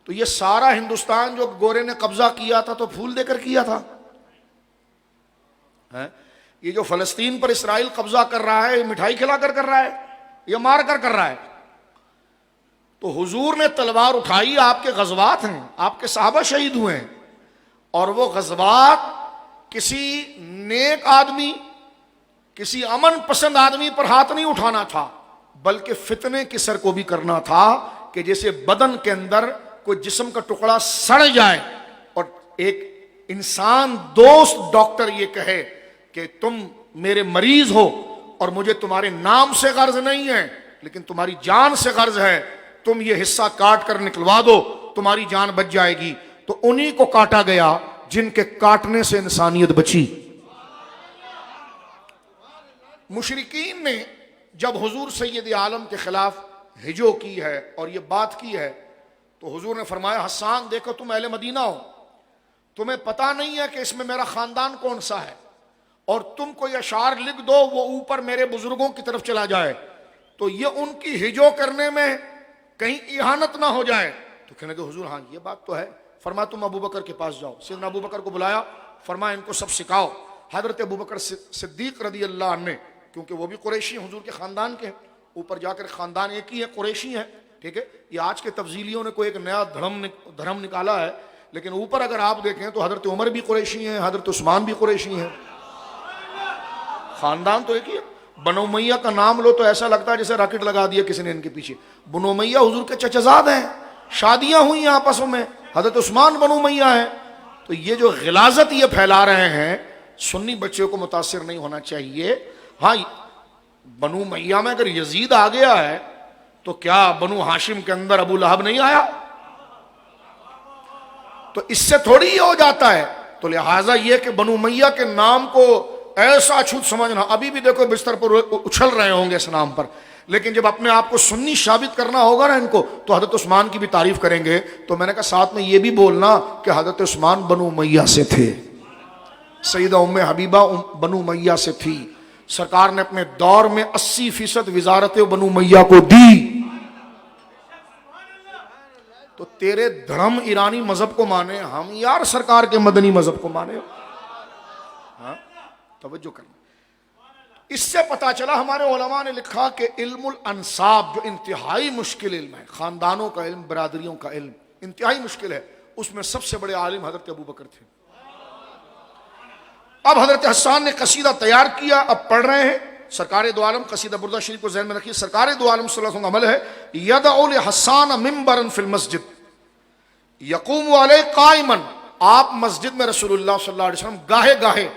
تو یہ سارا ہندوستان جو گورے نے قبضہ کیا تھا تو پھول دے کر کیا تھا۔ یہ جو فلسطین پر اسرائیل قبضہ کر رہا ہے، یہ مٹھائی کھلا کر رہا ہے، یہ مار کر رہا ہے۔ تو حضور نے تلوار اٹھائی، آپ کے غزوات ہیں، آپ کے صحابہ شہید ہوئے ہیں، اور وہ غزوات کسی نیک آدمی، کسی امن پسند آدمی پر ہاتھ نہیں اٹھانا تھا، بلکہ فتنے کی سر کو بھی کرنا تھا کہ جیسے بدن کے اندر کوئی جسم کا ٹکڑا سڑ جائے اور ایک انسان دوست ڈاکٹر یہ کہے کہ تم میرے مریض ہو اور مجھے تمہارے نام سے غرض نہیں ہے لیکن تمہاری جان سے غرض ہے، تم یہ حصہ کاٹ کر نکلوا دو تمہاری جان بچ جائے گی، تو انہی کو کاٹا گیا جن کے کاٹنے سے انسانیت بچی۔ مشرکین نے جب حضور سید عالم کے خلاف ہجو کی ہے اور یہ بات کی ہے تو حضور نے فرمایا حسان دیکھو تم اہل مدینہ ہو، تمہیں پتا نہیں ہے کہ اس میں میرا خاندان کون سا ہے، اور تم کوئی اشعار لکھ دو وہ اوپر میرے بزرگوں کی طرف چلا جائے تو یہ ان کی ہجو کرنے میں کہیں اہانت نہ ہو جائے۔ تو کہنے کہ حضور ہاں یہ بات تو ہے۔ فرمایا تم ابو بکر کے پاس جاؤ، سیدنا ابو بکر کو بلایا، فرمایا ان کو سب سکھاؤ۔ حضرت ابو بکر صدیق رضی اللہ عنہ نے، کیونکہ وہ بھی قریشی حضور کے خاندان کے ہیں، اوپر جا کر خاندان ایک ہی ہے، قریشی ہے، ٹھیک ہے، یہ آج کے تفضیلیوں نے کوئی ایک نیا دھرم نکالا ہے، لیکن اوپر اگر آپ دیکھیں تو حضرت عمر بھی قریشی ہیں، حضرت عثمان بھی قریشی ہیں، خاندان تو ایک ہی ہے۔ بنو امیہ کا نام لو تو ایسا لگتا ہے جیسے راکٹ لگا دیا کسی نے ان کے پیچھے۔ بنو امیہ حضور کے چچزاد ہیں، شادیاں ہوئی ہیں آپسوں میں، حضرت عثمان بنو امیہ ہیں۔ تو یہ جو غلاظت یہ پھیلا رہے ہیں، سنی بچوں کو متاثر نہیں ہونا چاہیے۔ ہاں بنو امیہ میں اگر یزید آ گیا ہے تو کیا بنو ہاشم کے اندر ابو لہب نہیں آیا؟ تو اس سے تھوڑی یہ ہو جاتا ہے۔ تو لہٰذا یہ کہ بنو امیہ کے نام کو ایسا چھوٹ سمجھنا، ابھی بھی دیکھو بستر پر اچھل رہے ہوں گے اس نام پر، لیکن جب اپنے آپ کو سنی ثابت کرنا ہوگا نا ان کو تو حضرت عثمان کی بھی تعریف کریں گے۔ تو میں نے کہا ساتھ میں یہ بھی بولنا کہ حضرت عثمان بنو امیہ سے تھے، سیدہ ام حبیبہ بنو امیہ سے تھی، سرکار نے اپنے دور میں 80% وزارت بنو امیہ کو دی۔ تو تیرے دھرم ایرانی مذہب کو مانے، ہم یار سرکار کے مدنی مذہب کو مانے۔ ہاں توجہ کرنا۔ اس سے پتا چلا ہمارے علماء نے لکھا کہ علم الانساب جو انتہائی مشکل علم ہے، خاندانوں کا علم، برادریوں کا علم انتہائی مشکل ہے، اس میں سب سے بڑے عالم حضرت ابو بکر تھے۔ اب حضرت حسان نے قصیدہ تیار کیا، اب پڑھ رہے ہیں۔ سرکار دو عالم، قصیدہ بردہ شریف کو ذہن میں رکھیے، سرکار دو عالم صلی اللہ علیہ وسلم کا عمل ہے یدعو لحسان ممبرا فی المسجد یقوم علیہ قائما۔ آپ مسجد میں رسول اللہ صلی اللہ علیہ وسلم گاہے گاہے،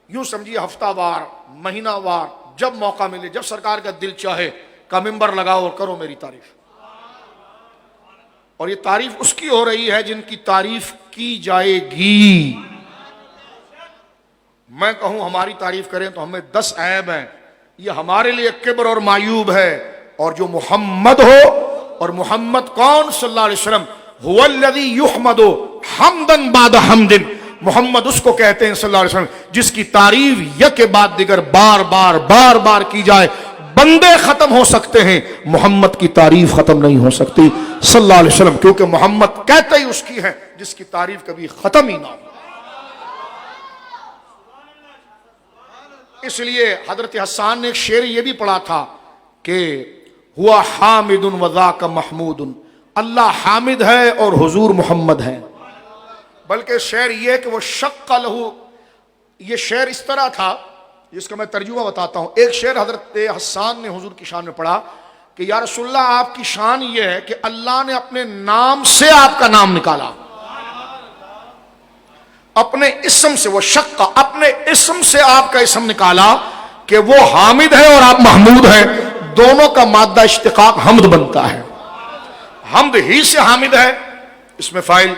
یوں سمجھیے ہفتہ وار، مہینہ وار، جب موقع ملے، جب سرکار کا دل چاہے کا ممبر لگاؤ اور کرو میری تعریف۔ اور یہ تعریف اس کی ہو رہی ہے جن کی تعریف کی جائے گی۔ میں کہوں ہماری تعریف کریں تو ہمیں 10 عیب ہیں، یہ ہمارے لیے کبر اور معیوب ہے، اور جو محمد ہو، اور محمد کون صلی اللہ علیہ وسلم، هو الذی یحمد حمدا بعد حمد، محمد اس کو کہتے ہیں صلی اللہ علیہ وسلم جس کی تعریف یک بعد دیگر بار بار کی جائے، بندے ختم ہو سکتے ہیں، محمد کی تعریف ختم نہیں ہو سکتی صلی اللہ علیہ وسلم، کیونکہ محمد کہتے ہی اس کی ہے جس کی تعریف کبھی ختم ہی نہ ہو۔ اس لیے حضرت حسان نے ایک شعر یہ بھی پڑھا تھا کہ ہوا حامد وذاک محمود، اللہ حامد ہے اور حضور محمد ہے۔ بلکہ شعر یہ کہ وہ شق لہو، یہ شعر اس طرح تھا جس کا میں ترجمہ بتاتا ہوں۔ ایک شعر حضرت حسان نے حضور کی شان میں پڑھا کہ یا رسول اللہ آپ کی شان یہ ہے کہ اللہ نے اپنے نام سے آپ کا نام نکالا، اپنے اسم سے، وہ شق اپنے اسم سے آپ کا اسم نکالا کہ وہ حامد ہے اور آپ محمود ہیں، دونوں کا مادہ اشتقاق حمد بنتا ہے۔ حمد ہی سے حامد ہے اس میں فاعل،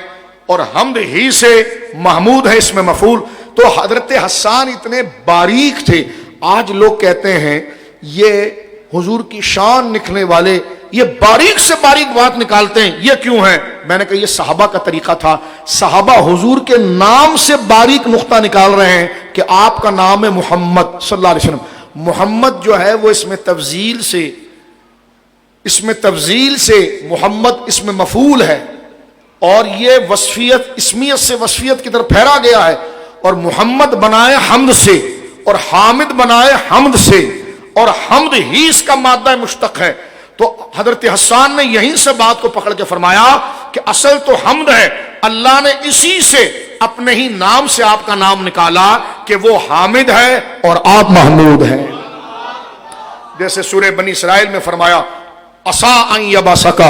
اور حمد ہی سے محمود ہے اس میں مفعول۔ تو حضرت حسان اتنے باریک تھے، آج لوگ کہتے ہیں یہ حضور کی شان نکلنے والے یہ باریک سے باریک بات نکالتے ہیں، یہ کیوں ہے؟ میں نے کہا یہ صحابہ کا طریقہ تھا، صحابہ حضور کے نام سے باریک نقطہ نکال رہے ہیں کہ آپ کا نام ہے محمد صلی اللہ علیہ وسلم۔ محمد جو ہے وہ اس میں تفضیل سے محمد اس میں مفعول ہے، اور یہ وصفیت اسمیت سے وصفیت کی طرف پھیرا گیا ہے، اور محمد بنائے حمد سے اور حامد بنائے حمد سے، اور حمد ہی اس کا مادہ مشتق ہے۔ تو حضرت حسان نے یہیں سے بات کو پکڑ کے فرمایا کہ اصل تو حمد ہے، اللہ نے اسی سے اپنے ہی نام سے آپ کا نام نکالا کہ وہ حامد ہے اور آپ محمود ہیں۔ جیسے سورہ بنی اسرائیل میں فرمایا عسیٰ ان یبعثک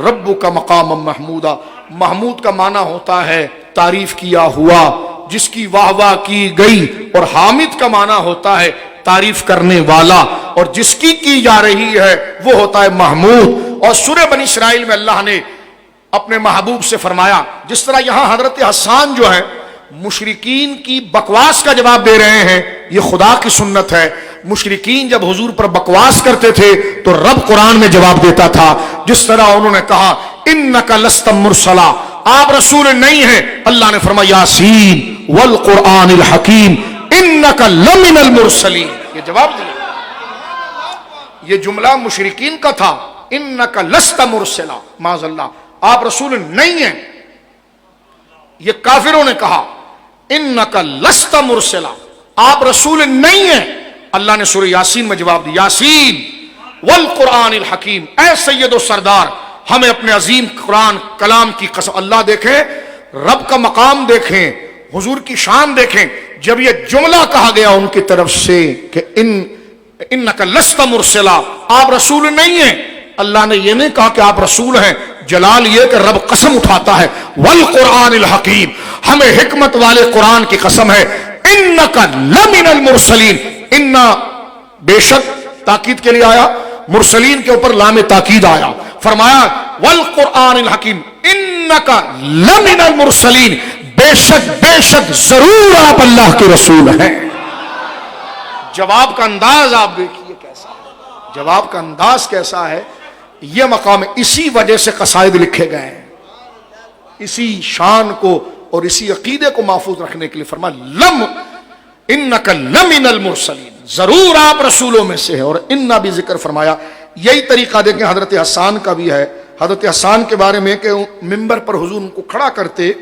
ربک مقاما محمودا، محمود کا معنی ہوتا ہے تعریف کیا ہوا، جس کی واہ واہ کی گئی، اور حامد کا معنی ہوتا ہے تعریف کرنے والا، اور جس کی جا رہی ہے وہ ہوتا ہے محمود۔ اور سورہ بنی اسرائیل میں اللہ نے اپنے محبوب سے فرمایا، جس طرح یہاں حضرت حسان جو ہے مشرکین کی بکواس کا جواب دے رہے ہیں، یہ خدا کی سنت ہے۔ مشرکین جب حضور پر بکواس کرتے تھے تو رب قرآن میں جواب دیتا تھا، جس طرح انہوں نے کہا انک لست مرسلا، آپ رسول نہیں ہیں، اللہ نے فرمایا یاسین والقرآن الحکیم انک لمن المرسلین، یہ جواب دیا۔ یہ جملہ مشرکین کا تھا، انک لست مرسلا، معاذ اللہ آپ رسول نہیں ہیں۔ یہ کافروں نے کہا انک لست مرسلا، آپ رسول نہیں ہیں۔ اللہ نے سورہ یاسین میں جواب دیا یاسین والقرآن الحکیم، اے سید و سردار ہمیں اپنے عظیم قرآن کلام کی قسم۔ اللہ دیکھیں، رب کا مقام دیکھیں، حضور کی شان دیکھیں، جب یہ جملہ کہا گیا ان کی طرف سے کہ انک لست مرسلا، آپ رسول نہیں ہیں، اللہ نے یہ نہیں کہا کہ آپ رسول ہیں، جلال یہ کہ رب قسم اٹھاتا ہے والقرآن الحکیم، ہمیں حکمت والے قرآن کی قسم ہے، انک لمن المرسلین، انا بے شک تاکید کے لیے آیا، مرسلین کے اوپر لام تاکید آیا، فرمایا والقرآن الحکیم انک لمن المرسلین، بے شک ضرور آپ اللہ کے رسول ہیں۔ جواب کا انداز آپ دیکھیے کیسا ہے، جواب کا انداز کیسا ہے، یہ مقام اسی وجہ سے قصائد لکھے گئے ہیں، اسی شان کو اور اسی عقیدے کو محفوظ رکھنے کے لیے فرمایا انک لمن المرسلین، ضرور آپ رسولوں میں سے ہیں، اور انا بھی ذکر فرمایا۔ یہی طریقہ دیکھیں حضرت حسان کا بھی ہے۔ حضرت حسان کے بارے میں کہ منبر پر حضور ان کو کھڑا کرتے،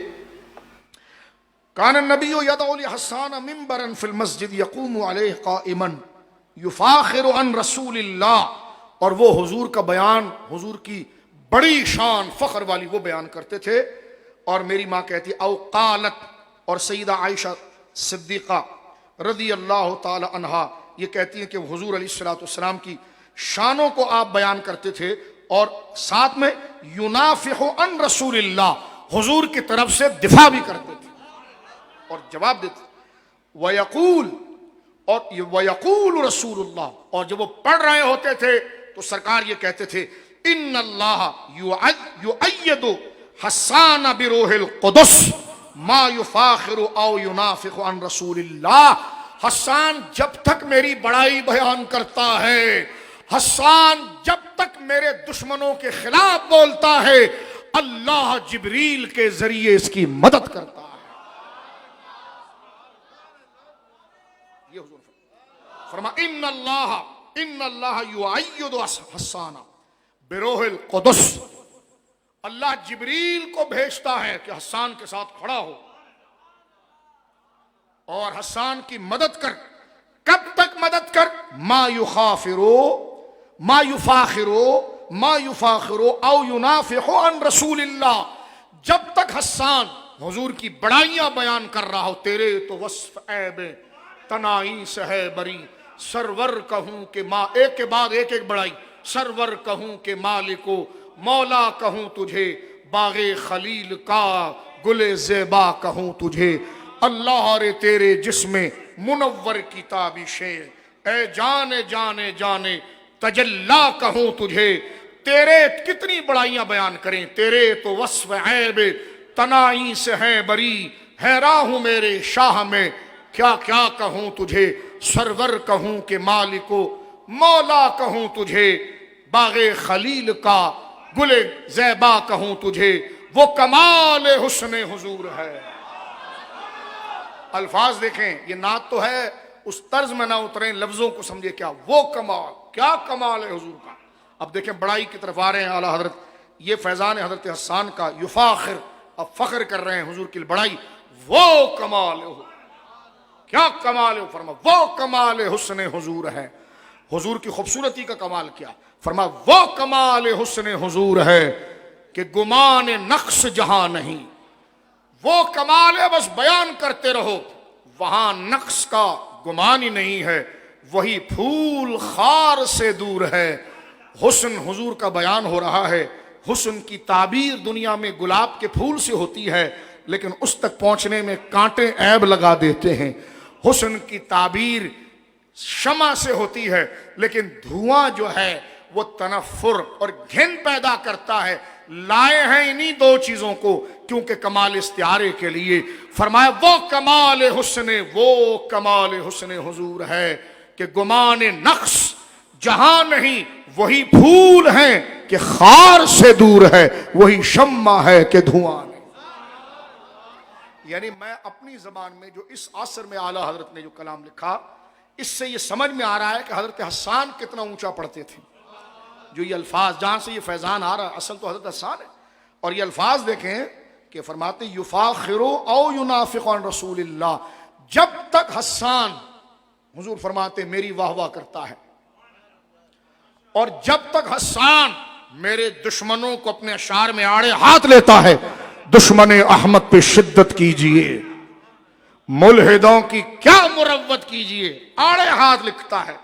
کان النبی یدعو لحسان منبرا فی المسجد یقوم علیہ قائما یفاخر عن رسول اللہ، اور وہ حضور کا بیان، حضور کی بڑی شان فخر والی وہ بیان کرتے تھے۔ اور میری ماں کہتی او قالت، اور سیدہ عائشہ صدیقہ رضی اللہ تعالی عنہا یہ کہتی ہیں کہ حضور علیہ الصلوۃ والسلام کی شانوں کو آپ بیان کرتے تھے، اور ساتھ میں ینافح عن رسول اللہ، حضور کی طرف سے دفاع بھی کرتے تھے اور جواب دیتے۔ وَيَقُولُ رسول اللہ، اور جب وہ پڑھ رہے ہوتے تھے تو سرکار یہ کہتے تھے ان اللہ یؤید حسان بروح القدس ما یفاخر او ینافق عن رسول اللہ، حسان جب تک میری بڑائی بیان کرتا ہے، حسان جب تک میرے دشمنوں کے خلاف بولتا ہے، اللہ جبریل کے ذریعے اس کی مدد کرتا ہے۔ یہ حضور فرما ان اللہ ان اللہ یؤید حسان بروح القدس، اللہ جبریل کو بھیجتا ہے کہ حسان کے ساتھ کھڑا ہو اور حسان کی مدد کر. کب تک مدد کر؟ ما یفاخرو او ینافحو عن رسول اللہ، جب تک حسان حضور کی بڑائیاں بیان کر رہا ہو. تیرے تو وصف عیب تنائی سے ہے بری، سرور کہوں کہ ماں، ایک کے بعد ایک ایک بڑائی. سرور کہوں کہ مالکو مولا کہوں تجھے، باغ خلیل کا گل زیبا کہوں تجھے. اللہ رے تیرے جسم منور کی تابشیں، اے جانے جانے جانے تجلا کہوں تجھے. تیرے کتنی بڑائیاں بیان کریں، تیرے تو وصف عیب تنائی سے ہیں بری. حیراں ہوں میرے شاہ میں کیا کیا کہوں تجھے. سرور کہوں کہ مالکو مولا کہوں تجھے، باغ خلیل کا گل زیبا کہوں تجھے. وہ کمال حسن حضور ہے. الفاظ دیکھیں، یہ نعت تو ہے، اس طرز میں نہ اتریں، لفظوں کو سمجھے. کیا وہ کمال، کیا کمال ہے حضور کا. اب دیکھیں بڑائی کی طرف آ رہے ہیں اعلیٰ حضرت. یہ فیضان حضرت حسان کا، یفاخر، اب فخر کر رہے ہیں حضور کی بڑائی. وہ کمال ہے، کیا کمال ہے. فرما وہ کمال حسن حضور ہے. حضور کی خوبصورتی کا کمال کیا. فرما وہ کمال حسن حضور ہے کہ گمان نقص جہاں نہیں. وہ کمال ہے، بس بیان کرتے رہو، وہاں نقص کا گمان ہی نہیں ہے. وہی پھول خار سے دور ہے. حسن حضور کا بیان ہو رہا ہے. حسن کی تعبیر دنیا میں گلاب کے پھول سے ہوتی ہے، لیکن اس تک پہنچنے میں کانٹے عیب لگا دیتے ہیں. حسن کی تعبیر شمع سے ہوتی ہے، لیکن دھواں جو ہے وہ تنفر اور گھن پیدا کرتا ہے. لائے ہیں انہی دو چیزوں کو کیونکہ کمال استعارے کے لیے. فرمایا وہ کمال حسن حضور ہے کہ گمان نقص جہاں نہیں. وہی پھول ہیں کہ خار سے دور ہے، وہی شمع ہے کہ دھواں نہیں. یعنی میں اپنی زبان میں جو اس عصر میں اعلیٰ حضرت نے جو کلام لکھا، اس سے یہ سمجھ میں آ رہا ہے کہ حضرت حسان کتنا اونچا پڑھتے تھے. جو یہ الفاظ جہاں سے یہ فیضان آ رہا ہے، اصل تو حضرت حسان ہے. اور یہ الفاظ دیکھیں کہ فرماتے یفاخرو او ینافق عن رسول اللہ. جب تک حسان، حضور فرماتے میری واہ واہ کرتا ہے، اور جب تک حسان میرے دشمنوں کو اپنے اشعار میں آڑے ہاتھ لیتا ہے. دشمن احمد پہ شدت کیجئے، ملحدوں کی کیا مروت کیجئے. آڑے ہاتھ لکھتا ہے،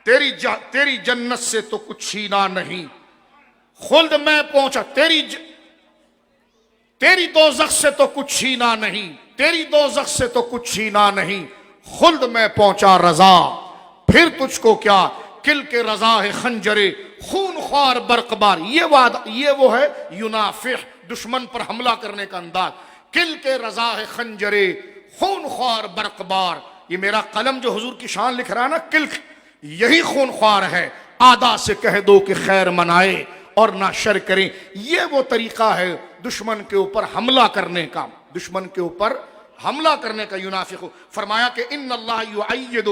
تیری جنت سے تو کچھ چھینا نہیں، خلد میں پہنچا. تیری دوزخ سے تو کچھ چھینا نہیں، تیری دوزخ سے تو کچھ چھینا نہیں، خلد میں پہنچا رضا. پھر تجھ کو کیا، کل کے رضا ہے خنجرے خون خوار برقبار. یہ وہ ہے ینافح، دشمن پر حملہ کرنے کا انداز. کل کے رضا ہے خنجرے خون خوار برقبار. یہ میرا قلم جو حضور کی شان لکھ رہا ہے نا، کل یہی خون خوار ہے. آدھا سے کہہ دو کہ خیر منائے اور نہ شر کریں. یہ وہ طریقہ ہے دشمن کے اوپر حملہ کرنے کا، دشمن کے اوپر حملہ کرنے کا. ینافق فرمایا کہ ان اللہ یؤید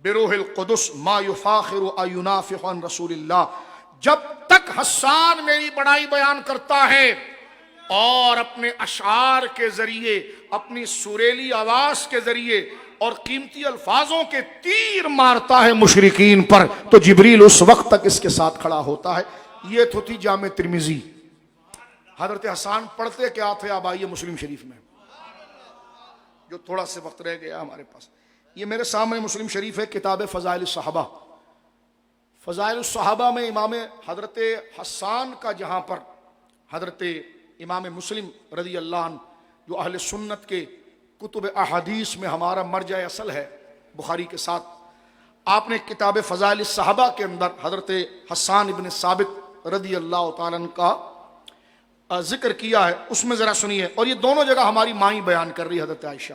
بروح القدس ما یفاخر او ینافق عن رسول اللہ. جب تک حسان میری بڑائی بیان کرتا ہے اور اپنے اشعار کے ذریعے، اپنی سریلی آواز کے ذریعے اور قیمتی الفاظوں کے تیر مارتا ہے مشرکین پر، تو جبریل اس وقت تک اس کے ساتھ کھڑا ہوتا ہے. یہ تو تھی جامع ترمذی. حضرت حسان پڑھتے کیا تھے؟ اب آئیے مسلم شریف میں، جو تھوڑا سے وقت رہ گیا ہمارے پاس. یہ میرے سامنے مسلم شریف ہے، کتاب فضائل الصحابہ. فضائل الصحابہ میں امام حضرت حسان کا، جہاں پر حضرت امام مسلم رضی اللہ عنہ جو اہل سنت کے کتب احادیث میں ہمارا مرجع اصل ہے بخاری کے ساتھ، آپ نے کتاب فضائل الصحابہ کے اندر حضرت حسان ابن ثابت رضی اللہ تعالیٰ عنہ کا ذکر کیا ہے. اس میں ذرا سنیے. اور یہ دونوں جگہ ہماری مائیں بیان کر رہی ہے، حضرت عائشہ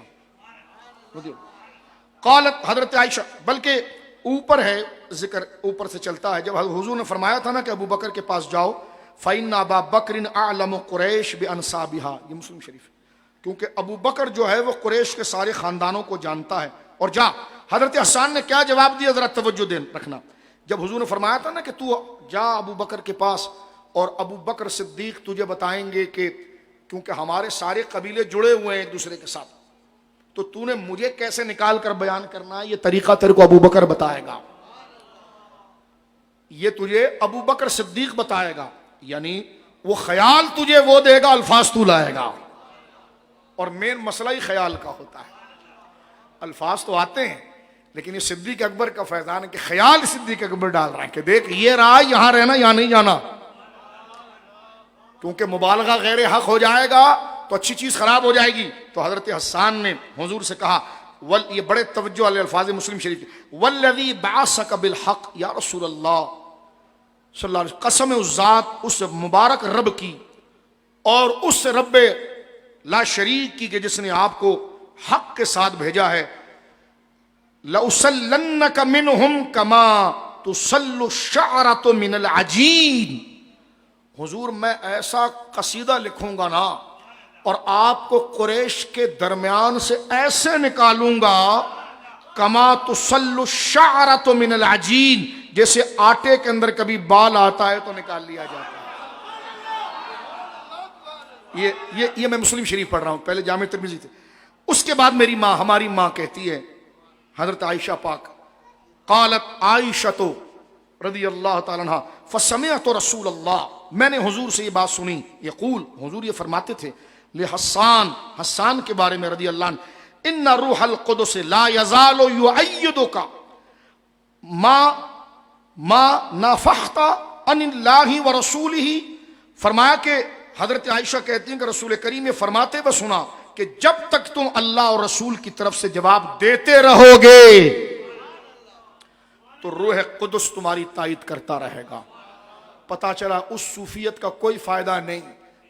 قالت، حضرت عائشہ، بلکہ اوپر ہے ذکر، اوپر سے چلتا ہے. جب حضور نے فرمایا تھا نا کہ ابو بکر کے پاس جاؤ، فَإِنَّ أَبَا بَكْرٍ أَعْلَمُ قُرَيْشٍ بِأَنْسَابِهَا، یہ مسلم شریف ہے. کیونکہ ابو بکر جو ہے وہ قریش کے سارے خاندانوں کو جانتا ہے. اور جا، حضرت حسان نے کیا جواب دیا، ذرا توجہ رکھنا. جب حضور نے فرمایا تھا نا کہ تو جا ابو بکر کے پاس اور ابو بکر صدیق تجھے بتائیں گے کہ کیونکہ ہمارے سارے قبیلے جڑے ہوئے ہیں ایک دوسرے کے ساتھ، تو تو نے مجھے کیسے نکال کر بیان کرنا ہے، یہ طریقہ تیرے کو ابو بکر بتائے گا، یہ تجھے ابو بکر صدیق بتائے گا، یعنی وہ خیال تجھے وہ دے گا، الفاظ تو لائے گا، اور مین مسئلہ ہی خیال کا ہوتا ہے۔ الفاظ تو آتے ہیں لیکن یہ صدیق اکبر کا فیضان ہے کہ خیال صدیق اکبر ڈال رہے ہیں کہ دیکھ یہ رہا، یہاں رہنا یہاں نہیں جانا، کیونکہ مبالغہ غیر حق ہو جائے گا تو اچھی چیز خراب ہو جائے گی۔ تو حضرت حسان نے حضور سے کہا، یہ بڑے توجہ والے الفاظ مسلم شریف کے، والذی بعثک بالحق یا رسول اللہ صلی اللہ علیہ وسلم، قسم اس ذات اس مبارک رب کی اور اس رب لا شریک کی کہ جس نے آپ کو حق کے ساتھ بھیجا ہے، لَأُسَلَّنَّكَ مِنْهُمْ كَمَا تُسَلُّ الشَّعْرَةُ مِنَ الْعَجِينِ، حضور میں ایسا قصیدہ لکھوں گا نا اور آپ کو قریش کے درمیان سے ایسے نکالوں گا، کما تسل الشعرۃ من العجین، جیسے آٹے کے اندر کبھی بال آتا ہے تو نکال لیا جاتا ہے۔ یہ میں مسلم شریف پڑھ رہا ہوں، پہلے جامع ترمذی تھے۔ اس کے بعد میری ماں، ہماری ماں کہتی ہے حضرت عائشہ پاک، قالت عائشہ رضی اللہ تعالی عنہ، فسمعت رسول اللہ، میں نے حضور سے یہ بات سنی، یقول، حضور یہ فرماتے تھے، لحسان، حسان کے بارے میں رضی اللہ عنہ، ان روح القدس لا یزال یؤیدک ما نافحت عن اللہ ورسولہ، فرمایا کہ حضرت عائشہ کہتی ہیں کہ رسول کریم یہ فرماتے ہوئے سنا کہ جب تک تم اللہ اور رسول کی طرف سے جواب دیتے رہو گے تو روح قدس تمہاری تائید کرتا رہے گا۔ پتا چلا اس صوفیت کا کوئی فائدہ نہیں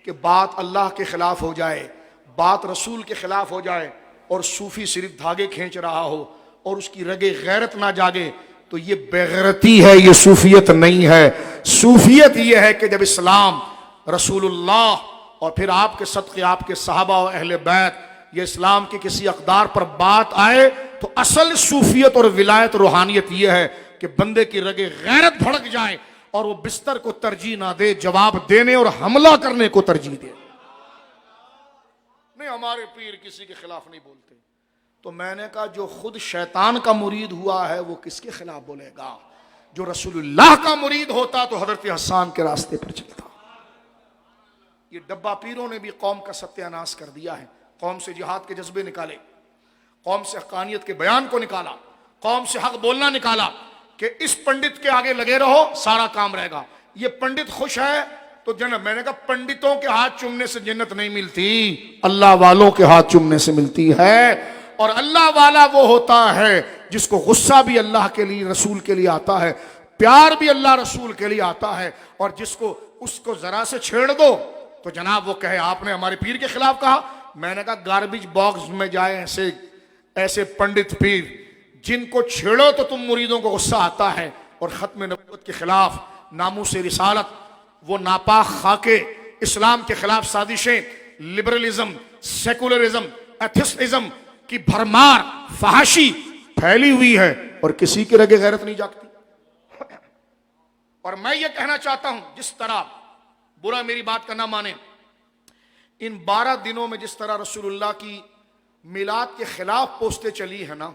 کہ بات اللہ کے خلاف ہو جائے، بات رسول کے خلاف ہو جائے اور صوفی صرف دھاگے کھینچ رہا ہو اور اس کی رگے غیرت نہ جاگے، تو یہ بےغیرتی ہے، یہ صوفیت نہیں ہے۔ صوفیت یہ ہے کہ جب اسلام، رسول اللہ اور پھر آپ کے صدقے آپ کے صحابہ و اہل بیت، یہ اسلام کے کسی اقدار پر بات آئے تو اصل صوفیت اور ولایت روحانیت یہ ہے کہ بندے کی رگے غیرت بھڑک جائے اور وہ بستر کو ترجیح نہ دے، جواب دینے اور حملہ کرنے کو ترجیح دے۔ نہیں، ہمارے پیر کسی کے خلاف نہیں بولتے۔ تو میں نے کہا جو خود شیطان کا مرید ہوا ہے وہ کس کے خلاف بولے گا؟ جو رسول اللہ کا مرید ہوتا تو حضرت حسان کے راستے پر چلتا۔ یہ ڈبہ پیروں نے بھی قوم کا ستیہ ناش کر دیا ہے، قوم سے جہاد کے جذبے نکالے، قوم سے حقانیت کے بیان کو نکالا، قوم سے حق بولنا نکالا کہ اس پنڈت کے آگے لگے رہو سارا کام رہے گا، یہ پنڈت خوش ہے تو جنت۔ میں نے کہا پنڈتوں کے ہاتھ چومنے سے جنت نہیں ملتی، اللہ والوں کے ہاتھ چومنے سے ملتی ہے، اور اللہ والا وہ ہوتا ہے جس کو غصہ بھی اللہ کے لیے، رسول کے لیے آتا ہے، پیار بھی اللہ رسول کے لیے آتا ہے، اور جس کو اس کو ذرا سے چھیڑ دو تو جناب وہ کہے آپ نے ہمارے پیر کے خلاف کہا۔ میں نے کہا گاربیج باکس میں جائے ایسے پنڈت پیر جن کو چھیڑو تو تم مریدوں کو غصہ آتا ہے، اور ختم نبوت کے خلاف، ناموس رسالت، وہ ناپاک خاکے، اسلام کے خلاف سازشیں، لبرلزم، سیکولرزم، ایتھسٹزم کی بھرمار، فحاشی پھیلی ہوئی ہے اور کسی کی رگے غیرت نہیں جاگتی۔ اور میں یہ کہنا چاہتا ہوں، جس طرح، برا میری بات کا نہ مانے، ان 12 دنوں میں جس طرح رسول اللہ کی میلاد کے خلاف پوسٹیں چلی ہیں نا،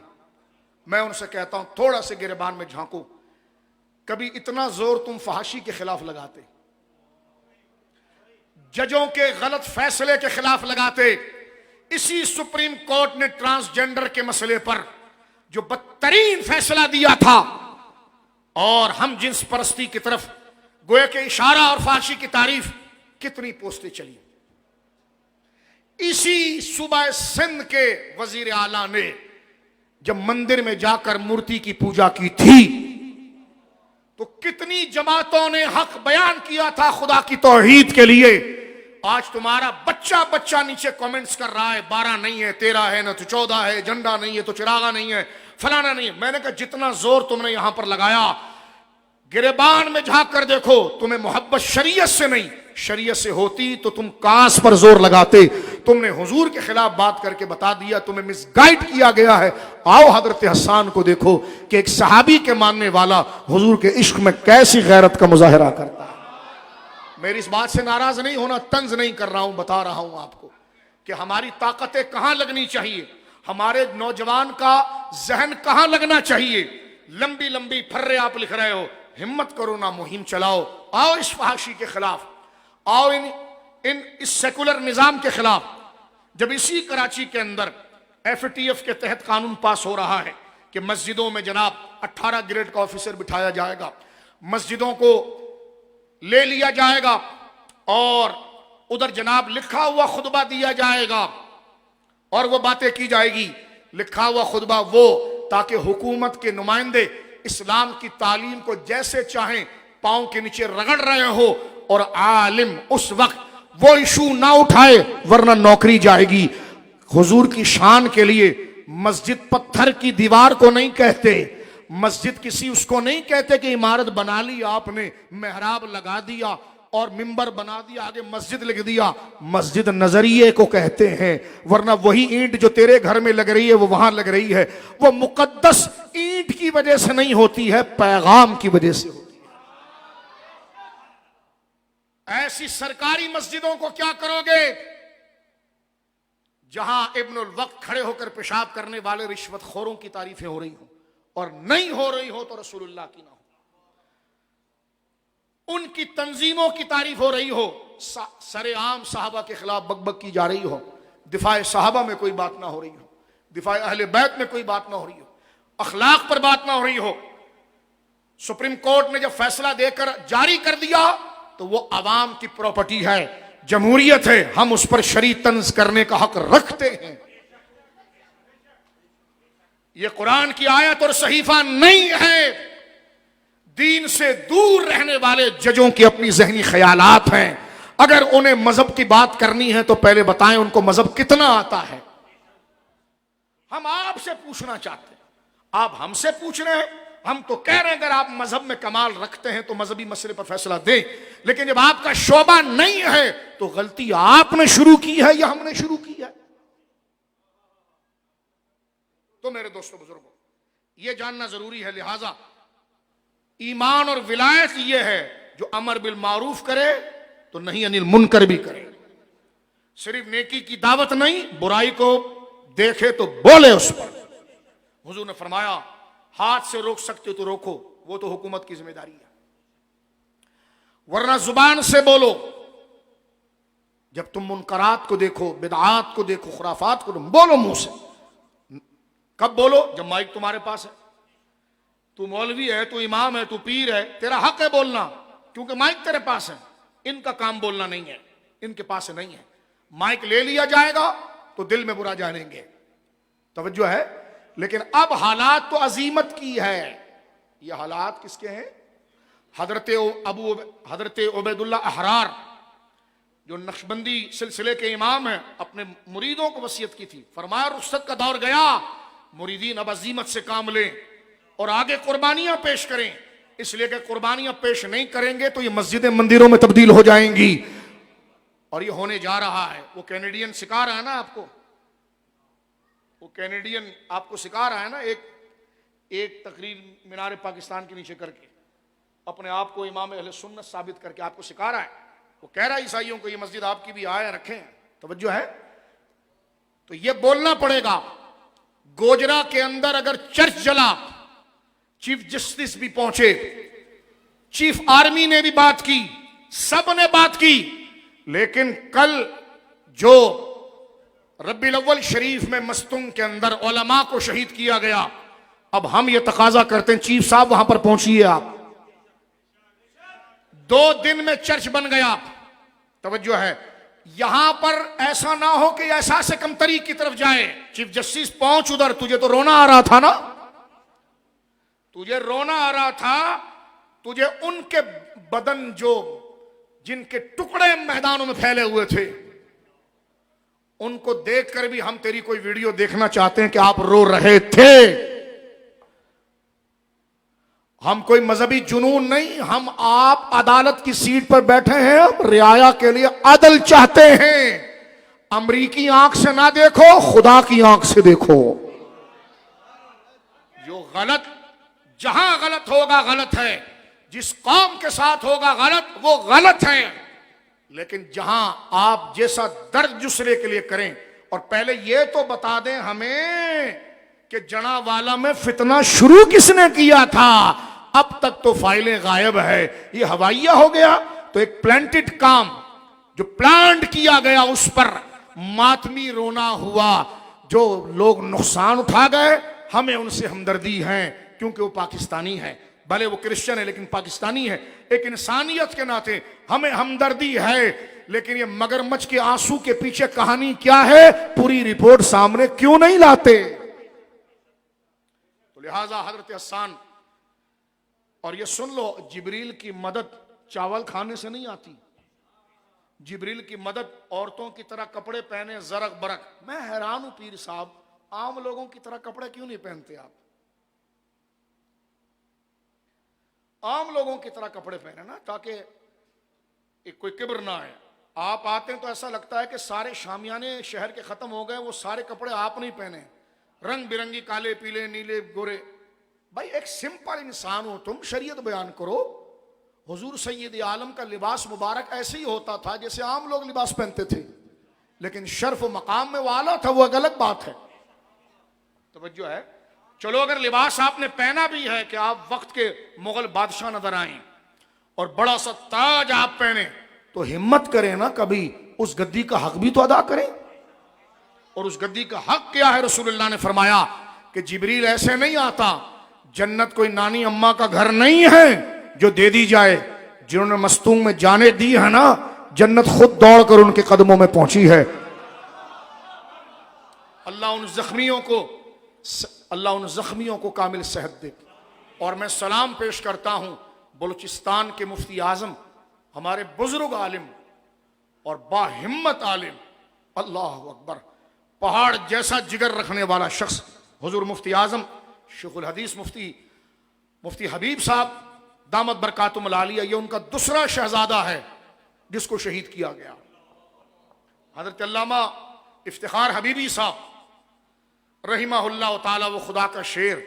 میں ان سے کہتا ہوں تھوڑا سے گریبان میں جھانکو، کبھی اتنا زور تم فحاشی کے خلاف لگاتے، ججوں کے غلط فیصلے کے خلاف لگاتے، اسی سپریم کورٹ نے ٹرانسجنڈر کے مسئلے پر جو بدترین فیصلہ دیا تھا اور ہم جنس پرستی کی طرف گویا کہ اشارہ اور فحاشی کی تعریف، کتنی پوسٹیں چلی۔ اسی صوبہ سندھ کے وزیر اعلیٰ نے جب مندر میں جا کر مورتی کی پوجا کی تھی تو کتنی جماعتوں نے حق بیان کیا تھا خدا کی توحید کے لیے۔ آج تمہارا بچہ نیچے کومنٹس کر رہا ہے 12 نہیں ہے، 13 ہے، نہ تو 14 ہے، جھنڈا نہیں ہے تو چراغا نہیں ہے، فلانا نہیں ہے۔ میں نے کہا جتنا زور تم نے یہاں پر لگایا، گریبان میں جھانک کر دیکھو، تمہیں محبت شریعت سے نہیں، شریعت سے ہوتی تو تم کاس پر زور لگاتے، تم نے حضور کے خلاف بات کر کے بتا دیا، تمہیں مس گائیڈ کیا گیا ہے۔ آؤ حضرت حسان کو دیکھو کہ ایک صحابی کے ماننے والا حضور کے عشق میں کیسی غیرت کا مظاہرہ کرتا ہے۔ میری اس بات سے ناراض نہیں ہونا، طنز نہیں کر رہا ہوں، بتا رہا ہوں آپ کو کہ ہماری طاقتیں کہاں لگنی چاہیے، ہمارے نوجوان کا ذہن کہاں لگنا چاہیے۔ لمبی لمبی پھرے آپ لکھ رہے ہو، ہمت کرو نا، مہم چلاؤ، آؤ اس فحاشی کے خلاف، آؤ اس سیکولر نظام کے خلاف۔ جب اسی کراچی کے اندر ایف ٹی ایف کے تحت قانون پاس ہو رہا ہے کہ مسجدوں میں جناب 18 گریڈ کا آفیسر بٹھایا جائے گا، مسجدوں کو لے لیا جائے گا اور ادھر جناب لکھا ہوا خطبہ دیا جائے گا اور وہ باتیں کی جائے گی، لکھا ہوا خطبہ وہ، تاکہ حکومت کے نمائندے اسلام کی تعلیم کو جیسے چاہیں پاؤں کے نیچے رگڑ رہے ہو، اور عالم اس وقت وہ ایشو نہ اٹھائے ورنہ نوکری جائے گی۔ حضور کی شان کے لیے مسجد پتھر کی دیوار کو نہیں کہتے، مسجد کسی اس کو نہیں کہتے کہ عمارت بنا لی آپ نے، محراب لگا دیا اور منبر بنا دیا، آگے مسجد لکھ دیا، مسجد نظریے کو کہتے ہیں، ورنہ وہی اینٹ جو تیرے گھر میں لگ رہی ہے وہ وہاں لگ رہی ہے، وہ مقدس اینٹ کی وجہ سے نہیں ہوتی ہے، پیغام کی وجہ سے ہوتی ہے۔ ایسی سرکاری مسجدوں کو کیا کرو گے جہاں ابن الوقت کھڑے ہو کر پیشاب کرنے والے رشوت خوروں کی تعریفیں ہو رہی ہوں، اور نہیں ہو رہی ہو تو رسول اللہ کی نہ ہو، ان کی تنظیموں کی تعریف ہو رہی ہو، سر عام صحابہ کے خلاف بک بک کی جا رہی ہو، دفاع صحابہ میں کوئی بات نہ ہو رہی ہو، دفاع اہل بیت میں کوئی بات نہ ہو رہی ہو، اخلاق پر بات نہ ہو رہی ہو۔ سپریم کورٹ نے جب فیصلہ دے کر جاری کر دیا تو وہ عوام کی پراپرٹی ہے، جمہوریت ہے، ہم اس پر شرعی طنز کرنے کا حق رکھتے ہیں۔ یہ قرآن کی آیت اور صحیفہ نہیں ہے، دین سے دور رہنے والے ججوں کی اپنی ذہنی خیالات ہیں۔ اگر انہیں مذہب کی بات کرنی ہے تو پہلے بتائیں ان کو مذہب کتنا آتا ہے۔ ہم آپ سے پوچھنا چاہتے ہیں، آپ ہم سے پوچھ رہے ہیں، ہم تو کہہ رہے ہیں اگر آپ مذہب میں کمال رکھتے ہیں تو مذہبی مسئلے پر فیصلہ دیں، لیکن جب آپ کا شعبہ نہیں ہے تو غلطی آپ نے شروع کی ہے یا ہم نے شروع کی ہے؟ تو میرے دوستو بزرگوں، یہ جاننا ضروری ہے، لہذا ایمان اور ولایت یہ ہے جو امر بالمعروف کرے تو نہیں انل منکر بھی کرے، صرف نیکی کی دعوت نہیں، برائی کو دیکھے تو بولے اس پر۔ حضور نے فرمایا ہاتھ سے روک سکتے تو روکو، وہ تو حکومت کی ذمہ داری ہے، ورنہ زبان سے بولو۔ جب تم منکرات کو دیکھو، بدعات کو دیکھو، خرافات کو بولو منہ سے۔ کب بولو؟ جب مائک تمہارے پاس ہے، تو مولوی ہے، تو امام ہے، تو پیر ہے، تیرا حق ہے بولنا، کیونکہ مائک تیرے پاس ہے۔ ان کا کام بولنا نہیں ہے، ان کے پاس نہیں ہے۔ مائک لے لیا جائے گا تو دل میں برا جانیں گے، توجہ ہے۔ لیکن اب حالات تو عظیمت کی ہے، یہ حالات کس کے ہیں؟ حضرت عبید اللہ احرار جو نقشبندی سلسلے کے امام ہیں، اپنے مریدوں کو وصیت کی تھی، فرمایا رخصت کا دور گیا، مریدین اب عظیمت سے کام لیں اور آگے قربانیاں پیش کریں، اس لیے کہ قربانیاں پیش نہیں کریں گے تو یہ مسجدیں مندروں میں تبدیل ہو جائیں گی، اور یہ ہونے جا رہا ہے۔ وہ کینیڈین سکھا رہا ہے نا آپ کو، وہ کینیڈین آپ کو سکھا رہا ہے نا، ایک تقریر مینار پاکستان کے نیچے کر کے اپنے آپ کو امام اہل سنت ثابت کر کے آپ کو سکھا رہا ہے۔ وہ کہہ رہا ہے عیسائیوں کو یہ مسجد آپ کی بھی آئے رکھیں، توجہ ہے۔ تو یہ بولنا پڑے گا۔ گوجرا کے اندر اگر چرچ جلا، چیف جسٹس بھی پہنچے، چیف آرمی نے بھی بات کی، سب نے بات کی، لیکن کل جو ربیع الاول شریف میں مستنگ کے اندر علماء کو شہید کیا گیا، اب ہم یہ تقاضا کرتے ہیں چیف صاحب وہاں پر پہنچیے آپ۔ 2 دن میں چرچ بن گیا، توجہ ہے۔ یہاں پر ایسا نہ ہو کہ احساس کمتری کی طرف جائے۔ چیف جسٹس پہنچ ادھر، تجھے تو رونا آ رہا تھا نا، تجھے رونا آ رہا تھا، تجھے ان کے بدن جن کے ٹکڑے میدانوں میں پھیلے ہوئے تھے، ان کو دیکھ کر بھی ہم تیری کوئی ویڈیو دیکھنا چاہتے ہیں کہ آپ رو رہے تھے۔ ہم کوئی مذہبی جنون نہیں، ہم آپ عدالت کی سیٹ پر بیٹھے ہیں، ہم رعایا کے لیے عدل چاہتے ہیں۔ امریکی آنکھ سے نہ دیکھو، خدا کی آنکھ سے دیکھو. جو غلط جہاں غلط ہوگا غلط ہے، جس قوم کے ساتھ ہوگا غلط وہ غلط ہے، لیکن جہاں آپ جیسا درد دوسرے کے لیے کریں. اور پہلے یہ تو بتا دیں ہمیں کہ جنا والا میں فتنہ شروع کس نے کیا تھا؟ اب تک تو فائلیں غائب ہے. یہ ہوائیہ ہو گیا تو ایک پلانٹڈ کام جو پلانٹ کیا گیا اس پر ماتمی رونا ہوا. جو لوگ نقصان اٹھا گئے ہمیں ان سے ہمدردی ہے کیونکہ وہ پاکستانی ہے، بھلے وہ کرسچن ہے لیکن پاکستانی ہے. ایک انسانیت کے ناطے ہمیں ہمدردی ہے. لیکن یہ مگرمچھ کے آنسو کے پیچھے کہانی کیا ہے، پوری رپورٹ سامنے کیوں نہیں لاتے؟ تو لہذا حضرت حسان، اور یہ سن لو، جبریل کی مدد چاول کھانے سے نہیں آتی. جبریل کی مدد عورتوں کی طرح کپڑے پہنے زرق برق. میں حیران ہوں پیر صاحب، عام لوگوں کی طرح کپڑے کیوں نہیں پہنتے آپ؟ عام لوگوں کی طرح کپڑے پہنے نا، تاکہ ایک کوئی کبر نہ آئے. آپ آتے ہیں تو ایسا لگتا ہے کہ سارے شامیانے شہر کے ختم ہو گئے، وہ سارے کپڑے آپ نہیں پہنے، رنگ برنگی کالے پیلے نیلے گورے. بھائی ایک سمپل انسان ہو تم، شریعت بیان کرو. حضور سید عالم کا لباس مبارک ایسے ہی ہوتا تھا جیسے عام لوگ لباس پہنتے تھے، لیکن شرف و مقام میں وہ اعلیٰ تھا، وہ ایک الگ بات ہے. توجہ ہے. چلو اگر لباس آپ نے پہنا بھی ہے کہ آپ وقت کے مغل بادشاہ نظر آئیں اور بڑا سا تاج آپ پہنے، تو ہمت کریں نا، کبھی اس گدی کا حق بھی تو ادا کریں. اور اس گدی کا حق کیا ہے؟ رسول اللہ نے فرمایا کہ جبریل ایسے نہیں آتا. جنت کوئی نانی اماں کا گھر نہیں ہے جو دے دی جائے. جنہوں نے مستونگ میں جانے دی ہے نا، جنت خود دوڑ کر ان کے قدموں میں پہنچی ہے. اللہ ان زخمیوں کو کامل صحت دے. اور میں سلام پیش کرتا ہوں بلوچستان کے مفتی اعظم، ہمارے بزرگ عالم اور با ہمت عالم، اللہ اکبر، پہاڑ جیسا جگر رکھنے والا شخص، حضور مفتی اعظم شیخ الحدیث مفتی حبیب صاحب دامت برکاتہم العالیہ. یہ ان کا دوسرا شہزادہ ہے جس کو شہید کیا گیا. حضرت علامہ افتخار حبیبی صاحب رحمہ اللہ تعالی، وہ خدا کا شیر،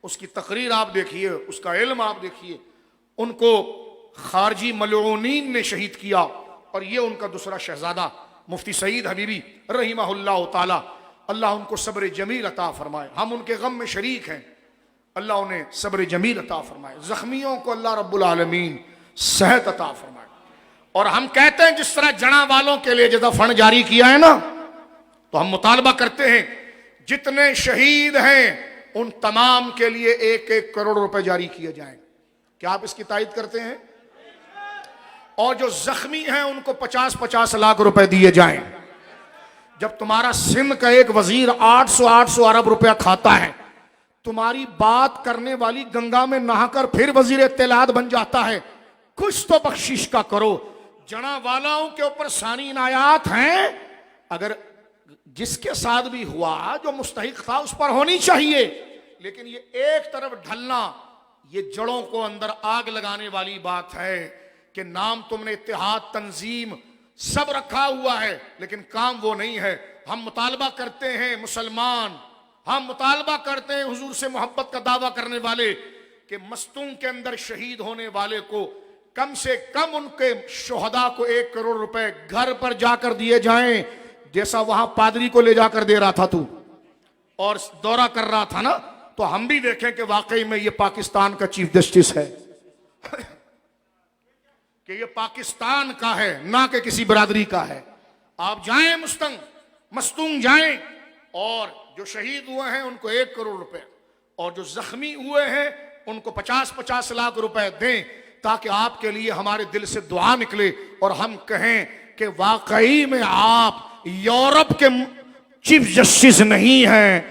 اس کی تقریر آپ دیکھیے، اس کا علم آپ دیکھیے. ان کو خارجی ملعونین نے شہید کیا، اور یہ ان کا دوسرا شہزادہ مفتی سعید حبیبی رحمہ اللہ تعالی. اللہ ان کو صبر جمیل عطا فرمائے. ہم ان کے غم میں شریک ہیں، اللہ انہیں صبر جمیل عطا فرمائے. زخمیوں کو اللہ رب العالمین صحت عطا فرمائے. اور ہم کہتے ہیں جس طرح جڑاں والوں کے لیے جیسا فنڈ جاری کیا ہے نا، تو ہم مطالبہ کرتے ہیں جتنے شہید ہیں ان تمام کے لیے 1-1 کروڑ روپے جاری کیے جائیں. کیا آپ اس کی تائید کرتے ہیں؟ اور جو زخمی ہیں ان کو 50-50 لاکھ روپے دیے جائیں. جب تمہارا سندھ کا ایک وزیر 800 ارب روپیہ کھاتا ہے، تمہاری بات کرنے والی گنگا میں نہا کر پھر وزیر اطلاعات بن جاتا ہے، کچھ تو بخشش کا کرو. جنا والاؤں کے اوپر ثانی عنایات ہیں، اگر جس کے ساتھ بھی ہوا جو مستحق تھا اس پر ہونی چاہیے. لیکن یہ ایک طرف ڈھلنا، یہ جڑوں کو اندر آگ لگانے والی بات ہے کہ نام تم نے اتحاد تنظیم سب رکھا ہوا ہے لیکن کام وہ نہیں ہے. ہم مطالبہ کرتے ہیں مسلمان، ہم مطالبہ کرتے ہیں حضور سے محبت کا دعویٰ کرنے والے کہ مستونگ کے اندر شہید ہونے والے کو کم سے کم ان کے شہداء کو 1 کروڑ روپے گھر پر جا کر دیے جائیں، جیسا وہاں پادری کو لے جا کر دے رہا تھا تو اور دورہ کر رہا تھا نا. تو ہم بھی دیکھیں کہ واقعی میں یہ پاکستان کا چیف جسٹس ہے کہ یہ پاکستان کا ہے، نہ کہ کسی برادری کا ہے. آپ جائیں مستونگ جائیں، اور جو شہید ہوئے ہیں ان کو 1 کروڑ روپے، اور جو زخمی ہوئے ہیں ان کو 50-50 لاکھ روپے دیں، تاکہ آپ کے لیے ہمارے دل سے دعا نکلے اور ہم کہیں کہ واقعی میں آپ یورپ کے چیف جسٹس نہیں ہیں،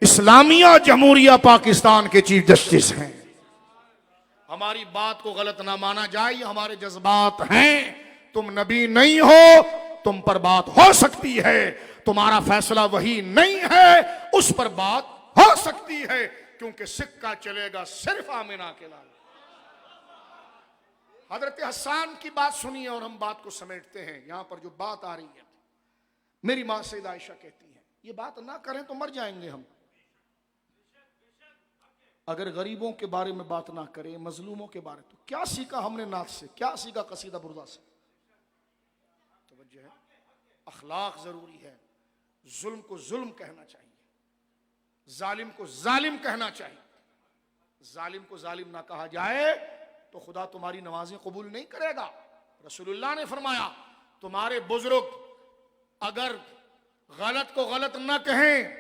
اسلامیہ جمہوریہ پاکستان کے چیف جسٹس ہیں. ہماری بات کو غلط نہ مانا جائے، یہ ہمارے جذبات ہیں. تم نبی نہیں ہو، تم پر بات ہو سکتی ہے. تمہارا فیصلہ وہی نہیں ہے، اس پر بات ہو سکتی ہے، کیونکہ سکہ چلے گا صرف آمنہ کے لال. حضرت حسان کی بات سنیے اور ہم بات کو سمیٹتے ہیں. یہاں پر جو بات آ رہی ہے، میری ماں سیدہ عائشہ کہتی ہیں یہ بات نہ کریں تو مر جائیں گے ہم، اگر غریبوں کے بارے میں بات نہ کریں، مظلوموں کے بارے، تو کیا سیکھا ہم نے نعت سے، کیا سیکھا قصیدہ بردہ سے؟ توجہ ہے، اخلاق ضروری ہے، ظلم کو ظلم کہنا چاہیے، ظالم کو ظالم کہنا چاہیے، ظالم کو ظالم نہ کہا جائے تو خدا تمہاری نمازیں قبول نہیں کرے گا۔ رسول اللہ نے فرمایا تمہارے بزرگ اگر غلط کو غلط نہ کہیں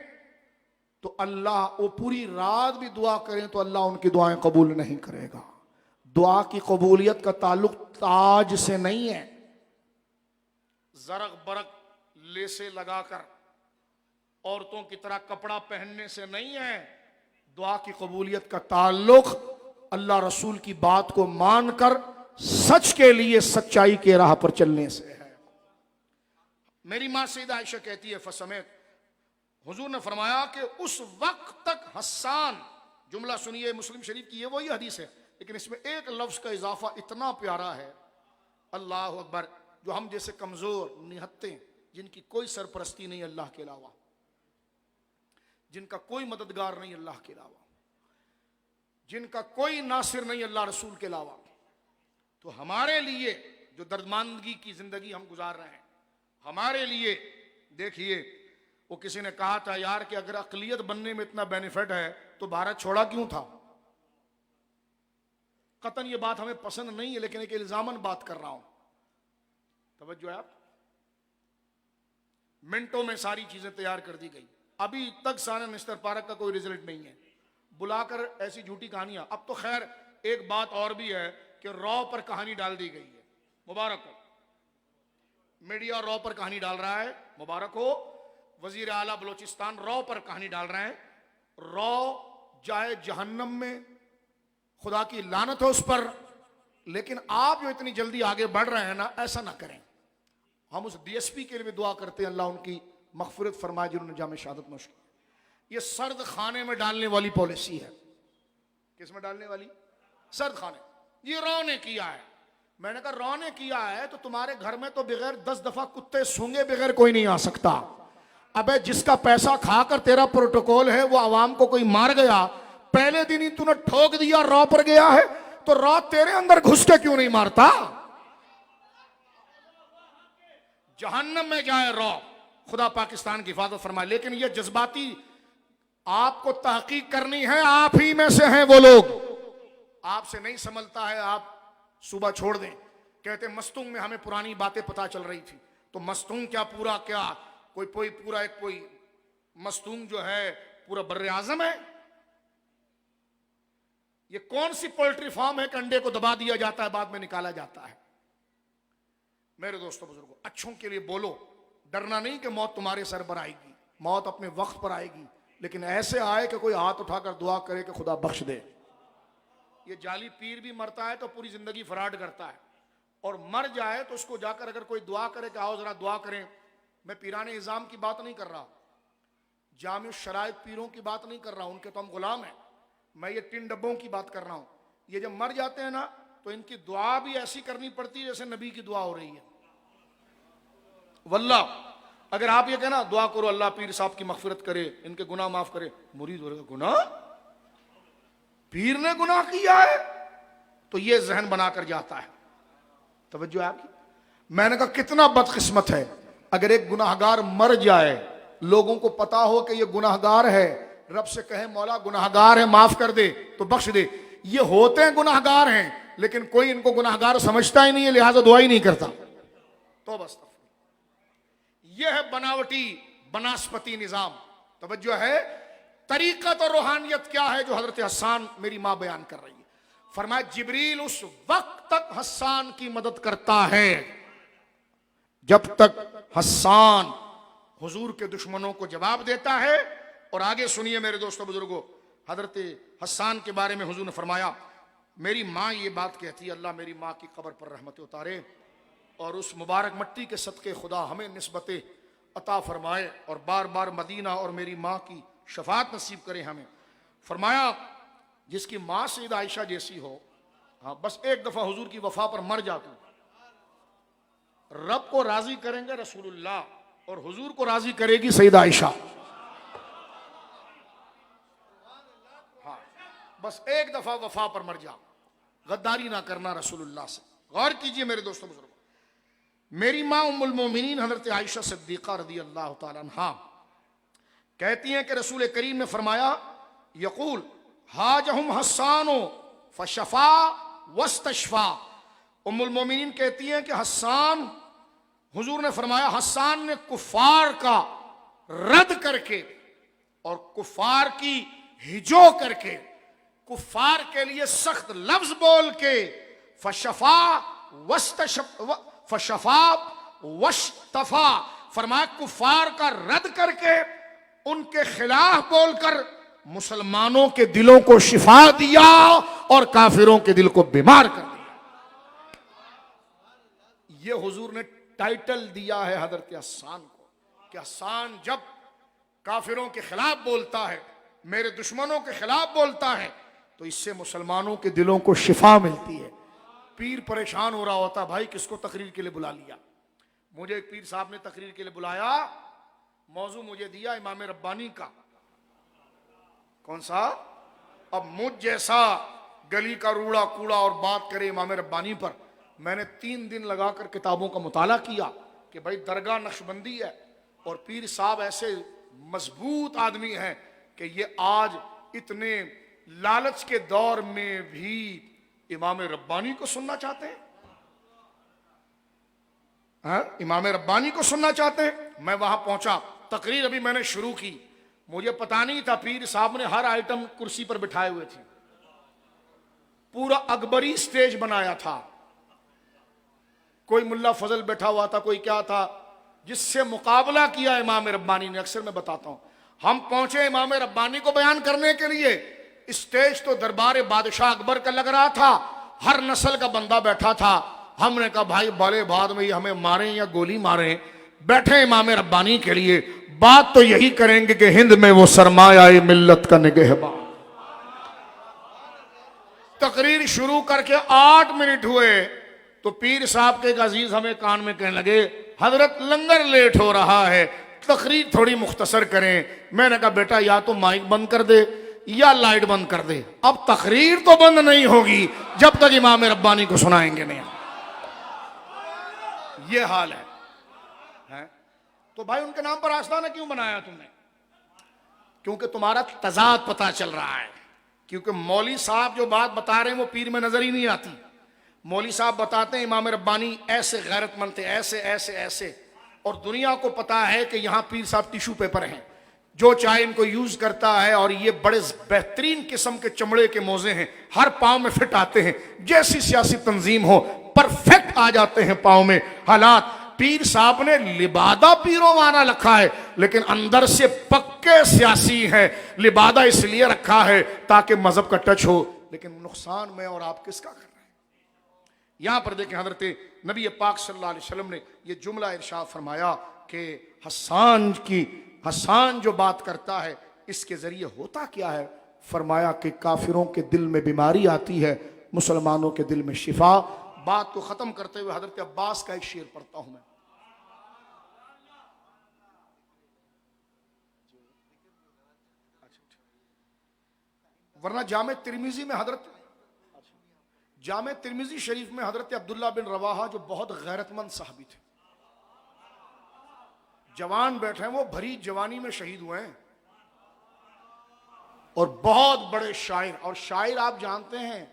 تو اللہ، وہ پوری رات بھی دعا کریں تو اللہ ان کی دعائیں قبول نہیں کرے گا۔ دعا کی قبولیت کا تعلق تاج سے نہیں ہے، زرق برق لیسے لگا کر عورتوں کی طرح کپڑا پہننے سے نہیں ہے، دعا کی قبولیت کا تعلق اللہ رسول کی بات کو مان کر سچ کے لیے سچائی کے راہ پر چلنے سے ہے۔ میری ماں سیدہ عائشہ کہتی ہے فسمعت، حضور نے فرمایا کہ اس وقت تک حسان، جملہ سنیے مسلم شریف کی، یہ وہی حدیث ہے لیکن اس میں ایک لفظ کا اضافہ اتنا پیارا ہے، اللہ اکبر، جو ہم جیسے کمزور نہتے جن کی کوئی سرپرستی نہیں اللہ کے علاوہ، جن کا کوئی مددگار نہیں اللہ کے علاوہ، جن کا کوئی ناصر نہیں اللہ رسول کے علاوہ، تو ہمارے لیے جو دردماندگی کی زندگی ہم گزار رہے ہیں، ہمارے لیے دیکھیے، وہ کسی نے کہا تھا یار کہ اگر اقلیت بننے میں اتنا بینیفٹ ہے تو بھارت چھوڑا کیوں تھا؟ قطعاً یہ بات ہمیں پسند نہیں ہے لیکن ایک الزاماً بات کر رہا ہوں، توجہ ہے آپ، منٹوں میں ساری چیزیں تیار کر دی گئی، ابھی تک سارے مسٹر پارک کا کوئی رزلٹ نہیں ہے، بلا کر ایسی جھوٹی کہانیاں۔ اب تو خیر ایک بات اور بھی ہے کہ رو پر کہانی ڈال دی گئی ہے، مبارک ہو، میڈیا رو پر کہانی ڈال رہا ہے، مبارک ہو، وزیر اعلیٰ بلوچستان رو پر کہانی ڈال رہے ہیں، رو جائے جہنم میں، خدا کی لعنت ہو اس پر، لیکن آپ جو اتنی جلدی آگے بڑھ رہے ہیں نا، ایسا نہ کریں۔ ہم اس ڈی ایس پی کے لیے بھی دعا کرتے ہیں اللہ ان کی مغفرت فرمائے جنہوں نے جامع شہادت نوش کی۔ یہ سرد خانے میں ڈالنے والی پالیسی ہے۔ کس میں ڈالنے والی؟ سرد خانے۔ یہ رو نے کیا ہے، میں نے کہا رو نے کیا ہے تو تمہارے گھر میں تو بغیر 10 دفعہ کتے سونگے بغیر کوئی نہیں آ سکتا۔ ابے جس کا پیسہ کھا کر تیرا پروٹوکول ہے وہ عوام کو کوئی مار گیا، پہلے دن ہی تو نے ٹھوک دیا رو پر گیا ہے، تو رو تیرے اندر گھس کے کیوں نہیں مارتا؟ جہنم میں جائے رو، خدا پاکستان کی حفاظت فرمائے۔ لیکن یہ جذباتی آپ کو تحقیق کرنی ہے، آپ ہی میں سے ہیں وہ لوگ، آپ سے نہیں سنبھلتا ہے، آپ صبح چھوڑ دیں۔ کہتے مستونگ میں ہمیں پرانی باتیں پتا چل رہی تھی، تو مستونگ کیا پورا کیا کوئی پورا ایک کوئی مستونگ جو ہے پورا بر اعظم ہے؟ یہ کون سی پولٹری فارم ہے کہ انڈے کو دبا دیا جاتا ہے بعد میں نکالا جاتا ہے؟ میرے دوستو بزرگوں، اچھوں کے لیے بولو، ڈرنا نہیں کہ موت تمہارے سر پر آئے گی، موت اپنے وقت پر آئے گی، لیکن ایسے آئے کہ کوئی ہاتھ اٹھا کر دعا کرے کہ خدا بخش دے۔ یہ جعلی پیر بھی مرتا ہے تو پوری زندگی فراڈ کرتا ہے، اور مر جائے تو اس کو جا کر اگر کوئی دعا کرے کہ آؤ ذرا دعا کریں، میں پیران نظام کی بات نہیں کر رہا، جامع شرائط پیروں کی بات نہیں کر رہا، ان کے تو ہم غلام ہیں، میں یہ 3 ڈبوں کی بات کر رہا ہوں۔ یہ جب مر جاتے ہیں نا تو ان کی دعا بھی ایسی کرنی پڑتی ہے جیسے نبی کی دعا ہو رہی ہے۔ واللہ اگر آپ یہ کہنا دعا کرو اللہ پیر صاحب کی مغفرت کرے، ان کے گناہ معاف کرے، مرید بولے گا گناہ؟ پیر نے گناہ کیا ہے؟ تو یہ ذہن بنا کر جاتا ہے۔ توجہ ہے آپ کی؟ میں نے کہا کتنا بدقسمت ہے اگر ایک گناہگار مر جائے، لوگوں کو پتا ہو کہ یہ گناہگار ہے، رب سے کہے مولا گناہگار ہے معاف کر دے تو بخش دے۔ یہ ہوتے ہیں گناہگار ہیں لیکن کوئی ان کو گناہگار سمجھتا ہی نہیں ہے، لہٰذا دعا ہی نہیں کرتا۔ تو بس یہ ہے بناوٹی بناسپتی نظام۔ توجہ ہے، طریقت اور روحانیت کیا ہے جو حضرت حسان میری ماں بیان کر رہی ہے۔ فرمایا جبریل اس وقت تک حسان کی مدد کرتا ہے جب تک حسان حضور کے دشمنوں کو جواب دیتا ہے۔ اور آگے سنیے میرے دوستو بزرگوں، حضرت حسان کے بارے میں حضور نے فرمایا میری ماں یہ بات کہتی ہے اللہ میری ماں کی قبر پر رحمت اتارے اور اس مبارک مٹی کے صدقے خدا ہمیں نسبت عطا فرمائے اور بار بار مدینہ اور میری ماں کی شفاعت نصیب کرے ہمیں۔ فرمایا جس کی ماں سیدہ عائشہ جیسی ہو، ہاں بس ایک دفعہ حضور کی وفا پر مر جاتا، رب کو راضی کریں گے رسول اللہ اور حضور کو راضی کرے گی سیدہ عائشہ. ہاں بس ایک دفعہ وفا پر مر جا, غداری نہ کرنا رسول اللہ سے. غور کیجئے میرے دوستوں بزرگوں, میری ماں ام المومنین حضرت عائشہ صدیقہ رضی اللہ تعالی عنہا کہتی ہیں کہ رسول کریم نے فرمایا, یقول حاجہم حسان فشفا واستشفا. ام المومنین کہتی ہیں کہ حسان, حضور نے فرمایا حسان نے کفار کا رد کر کے اور کفار کی ہجو کر کے, کفار کے لیے سخت لفظ بول کے, فشفا واشتفا, فرمایا کفار کا رد کر کے ان کے خلاف بول کر مسلمانوں کے دلوں کو شفا دیا اور کافروں کے دل کو بیمار کر دیا. یہ حضور نے ٹائٹل دیا ہے حضرت حسان کو کہ حسان جب کافروں کے خلاف بولتا ہے, میرے دشمنوں کے خلاف بولتا ہے, تو اس سے مسلمانوں کے دلوں کو شفا ملتی ہے. پیر پریشان ہو رہا ہوتا, بھائی کس کو تقریر کے لیے بلا لیا. مجھے ایک پیر صاحب نے تقریر کے لیے بلایا, موضوع مجھے دیا امام ربانی کا. کون سا؟ اب مجھ جیسا گلی کا روڑا کوڑا اور بات کرے امام ربانی پر. میں نے 3 دن لگا کر کتابوں کا مطالعہ کیا کہ بھائی درگاہ نقشبندی ہے اور پیر صاحب ایسے مضبوط آدمی ہیں کہ یہ آج اتنے لالچ کے دور میں بھی امام ربانی کو سننا چاہتے ہیں. امام ربانی کو سننا چاہتے ہیں. میں وہاں پہنچا, تقریر ابھی میں نے شروع کی, مجھے پتا نہیں تھا پیر صاحب نے ہر آئٹم کرسی پر بٹھائے ہوئے تھے, پورا اکبری سٹیج بنایا تھا. کوئی ملا فضل بیٹھا ہوا تھا, کوئی کیا تھا, جس سے مقابلہ کیا امام ربانی نے. اکثر میں بتاتا ہوں, ہم پہنچے امام ربانی کو بیان کرنے کے لیے, اسٹیج تو دربار بادشاہ اکبر کا لگ رہا تھا, ہر نسل کا بندہ بیٹھا تھا. ہم نے کہا بھائی بڑے بعد میں یہ ہمیں ماریں یا گولی ماریں, بیٹھے امام ربانی کے لیے, بات تو یہی کریں گے کہ ہند میں وہ سرمایہ ملت کا نگہبان. تقریر شروع کر کے 8 منٹ ہوئے تو پیر صاحب کے ایک عزیز ہمیں کان میں کہنے لگے, حضرت لنگر لیٹ ہو رہا ہے, تقریر تھوڑی مختصر کریں. میں نے کہا بیٹا یا تو مائک بند کر دے یا لائٹ بند کر دے, اب تقریر تو بند نہیں ہوگی جب تک امام ربانی کو سنائیں گے نہیں. یہ حال ہے. تو بھائی ان کے نام پر آستانہ کیوں بنایا تم نے؟ کیونکہ تمہارا تضاد پتا چل رہا ہے. کیونکہ مولوی صاحب جو بات بتا رہے ہیں وہ پیر میں نظر ہی نہیں آتی. مولوی صاحب بتاتے ہیں امام ربانی ایسے غیرت مند تھے, ایسے ایسے ایسے, اور دنیا کو پتا ہے کہ یہاں پیر صاحب ٹیشو پیپر ہیں, جو چاہے ان کو یوز کرتا ہے, اور یہ بڑے بہترین قسم کے چمڑے کے موزے ہیں, ہر پاؤں میں فٹ آتے ہیں, جیسی سیاسی تنظیم ہو پرفیکٹ آ جاتے ہیں پاؤں میں حالات. پیر صاحب نے لبادہ پیروں وانا رکھا ہے لیکن اندر سے پکے سیاسی ہیں. لبادہ اس لیے رکھا ہے تاکہ مذہب کا ٹچ ہو, لیکن نقصان میں اور آپ کس کا کر رہے ہیں. یہاں پر دیکھیں حضرت نبی پاک صلی اللہ علیہ وسلم نے یہ جملہ ارشاد فرمایا کہ حسان جو بات کرتا ہے اس کے ذریعے ہوتا کیا ہے. فرمایا کہ کافروں کے دل میں بیماری آتی ہے, مسلمانوں کے دل میں شفا. بات کو ختم کرتے ہوئے حضرت عباس کا ایک شعر پڑھتا ہوں میں. ورنہ جامع ترمذی شریف میں حضرت عبداللہ بن رواحہ جو بہت غیرت مند صحابی تھے, جوان بیٹھے ہیں, وہ بھری جوانی میں شہید ہوئے ہیں, اور بہت بڑے شاعر. اور شاعر آپ جانتے ہیں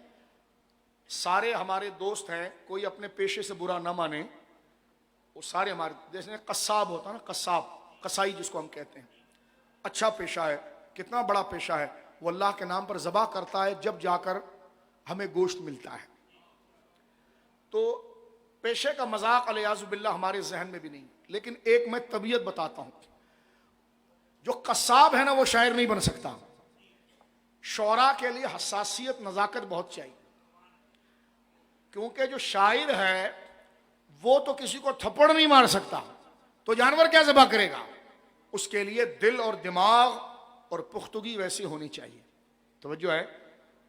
سارے ہمارے دوست ہیں, کوئی اپنے پیشے سے برا نہ مانے, وہ سارے ہمارے جیسے قصاب ہوتا ہے نا, قصاب, قصائی جس کو ہم کہتے ہیں, اچھا پیشہ ہے, کتنا بڑا پیشہ ہے. وہ اللہ کے نام پر ذبح کرتا ہے, جب جا کر ہمیں گوشت ملتا ہے. تو پیشے کا مذاق علیاذ باللہ ہمارے ذہن میں بھی نہیں. لیکن ایک میں طبیعت بتاتا ہوں, جو قصاب ہے نا وہ شاعر نہیں بن سکتا. شعراء کے لیے حساسیت, نزاکت بہت چاہیے, کیونکہ جو شاعر ہے وہ تو کسی کو تھپڑ نہیں مار سکتا, تو جانور کیا ذبح کرے گا. اس کے لیے دل اور دماغ اور پختگی ویسی ہونی چاہیے. توجہ ہے,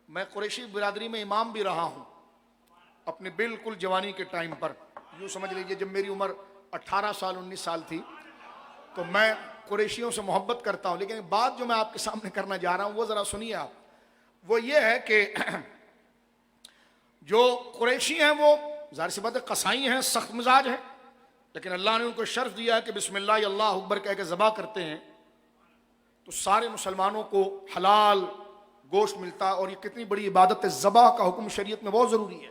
میں قریشی برادری میں امام بھی رہا ہوں اپنے بالکل جوانی کے ٹائم پر. یوں سمجھ لیجئے جب میری عمر 18 سال 19 سال تھی تو میں قریشیوں سے محبت کرتا ہوں، لیکن بات جو میں آپ کے سامنے کرنا جا رہا ہوں وہ ذرا سنیے آپ. وہ یہ ہے کہ جو قریشی ہیں وہ ظاہر سی بات ہے قصائی ہیں، سخت مزاج ہیں، لیکن اللہ نے ان کو شرف دیا ہے کہ بسم اللہ اللہ اکبر کہہ کے ذبح کرتے ہیں تو سارے مسلمانوں کو حلال گوشت ملتا ہے. اور یہ کتنی بڑی عبادت ہے، ذبح کا حکم شریعت میں بہت ضروری ہے.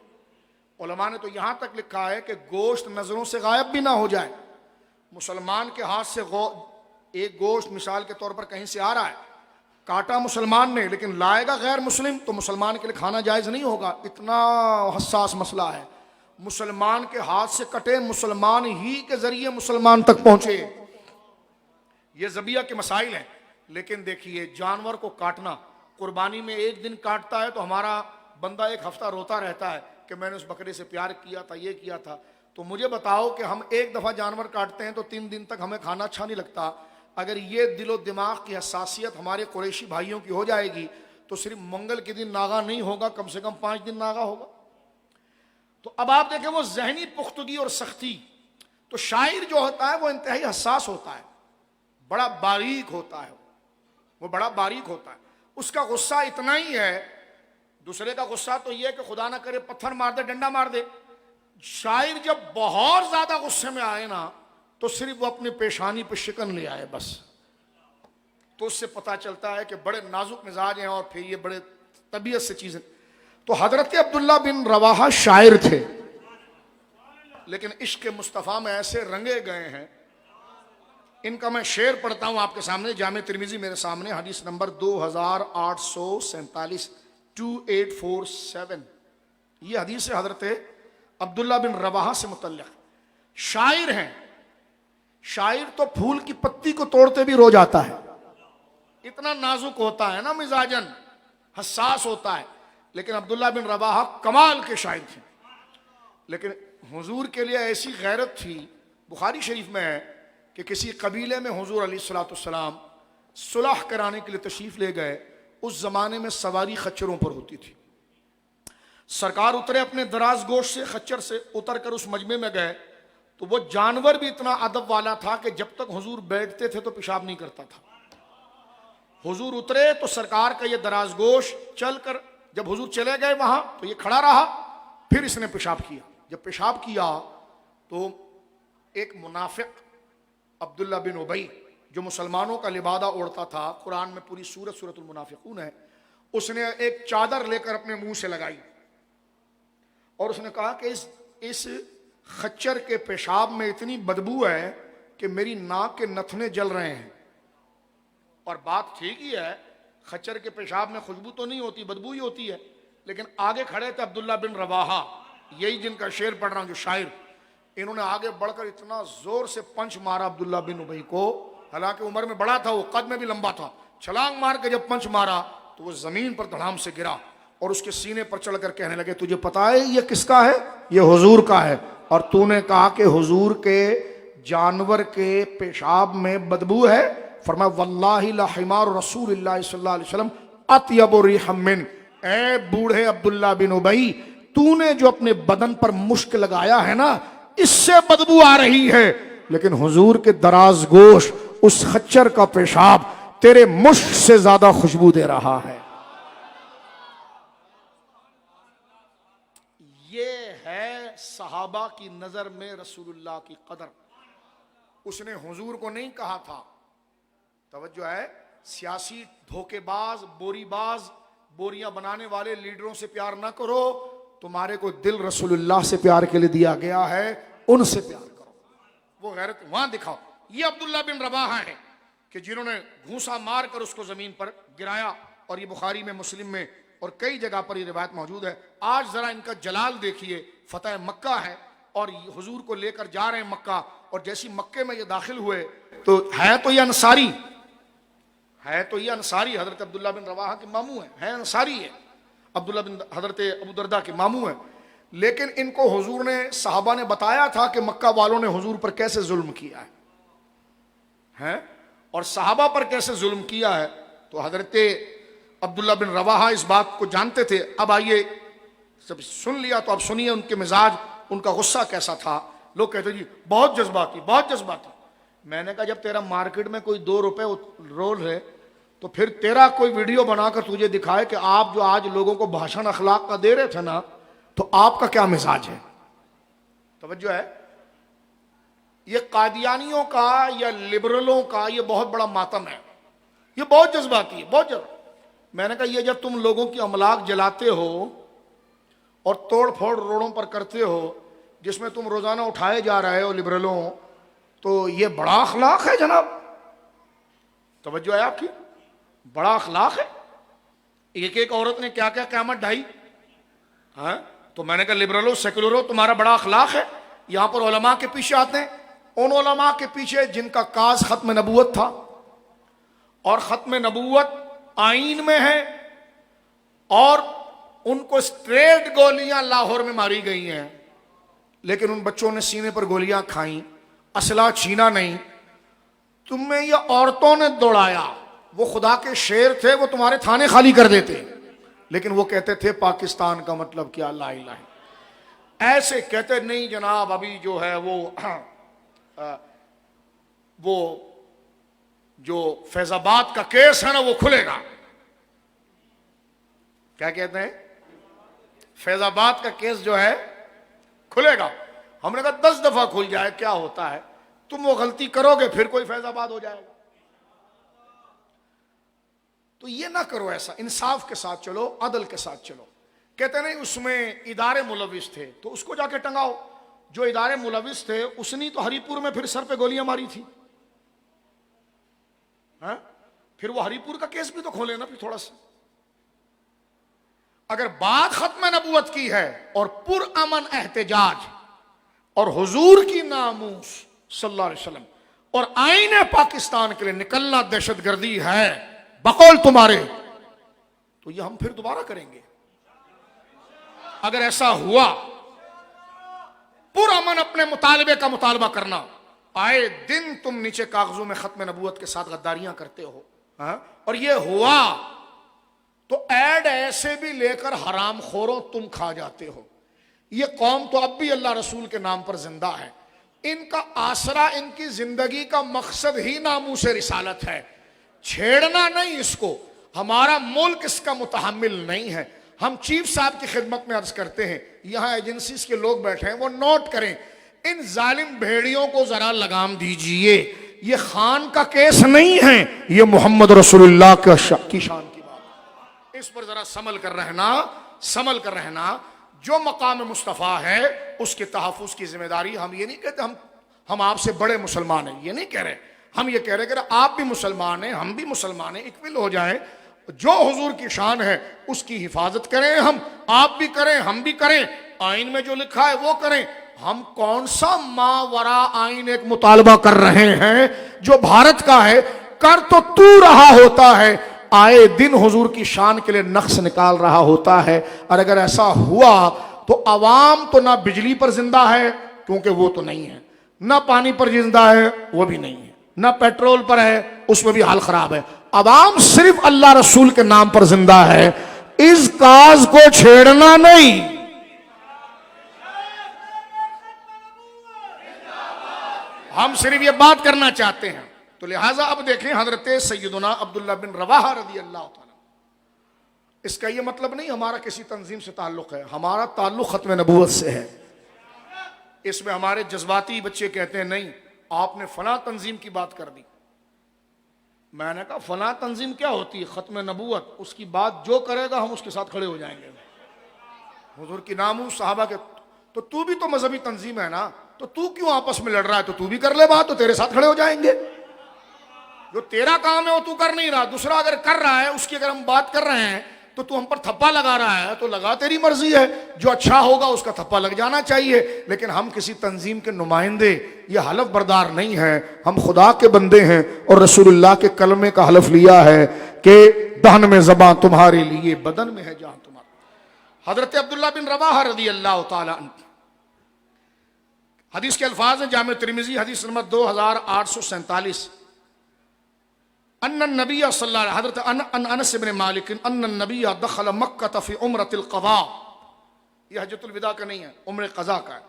علماء نے تو یہاں تک لکھا ہے کہ گوشت نظروں سے غائب بھی نہ ہو جائے. مسلمان کے ہاتھ سے ایک گوشت مثال کے طور پر کہیں سے آ رہا ہے، کاٹا مسلمان نے لیکن لائے گا غیر مسلم، تو مسلمان کے لیے کھانا جائز نہیں ہوگا. اتنا حساس مسئلہ ہے. مسلمان کے ہاتھ سے کٹے، مسلمان ہی کے ذریعے مسلمان تک پہنچے، یہ ذبیحہ کے مسائل ہیں. لیکن دیکھیے جانور کو کاٹنا، قربانی میں ایک دن کاٹتا ہے تو ہمارا بندہ ایک ہفتہ روتا رہتا ہے کہ میں نے اس بکرے سے پیار کیا تھا، یہ کیا تھا. تو مجھے بتاؤ کہ ہم ایک دفعہ جانور کاٹتے ہیں تو 3 دن تک ہمیں کھانا اچھا نہیں لگتا. اگر یہ دل و دماغ کی حساسیت ہمارے قریشی بھائیوں کی ہو جائے گی تو صرف منگل کے دن ناغا نہیں ہوگا، کم سے کم 5 دن ناغا ہوگا. تو اب آپ دیکھیں وہ ذہنی پختگی اور سختی. تو شاعر جو ہوتا ہے وہ انتہائی حساس ہوتا ہے، بڑا باریک ہوتا ہے، وہ بڑا باریک ہوتا ہے. اس کا غصہ اتنا ہی ہے، دوسرے کا غصہ تو یہ کہ خدا نہ کرے پتھر مار دے، ڈنڈا مار دے. شاعر جب بہت زیادہ غصے میں آئے نا تو صرف وہ اپنی پیشانی پہ شکن لے آئے بس، تو اس سے پتہ چلتا ہے کہ بڑے نازک مزاج ہیں اور پھر یہ بڑے طبیعت سے چیزیں. تو حضرت عبداللہ بن رواحہ شاعر تھے، لیکن عشق مصطفیٰ میں ایسے رنگے گئے ہیں. ان کا میں شعر پڑھتا ہوں آپ کے سامنے. جامع ترمذی میرے سامنے، حدیث نمبر 2847 2847. یہ حدیث ہے حضرت عبداللہ بن رواحہ سے متعلق. شاعر ہیں. شاعر تو پھول کی پتی کو توڑتے بھی رو جاتا ہے، اتنا نازک ہوتا ہے نا مزاجن، حساس ہوتا ہے. لیکن عبداللہ بن رواحہ کمال کے شاعر تھے. لیکن حضور کے لیے ایسی غیرت تھی، بخاری شریف میں ہے کہ کسی قبیلے میں حضور علیہ الصلوۃ والسلام صلح کرانے کے لیے تشریف لے گئے. اس زمانے میں سواری خچروں پر ہوتی تھی. سرکار اترے اپنے دراز گوش سے، خچر سے اتر کر اس مجمع میں گئے تو وہ جانور بھی اتنا ادب والا تھا کہ جب تک حضور بیٹھتے تھے تو پیشاب نہیں کرتا تھا. حضور اترے تو سرکار کا یہ دراز گوش چل کر، جب حضور چلے گئے وہاں تو یہ کھڑا رہا، پھر اس نے پیشاب کیا. جب پیشاب کیا تو ایک منافق عبداللہ بن ابی جو مسلمانوں کا لبادہ اوڑھتا تھا، قرآن میں پوری سورۃ المنافقون ہے، اس نے ایک چادر لے کر اپنے منہ سے لگائی اور اس نے کہا کہ اس خچر کے پیشاب میں اتنی بدبو ہے کہ میری ناک کے نتھنے جل رہے ہیں. اور بات ٹھیک ہی ہے، خچر کے پیشاب میں خوشبو تو نہیں ہوتی، بدبو ہی ہوتی ہے. لیکن آگے کھڑے تھے عبداللہ بن رواحہ، یہی جن کا شعر پڑھ رہا ہوں جو شاعر، انہوں نے آگے بڑھ کر اتنا زور سے پنچ مارا عبداللہ بن ابی کو. حالانکہ عمر میں بڑا تھا، وہ قد میں بھی لمبا تھا. چھلانگ مار کے جب پنچ مارا تو وہ زمین پر دھڑام سے گرا اور اس کے سینے پر چڑھ کر کہنے لگے تجھے پتا ہے یہ کس کا ہے؟ یہ حضور کا ہے. اور تو نے کہا کہ حضور کے جانور کے پیشاب میں بدبو ہے. فرمایا واللہ لحمار رسول اللہ صلی اللہ علیہ وسلم اطیب ریحا من. اے بوڑھے عبداللہ بن ابی، تو نے جو اپنے بدن پر مشک لگایا ہے نا، اس سے بدبو آ رہی ہے، لیکن حضور کے دراز گوش اس خچر کا پیشاب تیرے مشک سے زیادہ خوشبو دے رہا ہے. یہ ہے صحابہ کی نظر میں رسول اللہ کی قدر. اس نے حضور کو نہیں کہا تھا، توجہ ہے، سیاسی دھوکے باز، بوری باز، بوریاں بنانے والے لیڈروں سے پیار نہ کرو، تمہارے کو دل رسول اللہ سے پیار کے لیے دیا گیا ہے، ان سے پیار کرو. وہ غیرت وہاں دکھاؤ. یہ عبداللہ بن رواحہ ہیں کہ جنہوں نے گھونسا مار کر اس کو زمین پر گرایا. اور یہ بخاری میں، مسلم میں اور کئی جگہ پر یہ روایت موجود ہے. آج ذرا ان کا جلال دیکھیے. فتح مکہ ہے اور حضور کو لے کر جا رہے ہیں مکہ، اور جیسی مکے میں یہ داخل ہوئے تو ہے تو یہ انصاری، حضرت عبداللہ بن رواحہ کے ماموں ہے انصاری ہے، عبداللہ بن حضرت ابو درداء کے ماموں ہیں. لیکن ان کو حضور نے، صحابہ نے بتایا تھا کہ مکہ والوں نے حضور پر کیسے ظلم کیا ہے اور صحابہ پر کیسے ظلم کیا ہے. تو حضرت عبداللہ بن رواحہ اس بات کو جانتے تھے. اب آئیے، سب سن لیا تو اب سنیے ان کے مزاج، ان کا غصہ کیسا تھا. لوگ کہتے جی بہت جذباتی. میں نے کہا جب تیرا مارکیٹ میں کوئی 2 روپے رول ہے تو پھر تیرا کوئی ویڈیو بنا کر تجھے دکھائے کہ آپ جو آج لوگوں کو بھاشن اخلاق کا دے رہے تھے نا، تو آپ کا کیا مزاج ہے؟ توجہ ہے؟ یہ قادیانیوں کا یا لبرلوں کا یہ بہت بڑا ماتم ہے، یہ بہت جذباتی ہے، بہت میں نے کہا یہ جب تم لوگوں کی املاک جلاتے ہو اور توڑ پھوڑ روڈوں پر کرتے ہو، جس میں تم روزانہ اٹھائے جا رہے ہو لبرلوں، تو یہ بڑا اخلاق ہے جناب؟ توجہ ہے آپ کی؟ بڑا اخلاق ہے؟ ایک ایک عورت نے کیا کیا قیامت ڈھائی، ہاں؟ تو میں نے کہا لبرلو سیکولرو تمہارا بڑا اخلاق ہے؟ یہاں پر علماء کے پیچھے آتے ہیں، ان علماء کے پیچھے جن کا کاز ختم نبوت تھا، اور ختم نبوت آئین میں ہے، اور ان کو اسٹریٹ گولیاں لاہور میں ماری گئی ہیں، لیکن ان بچوں نے سینے پر گولیاں کھائیں، اسلحہ چھینا نہیں۔ تمہیں یہ عورتوں نے دوڑایا، وہ خدا کے شیر تھے، وہ تمہارے تھانے خالی کر دیتے، لیکن وہ کہتے تھے پاکستان کا مطلب کیا، لا الہ، ایسے کہتے نہیں جناب ابھی جو ہے وہ جو فیض آباد کا کیس ہے نا وہ کھلے گا۔ کیا کہتے ہیں؟ فیض آباد کا کیس جو ہے کھلے گا۔ ہم نے کہا 10 دفعہ کھل جائے کیا ہوتا ہے، تم وہ غلطی کرو گے پھر کوئی فیض آباد ہو جائے گا۔ تو یہ نہ کرو، ایسا انصاف کے ساتھ چلو، عدل کے ساتھ چلو۔ کہتے نہیں اس میں ادارے ملوث تھے تو اس کو جا کے ٹنگاؤ، جو ادارے ملوث تھے اس نے تو ہری پور میں پھر سر پہ گولیاں ماری تھی، ہاں؟ پھر وہ ہری پور کا کیس بھی تو کھولے نا پھر تھوڑا سا۔ اگر بات ختم نبوت کی ہے اور پرامن احتجاج اور حضور کی ناموس صلی اللہ علیہ وسلم اور آئین پاکستان کے لیے نکلنا دہشت گردی ہے بقول تمہارے، تو یہ ہم پھر دوبارہ کریں گے۔ اگر ایسا ہوا پرامن اپنے مطالبے کا مطالبہ کرنا، آئے دن تم نیچے کاغذوں میں ختم نبوت کے ساتھ غداریاں کرتے ہو، ہاں؟ اور یہ ہوا تو ایڈ ایسے بھی لے کر حرام خوروں تم کھا جاتے ہو۔ یہ قوم تو اب بھی اللہ رسول کے نام پر زندہ ہے، ان کا آسرا، ان کی زندگی کا مقصد ہی ناموس رسالت ہے، چھیڑنا نہیں اس کو۔ ہمارا ملک اس کا متحمل نہیں ہے۔ ہم چیف صاحب کی خدمت میں عرض کرتے ہیں، یہاں ایجنسیز کے لوگ بیٹھے ہیں، وہ نوٹ کریں، ان ظالم بھیڑیوں کو ذرا لگام دیجئے، یہ خان کا کیس نہیں ہے، یہ محمد رسول اللہ کی شان کی بات، اس پر ذرا سنبھل کر رہنا۔ جو مقام مصطفیٰ ہے اس کے تحفظ کی ذمہ داری، ہم یہ نہیں کہتے ہم آپ سے بڑے مسلمان ہیں، یہ نہیں کہہ رہے، ہم یہ کہہ رہے کہ آپ بھی مسلمان ہیں، ہم بھی مسلمان ہیں، اکول ہو جائیں، جو حضور کی شان ہے اس کی حفاظت کریں، ہم آپ بھی کریں، ہم بھی کریں، آئین میں جو لکھا ہے وہ کریں۔ ہم کون سا ماورا آئین ایک مطالبہ کر رہے ہیں جو بھارت کا ہے، کر تو رہا ہوتا ہے، آئے دن حضور کی شان کے لیے نقص نکال رہا ہوتا ہے۔ اور اگر ایسا ہوا تو عوام تو نہ بجلی پر زندہ ہے کیونکہ وہ تو نہیں ہے، نہ پانی پر زندہ ہے وہ بھی نہیں ہے، نہ پیٹرول پر ہے اس میں بھی حال خراب ہے، عوام صرف اللہ رسول کے نام پر زندہ ہے۔ اس کاز کو چھیڑنا نہیں۔ ہم صرف یہ بات کرنا چاہتے ہیں۔ تو لہٰذا اب دیکھیں حضرت سیدنا عبداللہ بن رواحہ رضی اللہ تعالیٰ، اس کا یہ مطلب نہیں ہمارا کسی تنظیم سے تعلق ہے، ہمارا تعلق ختم نبوت سے ہے۔ اس میں ہمارے جذباتی بچے کہتے ہیں نہیں آپ نے فلاں تنظیم کی بات کر دی۔ میں نے کہا فلاں تنظیم کیا ہوتی ہے؟ ختم نبوت، اس کی بات جو کرے گا ہم اس کے ساتھ کھڑے ہو جائیں گے۔ حضور کی ناموس، صحابہ کے، تو بھی تو مذہبی تنظیم ہے نا، تو کیوں آپس میں لڑ رہا ہے؟ تو بھی کر لے بات، تو تیرے ساتھ کھڑے ہو جائیں گے۔ جو تیرا کام ہے وہ تو کر نہیں رہا، دوسرا اگر کر رہا ہے اس کی اگر ہم بات کر رہے ہیں تو ہم پر تھپا لگا رہا ہے، تو لگا، تیری مرضی ہے، جو اچھا ہوگا اس کا تھپا لگ جانا چاہیے، لیکن ہم کسی تنظیم کے نمائندے یہ حلف بردار نہیں ہیں، ہم خدا کے بندے ہیں اور رسول اللہ کے کلمے کا حلف لیا ہے کہ دہن میں زباں تمہارے لیے، بدن میں ہے جان تمہارا۔ حضرت عبداللہ بن رواحہ رضی اللہ تعالی عنہ، حدیث کے الفاظ ہیں جامع ترمذی حدیث نمبر 2847، ان النبی صلی اللہ علیہ حضرت انس بن مالک ان النبی دخل مکہ فی عمرۃ القضاء، یہ حجۃ الوداع کا نہیں ہے، عمر قضاء کا ہے۔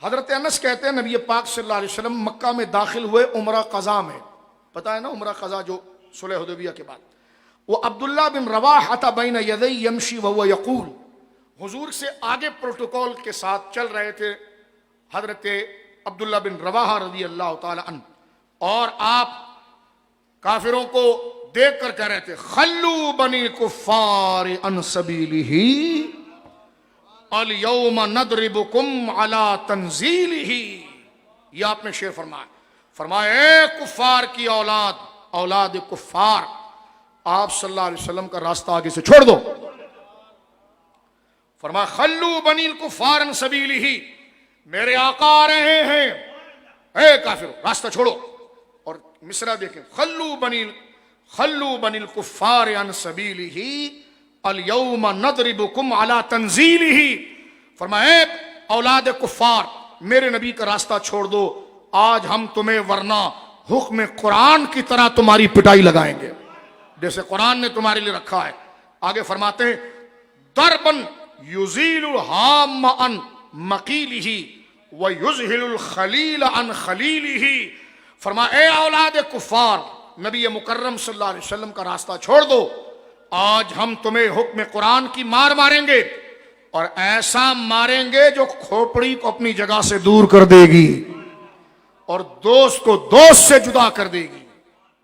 حضرت انس کہتے ہیں نبی پاک صلی اللہ علیہ وسلم مکہ میں داخل ہوئے عمرہ قضا میں، پتہ ہے نا عمرہ قضا جو صلح حدیبیہ کے بعد، وہ عبداللہ بن رواحہ بین یدی یمشی وهو یقول، حضور سے آگے پروٹوکول کے ساتھ چل رہے تھے حضرت عبداللہ بن رواحہ رضی اللہ تعالی عنہ، اور آپ کافروں کو دیکھ کر کہہ رہے تھے خلو بنی کفار عن سبیلہ الیوم ندربکم علی تنزیلہ، یہ آپ نے شعر فرمایا اے کفار کی اولاد، اولاد کفار، آپ صلی اللہ علیہ وسلم کا راستہ آگے سے چھوڑ دو، فرمایا خلو بنی الکفار عن سبیلہ، میرے آقا آ رہے ہیں، اے کافرو راستہ چھوڑو، اور مصرع دیکھیں خلو بنی الکفار عن سبیلہ الیوم ندربکم علی تنزیلہ، فرمایا اے اولاد کفار میرے نبی کا راستہ چھوڑ دو، آج ہم تمہیں ورنہ حکم قرآن کی طرح تمہاری پٹائی لگائیں گے جیسے قرآن نے تمہارے لیے رکھا ہے۔ آگے فرماتے ہیں ضربن یزیل الحام عن مقیلہ ویزہل الخلیل عن خلیلہ، فرمایا اے اولاد کفار نبی مکرم صلی اللہ علیہ وسلم کا راستہ چھوڑ دو، آج ہم تمہیں حکم قرآن کی مار ماریں گے، اور ایسا ماریں گے جو کھوپڑی کو اپنی جگہ سے دور کر دے گی اور دوست کو دوست سے جدا کر دے گی۔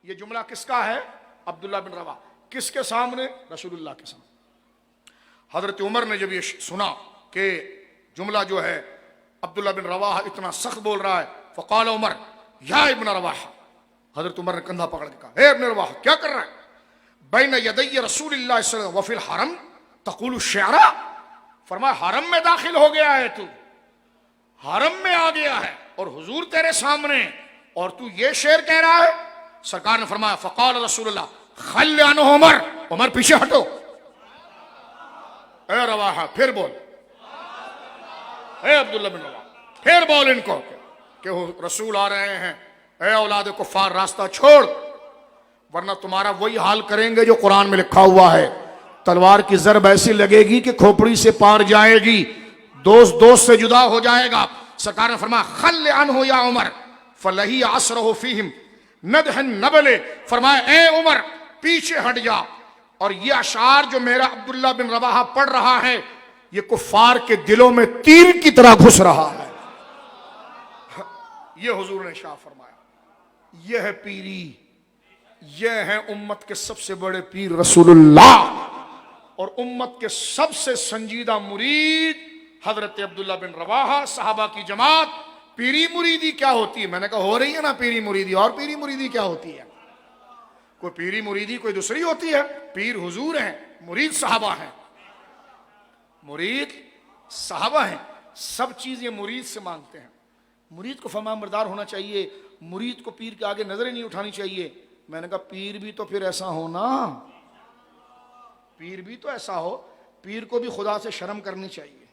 یہ جملہ کس کا ہے؟ عبداللہ بن رواحہ، کس کے سامنے؟ رسول اللہ کے سامنے۔ حضرت عمر نے جب یہ سنا کہ جملہ جو ہے عبداللہ بن رواحہ اتنا سخت بول رہا ہے، فقال عمر یا ابن رواحہ، حضرت عمر نے کندھا پکڑ کے کہا اے ابن رواحہ کیا کر رہا ہے؟ بین یدی رسول اللہ صلی اللہ علیہ وسلم وفی الحرم تقول الشعر، فرمایا حرم میں داخل ہو گیا ہے، تو حرم میں آ گیا ہے اور حضور تیرے سامنے، اور تو یہ شعر کہہ رہا ہے؟ سرکار نے فرمایا فقال رسول اللہ خل عنہ عمر، عمر پیچھے ہٹو، اے رواحہ پھر بول، اے عبداللہ بن رواحہ پھر بول ان کو کہ رسول آ رہے ہیں، اے اولاد کفار راستہ چھوڑ، ورنہ تمہارا وہی حال کریں گے جو قرآن میں لکھا ہوا ہے، تلوار کی ضرب ایسی لگے گی کہ کھوپڑی سے پار جائے گی، دوست دوست سے جدا ہو جائے گا۔ سرکار نے فرمایا خل عنہ یا عمر فلہی عصرہ فیہم ندح النبل، فرمایا اے عمر پیچھے ہٹ جا، اور یہ اشعار جو میرا عبداللہ بن رواحہ پڑھ رہا ہے یہ کفار کے دلوں میں تیر کی طرح گھس رہا ہے۔ یہ حضور نے شاہ فرمایا، یہ ہے پیری، یہ ہے امت کے سب سے بڑے پیر رسول اللہ، اور امت کے سب سے سنجیدہ مرید حضرت عبداللہ بن رواحہ، صحابہ کی جماعت۔ پیری مریدی کیا ہوتی ہے؟ میں نے کہا ہو رہی ہے نا پیری مریدی، اور پیری مریدی کیا ہوتی ہے؟ کوئی پیری مریدی کوئی دوسری ہوتی ہے؟ پیر حضور ہیں، مرید صحابہ ہیں، مرید صحابہ ہیں، سب چیزیں مرید سے مانگتے ہیں۔ مرید کو فرمان بردار ہونا چاہیے، مرید کو پیر کے آگے نظریں نہیں اٹھانی چاہیے۔ میں نے کہا پیر بھی تو پھر ایسا ہو نا، پیر بھی تو ایسا ہو، پیر کو بھی خدا سے شرم کرنی چاہیے،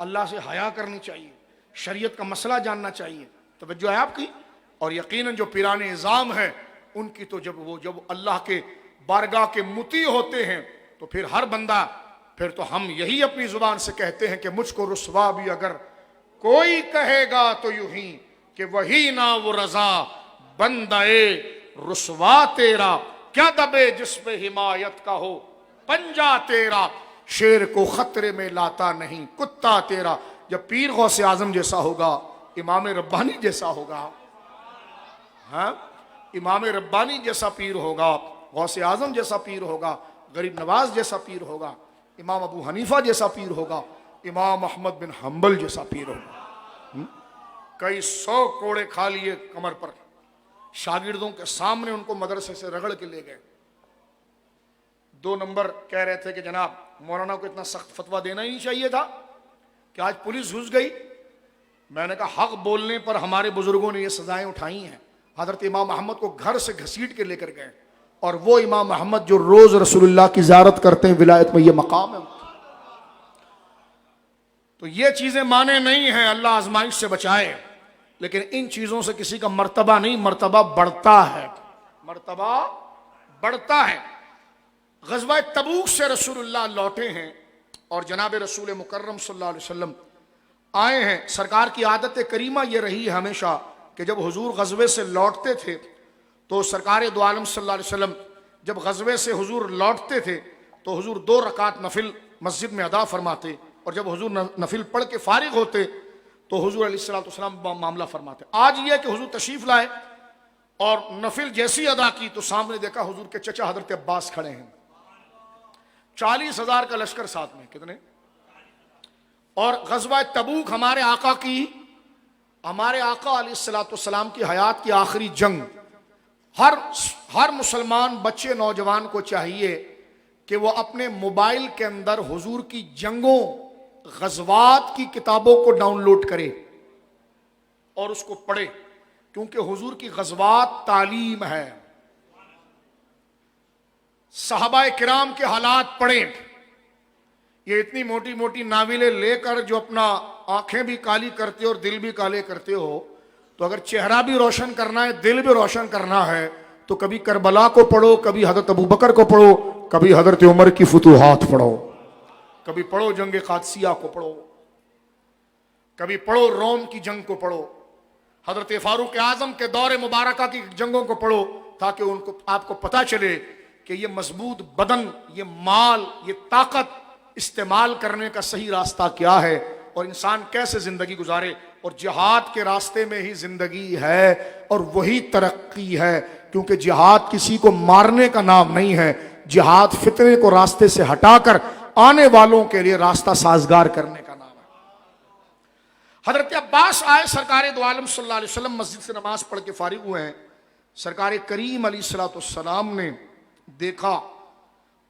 اللہ سے حیا کرنی چاہیے، شریعت کا مسئلہ جاننا چاہیے۔ توجہ ہے آپ کی؟ اور یقیناً جو پیران نظام ہیں ان کی تو جب اللہ کے بارگاہ کے مطیع ہوتے ہیں تو پھر ہر بندہ، پھر تو ہم یہی اپنی زبان سے کہتے ہیں کہ مجھ کو رسوا بھی اگر کوئی کہے گا تو یوں ہی کہ وہی نہ وہ رضا بندہ رسوا تیرا، کیا دبے جس پہ حمایت کا ہو پنجا تیرا، شیر کو خطرے میں لاتا نہیں کتا تیرا۔ جب پیر غوث اعظم جیسا ہوگا، امام ربانی جیسا ہوگا، ہاں امام ربانی جیسا پیر ہوگا، غوث اعظم جیسا پیر ہوگا، غریب نواز جیسا پیر ہوگا، امام ابو حنیفہ جیسا پیر ہوگا، امام احمد بن حنبل جیسا پیر ہوگا۔ کئی 100 کوڑے کھا لیے کمر پر، شاگردوں کے سامنے ان کو مدرسے سے رگڑ کے لے گئے۔ 2 نمبر کہہ رہے تھے کہ جناب مولانا کو اتنا سخت فتویٰ دینا ہی نہیں چاہیے تھا کہ آج پولیس گھس گئی۔ میں نے کہا حق بولنے پر ہمارے بزرگوں نے یہ سزائیں اٹھائی ہیں۔ حضرت امام احمد کو گھر سے گھسیٹ کے لے کر گئے، اور وہ امام احمد جو روز رسول اللہ کی زیارت کرتے ہیں، ولایت میں یہ مقام ہے۔ تو یہ چیزیں مانے نہیں ہیں، اللہ آزمائش سے بچائے، لیکن ان چیزوں سے کسی کا مرتبہ نہیں، مرتبہ بڑھتا ہے، مرتبہ بڑھتا ہے۔ غزوہ تبوک سے رسول اللہ لوٹے ہیں، اور جناب رسول مکرم صلی اللہ علیہ وسلم آئے ہیں، سرکار کی عادت کریمہ یہ رہی ہے ہمیشہ کہ جب حضور غزوے سے لوٹتے تھے تو سرکار دو عالم صلی اللہ علیہ وسلم جب غزوے سے حضور لوٹتے تھے تو حضور 2 رکعت نفل مسجد میں ادا فرماتے، اور جب حضور نفل پڑھ کے فارغ ہوتے تو حضور علیہ الصلوۃ والسلام معاملہ فرماتے۔ آج یہ کہ حضور تشریف لائے اور نفل جیسی ادا کی تو سامنے دیکھا حضور کے چچا حضرت عباس کھڑے ہیں، 40,000 کا لشکر ساتھ میں، کتنے؟ اور غزوہ تبوک ہمارے آقا علیہ الصلوۃ والسلام کی حیات کی آخری جنگ، ہر مسلمان بچے نوجوان کو چاہیے کہ وہ اپنے موبائل کے اندر حضور کی جنگوں غزوات کی کتابوں کو ڈاؤن لوڈ کرے اور اس کو پڑھے، کیونکہ حضور کی غزوات تعلیم ہے۔ صحابہ کرام کے حالات پڑھیں، یہ اتنی موٹی موٹی ناولیں لے کر جو اپنا آنکھیں بھی کالی کرتے ہو اور دل بھی کالے کرتے ہو، تو اگر چہرہ بھی روشن کرنا ہے دل بھی روشن کرنا ہے تو کبھی کربلا کو پڑھو، کبھی حضرت ابوبکر کو پڑھو، کبھی حضرت عمر کی فتوحات پڑھو، کبھی پڑھو جنگ قادسیہ کو پڑھو، کبھی پڑھو روم کی جنگ کو پڑھو، حضرت فاروق اعظم کے دور مبارکہ کی جنگوں کو پڑھو، تاکہ آپ کو پتہ چلے کہ یہ مضبوط بدن، یہ مال، یہ طاقت استعمال کرنے کا صحیح راستہ کیا ہے اور انسان کیسے زندگی گزارے۔ اور جہاد کے راستے میں ہی زندگی ہے اور وہی ترقی ہے، کیونکہ جہاد کسی کو مارنے کا نام نہیں ہے، جہاد فتنے کو راستے سے ہٹا کر آنے والوں کے لیے راستہ سازگار کرنے کا نام ہے۔ حضرت عباس آئے، سرکار دو عالم صلی اللہ علیہ وسلم مسجد سے نماز پڑھ کے فارغ ہوئے ہیں، سرکار کریم علیہ الصلوۃ والسلام نے دیکھا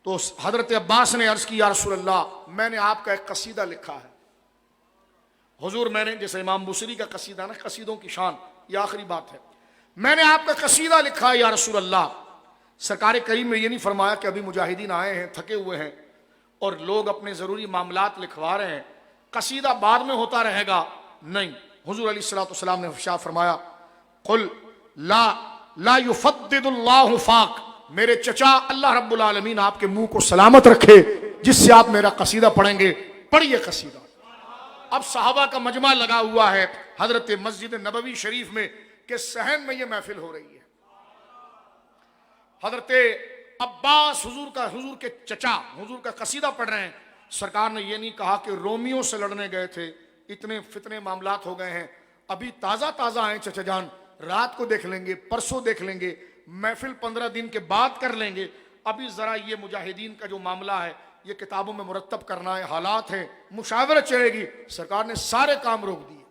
تو حضرت عباس نے عرض کی، یا رسول اللہ میں نے آپ کا ایک قصیدہ لکھا ہے۔ حضور میں نے، جیسے امام بوصیری کا قصیدہ نا، قصیدوں کی شان، یہ آخری بات ہے، میں نے آپ کا قصیدہ لکھا ہے یا رسول اللہ۔ سرکار کریم نے یہ نہیں فرمایا کہ ابھی مجاہدین آئے ہیں، تھکے ہوئے ہیں اور لوگ اپنے ضروری معاملات لکھوا رہے ہیں، قصیدہ بعد میں ہوتا رہے گا، نہیں۔ حضور علیہ الصلوۃ والسلام نے ارشاد فرمایا، قل لا یفدد اللہ فاک، میرے چچا اللہ رب العالمین آپ کے منہ کو سلامت رکھے جس سے آپ میرا قصیدہ پڑھیں گے، پڑھیے قصیدہ۔ اب صحابہ کا مجمع لگا ہوا ہے حضرت مسجد نبوی شریف میں کہ صحن میں یہ محفل ہو رہی ہے۔ حضرت عباس حضور کے چچا حضور کا قصیدہ پڑھ رہے ہیں۔ سرکار نے یہ نہیں کہا کہ رومیوں سے لڑنے گئے تھے، اتنے فتنے معاملات ہو گئے ہیں، ابھی تازہ تازہ آئے چچا جان، رات کو دیکھ لیں گے، پرسوں دیکھ لیں گے، محفل 15 دن کے بعد کر لیں گے، ابھی ذرا یہ مجاہدین کا جو معاملہ ہے یہ کتابوں میں مرتب کرنا ہے، حالات ہیں، مشاورت چلے گی۔ سرکار نے سارے کام روک دیے،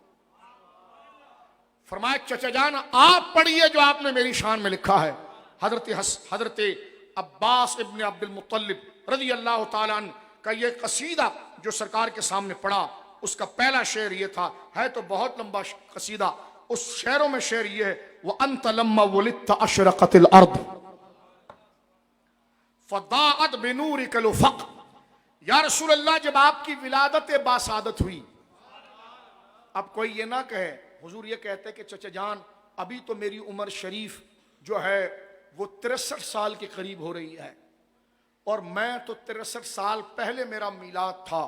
فرمایا چچا جان آپ پڑھیے جو آپ نے میری شان میں لکھا ہے۔ حضرت عباس ابن عبد المطلب رضی اللہ تعالیٰ عنہ کا یہ قصیدہ جو سرکار کے سامنے پڑھا، اس کا پہلا شعر یہ تھا، ہے تو بہت لمبا قصیدہ، اس شعروں میں شعر یہ ہے، وَأَنْتَ لَمَّا وُلِدْتَ أَشْرَقَتِ الْأَرْضُ فَضَاءَتْ بِنُورِكَ الْأُفُقُ۔ یا رسول اللہ جب آپ کی ولادت باسعادت ہوئی، اب کوئی یہ نہ کہے، حضور یہ کہتے کہ چچا جان ابھی تو میری عمر شریف جو ہے وہ 63 سال کے قریب ہو رہی ہے، اور میں تو 63 سال پہلے میرا میلاد تھا،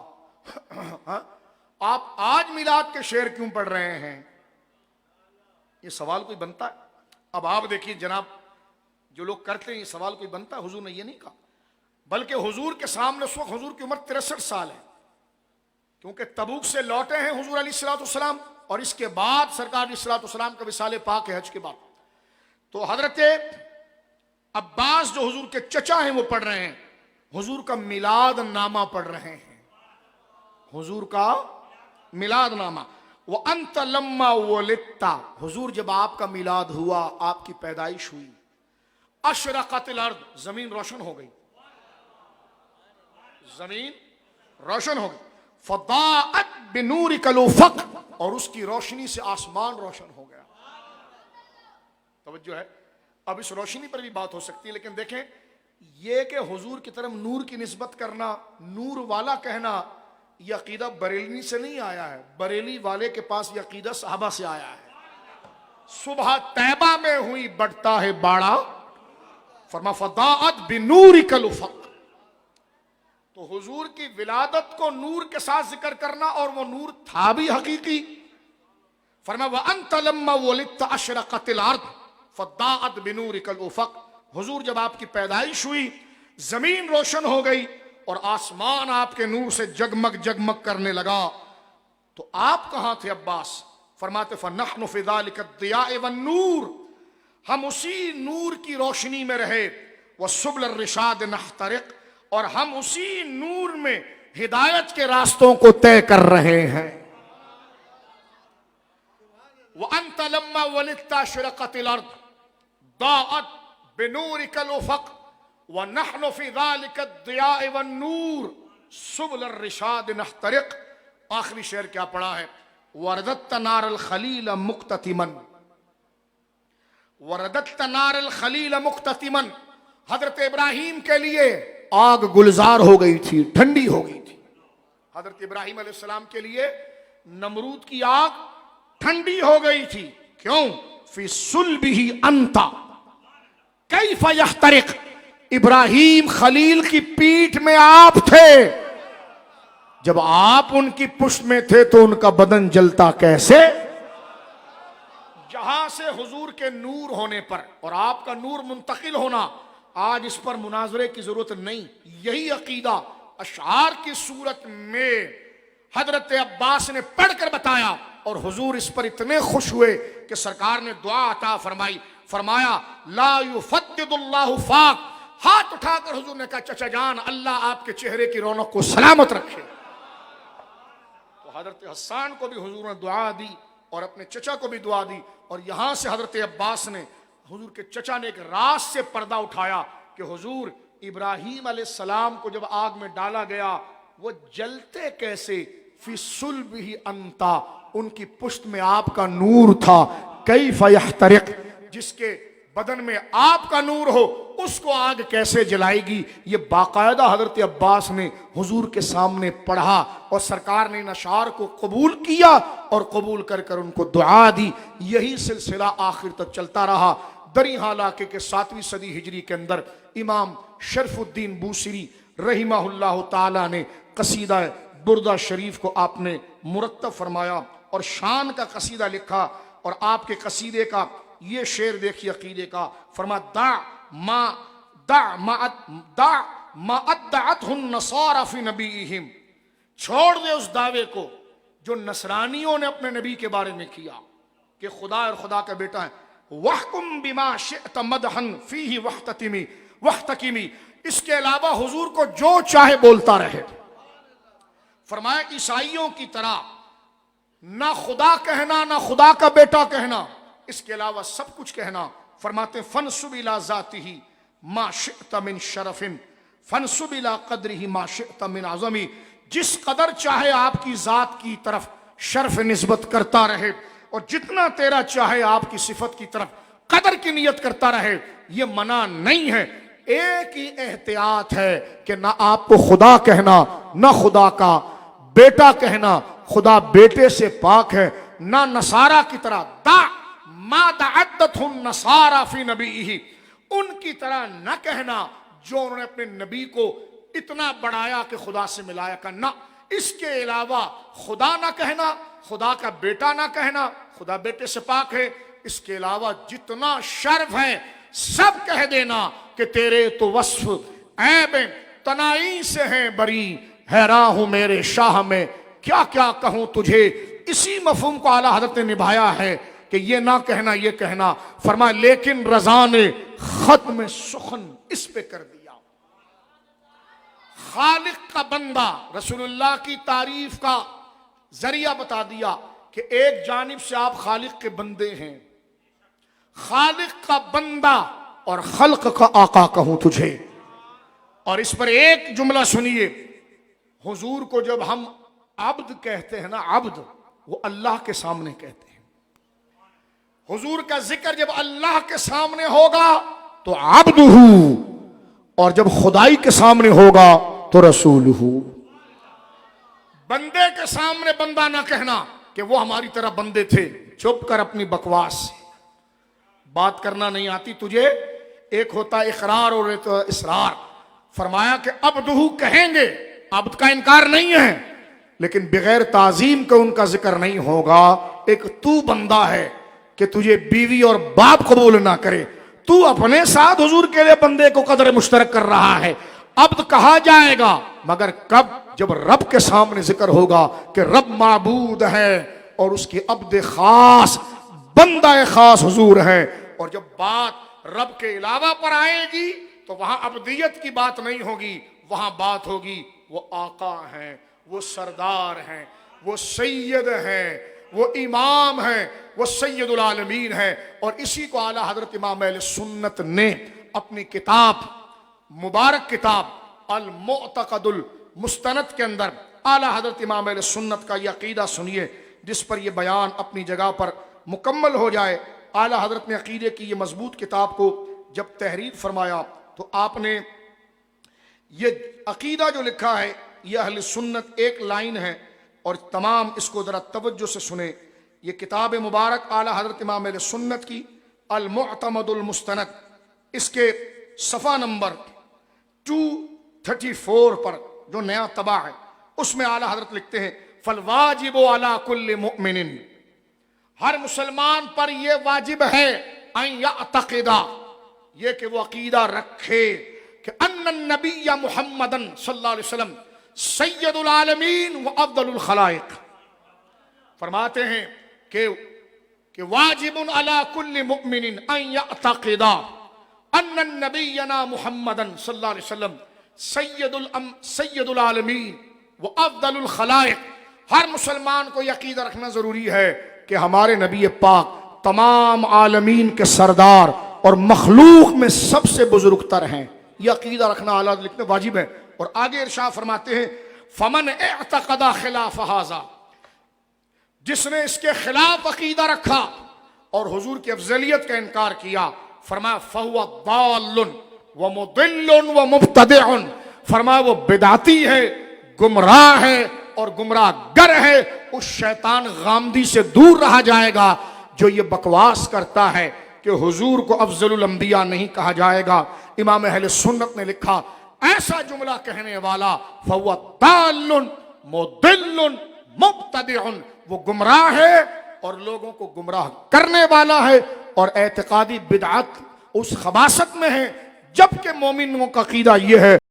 آپ آج میلاد کے شعر کیوں پڑھ رہے ہیں؟ یہ سوال کوئی بنتا ہے؟ اب آپ دیکھیے جناب، جو لوگ کرتے ہیں یہ سوال کوئی بنتا ہے؟ حضور نے یہ نہیں کہا، بلکہ حضور کے سامنے اس وقت حضور کی عمر 63 سال ہے، کیونکہ تبوک سے لوٹے ہیں حضور علیہ الصلوۃ والسلام، اور اس کے بعد سرکار علیہ الصلوۃ والسلام کا وصال پاک ہے حج کے بعد۔ تو حضرت عباس جو حضور کے چچا ہیں وہ پڑھ رہے ہیں، حضور کا میلاد نامہ پڑھ رہے ہیں، حضور کا میلاد نامہ۔ وَأَنْتَ لَمَّا وُلِدْتَ، حضور جب آپ کا میلاد ہوا، آپ کی پیدائش ہوئی، اشرقت الارض، زمین روشن ہو گئی، زمین روشن ہو گئی، فضاءت بنورک الافق، اور اس کی روشنی سے آسمان روشن ہو گیا۔ توجہ ہے، اب اس روشنی پر بھی بات ہو سکتی ہے، لیکن دیکھیں یہ کہ حضور کی طرف نور کی نسبت کرنا، نور والا کہنا، یہ عقیدہ بریلوی سے نہیں آیا ہے، بریلی والے کے پاس یہ عقیدہ صحابہ سے آیا ہے۔ صبح طیبہ میں ہوئی بڑھتا ہے باڑا، فرما فضاءت بنورک الافق۔ تو حضور کی ولادت کو نور کے ساتھ ذکر کرنا، اور وہ نور تھا بھی حقیقی۔ فرمایا وَأَنْتَ لَمَّا وُلِدْتَ أَشْرَقَتِ الْأَرْضُ فَضَّاءَتْ بِنُورِكَ الْأُفُقُ، حضور جب آپ کی پیدائش ہوئی زمین روشن ہو گئی اور آسمان آپ کے نور سے جگمگ جگمگ کرنے لگا۔ تو آپ کہاں تھے عباس؟ فرماتے فَنَحْنُ فِي ذَلِكَ الضِّيَاءِ وَالنُّورِ، ہم اسی نور کی روشنی میں رہے، وَسُبْلَ الرِّشَادِ نَحْتَرِقُ، اور ہم اسی نور میں ہدایت کے راستوں کو طے کر رہے ہیں۔ وَأَنْتَ لَمَّا وَلِدْتَ أَشْرَقَتِ الْأَرْضُ ضَاءَتْ بِنُورِكَ الْأُفُقُ وَنَحْنُ فِي ذَلِكَ الضِّيَاءِ وَالنُّورِ سُبْلَ الرِّشَادِ نَحْتَرِقُ۔ آخری شعر کیا پڑھا ہے؟ وَرَدَدْتَ نَارَ الْخَلِيلَ مُقْتَتِمًا، وَرَدَدْتَ نَارَ الْخَلِيلَ مُقْتَتِمًا، حضرت ابراہیم کے لیے آگ گلزار ہو گئی تھی، ٹھنڈی ہو گئی تھی۔ حضرت ابراہیم علیہ السلام کے لیے نمرود کی آگ ٹھنڈی ہو گئی تھی۔ کیوں؟ فی صلبہ انت کیف یحترق، ابراہیم خلیل کی پیٹھ میں آپ تھے، جب آپ ان کی پشت میں تھے تو ان کا بدن جلتا کیسے؟ جہاں سے حضور کے نور ہونے پر اور آپ کا نور منتقل ہونا، آج اس پر مناظرے کی ضرورت نہیں۔ یہی عقیدہ اشعار کی صورت میں حضرت عباس نے پڑھ کر بتایا، اور حضور اس پر اتنے خوش ہوئے کہ سرکار نے دعا عطا فرمائی، فرمایا لا یفتد اللہ فاک، ہاتھ اٹھا کر حضور نے کہا چچا جان اللہ آپ کے چہرے کی رونق کو سلامت رکھے۔ تو حضرت حسان کو بھی حضور نے دعا دی اور اپنے چچا کو بھی دعا دی، اور یہاں سے حضرت عباس نے حضور کے چچا نے ایک راز سے پردہ اٹھایا کہ حضور ابراہیم علیہ السلام کو جب آگ میں ڈالا گیا وہ جلتے کیسے؟ فی صلبہ انتا، ان کی پشت میں آپ کا نور تھا۔ کیف یحترق، جس کے بدن میں آپ کا نور ہو اس کو آگ کیسے جلائے گی؟ یہ باقاعدہ حضرت عباس نے حضور کے سامنے پڑھا، اور سرکار نے ان اشعار کو قبول کیا اور قبول کر کر ان کو دعا دی۔ یہی سلسلہ آخر تک چلتا رہا۔ دریحہ علاقے کے 7ویں صدی ہجری کے اندر امام شرف الدین بوصیری رحمہ اللہ تعالی نے قصیدہ بردہ شریف کو آپ نے مرتب فرمایا اور شان کا قصیدہ لکھا، اور آپ کے قصیدے کا یہ شعر دیکھیے عقیدے کا، فرمایا دع ما ادعته النصارى في نبیہم، چھوڑ دے اس دعوے کو جو نصرانیوں نے اپنے نبی کے بارے میں کیا کہ خدا اور خدا کا بیٹا ہے۔ وَحْكُمْ بِمَا شِئْتَ مَدْحًا فِيهِ وَاحْتَكِمِ، اس کے علاوہ حضور کو جو چاہے بولتا رہے۔ فرمایا عیسائیوں کی طرح نہ خدا کہنا نہ خدا کا بیٹا کہنا، اس کے علاوہ سب کچھ کہنا۔ فرماتے فَنْسُبْ إِلَى ذَاتِهِ مَا شِئْتَ مِنْ شَرَفٍ فَنْسُبْ إِلَى قَدْرِهِ مَا شِئْتَ مِنْ عَظَمِ، جس قدر چاہے آپ کی ذات کی طرف شرف نسبت کرتا رہے، اور جتنا تیرا چاہے آپ کی صفت کی طرف قدر کی نیت کرتا رہے، یہ منع نہیں ہے۔ ایک ہی احتیاط ہے کہ نہ آپ کو خدا کہنا نہ خدا کا بیٹا کہنا، خدا بیٹے سے پاک ہے، نہ نصارہ کی طرح دع ما دعتہ النصارى فی نبیہ، ان کی طرح نہ کہنا جو انہوں نے اپنے نبی کو اتنا بڑھایا کہ خدا سے ملایا کرنا۔ اس کے علاوہ خدا نہ کہنا، خدا کا بیٹا نہ کہنا، خدا بیٹے سے پاک ہے۔ اس کے علاوہ جتنا شرف ہے سب کہہ دینا کہ تیرے تو وصف عیب تنائی سے ہیں بری، حیران ہوں میرے شاہ میں کیا کیا کہوں تجھے۔ اسی مفہوم کو اعلیٰ حضرت نے نبھایا ہے کہ یہ نہ کہنا یہ کہنا۔ فرمایا لیکن رضا نے ختم سخن اس پہ کر دیا۔ خالق کا بندہ رسول اللہ کی تعریف کا ذریعہ بتا دیا کہ ایک جانب سے آپ خالق کے بندے ہیں، خالق کا بندہ اور خلق کا آقا کہوں تجھے۔ اور اس پر ایک جملہ سنیے، حضور کو جب ہم عبد کہتے ہیں نا، عبد وہ اللہ کے سامنے کہتے ہیں۔ حضور کا ذکر جب اللہ کے سامنے ہوگا تو عبد ہوں، اور جب خدائی کے سامنے ہوگا تو رسول ہوں۔ بندے کے سامنے بندہ نہ کہنا کہ وہ ہماری طرح بندے تھے، چپ کر اپنی بکواس، بات کرنا نہیں آتی تجھے۔ ایک ہوتا اقرار اور ایک اسرار۔ فرمایا کہ عبدہ کہیں گے عبد کا انکار نہیں ہے، لیکن بغیر تعظیم کے ان کا ذکر نہیں ہوگا۔ ایک تو بندہ ہے کہ تجھے بیوی اور باپ قبول نہ کرے، تو اپنے ساتھ حضور کے لیے بندے کو قدر مشترک کر رہا ہے۔ عبد کہا جائے گا مگر کب؟ جب رب کے سامنے ذکر ہوگا کہ رب معبود ہے اور اس کی عبد خاص، بندہ خاص حضور ہے۔ اور جب بات رب کے علاوہ پر آئے گی تو وہاں عبدیت کی بات نہیں ہوگی، وہاں بات ہوگی وہ آقا ہیں، وہ سردار ہیں، وہ سید ہیں، وہ امام ہیں، وہ سید العالمین ہیں۔ اور اسی کو اعلیٰ حضرت امام اہل سنت نے اپنی کتاب، مبارک کتاب المعتقد المستند کے اندر اعلیٰ حضرت امام اہل سنت کا یہ عقیدہ سنیے، جس پر یہ بیان اپنی جگہ پر مکمل ہو جائے۔ اعلیٰ حضرت نے عقیدے کی یہ مضبوط کتاب کو جب تحریر فرمایا تو آپ نے یہ عقیدہ جو لکھا ہے یہ اہل سنت ایک لائن ہے، اور تمام اس کو ذرا توجہ سے سنیں۔ یہ کتاب مبارک اعلیٰ حضرت امام اہل سنت کی المعتمد المستند، اس کے صفحہ نمبر 234 پر جو نیا طبع ہے اس میں اعلیٰ حضرت لکھتے ہیں فالواجب علی کل مؤمن، ہر مسلمان پر یہ واجب ہے ان یعتقد، یہ کہ وہ عقیدہ رکھے کہ ان النبی محمدن صلی اللہ علیہ وسلم سید العالمین و افضل الخلائق۔ فرماتے ہیں کہ واجب علی کل مؤمن ان یعتقد ان النبینا محمدن صلی اللہ علیہ وسلم سید العالمین و افضل الخلائق۔ ہر مسلمان کو یہ عقیدہ رکھنا ضروری ہے کہ ہمارے نبی پاک تمام عالمین کے سردار اور مخلوق میں سب سے بزرگ تر ہیں۔ یہ عقیدہ رکھنا اعلیٰ لکھنے واجب ہے۔ اور آگے ارشاد فرماتے ہیں فمن اعتقد خلاف ھذا، جس نے اس کے خلاف عقیدہ رکھا اور حضور کی افضلیت کا انکار کیا، فرمایا فہو ضال ومضل ومبتدع، فرمایا وہ بدعتی ہے، گمراہ ہے اور گمراہ گر ہے۔ اس شیطان غامدی سے دور رہا جائے گا جو یہ بکواس کرتا ہے کہ حضور کو افضل الانبیاء نہیں کہا جائے گا۔ امام اہل سنت نے لکھا ایسا جملہ کہنے والا فہو ضال مضل مبتدع، وہ گمراہ ہے اور لوگوں کو گمراہ کرنے والا ہے، اور اعتقادی بدعت اس خباثت میں ہے۔ جبکہ مومنوں کا عقیدہ یہ ہے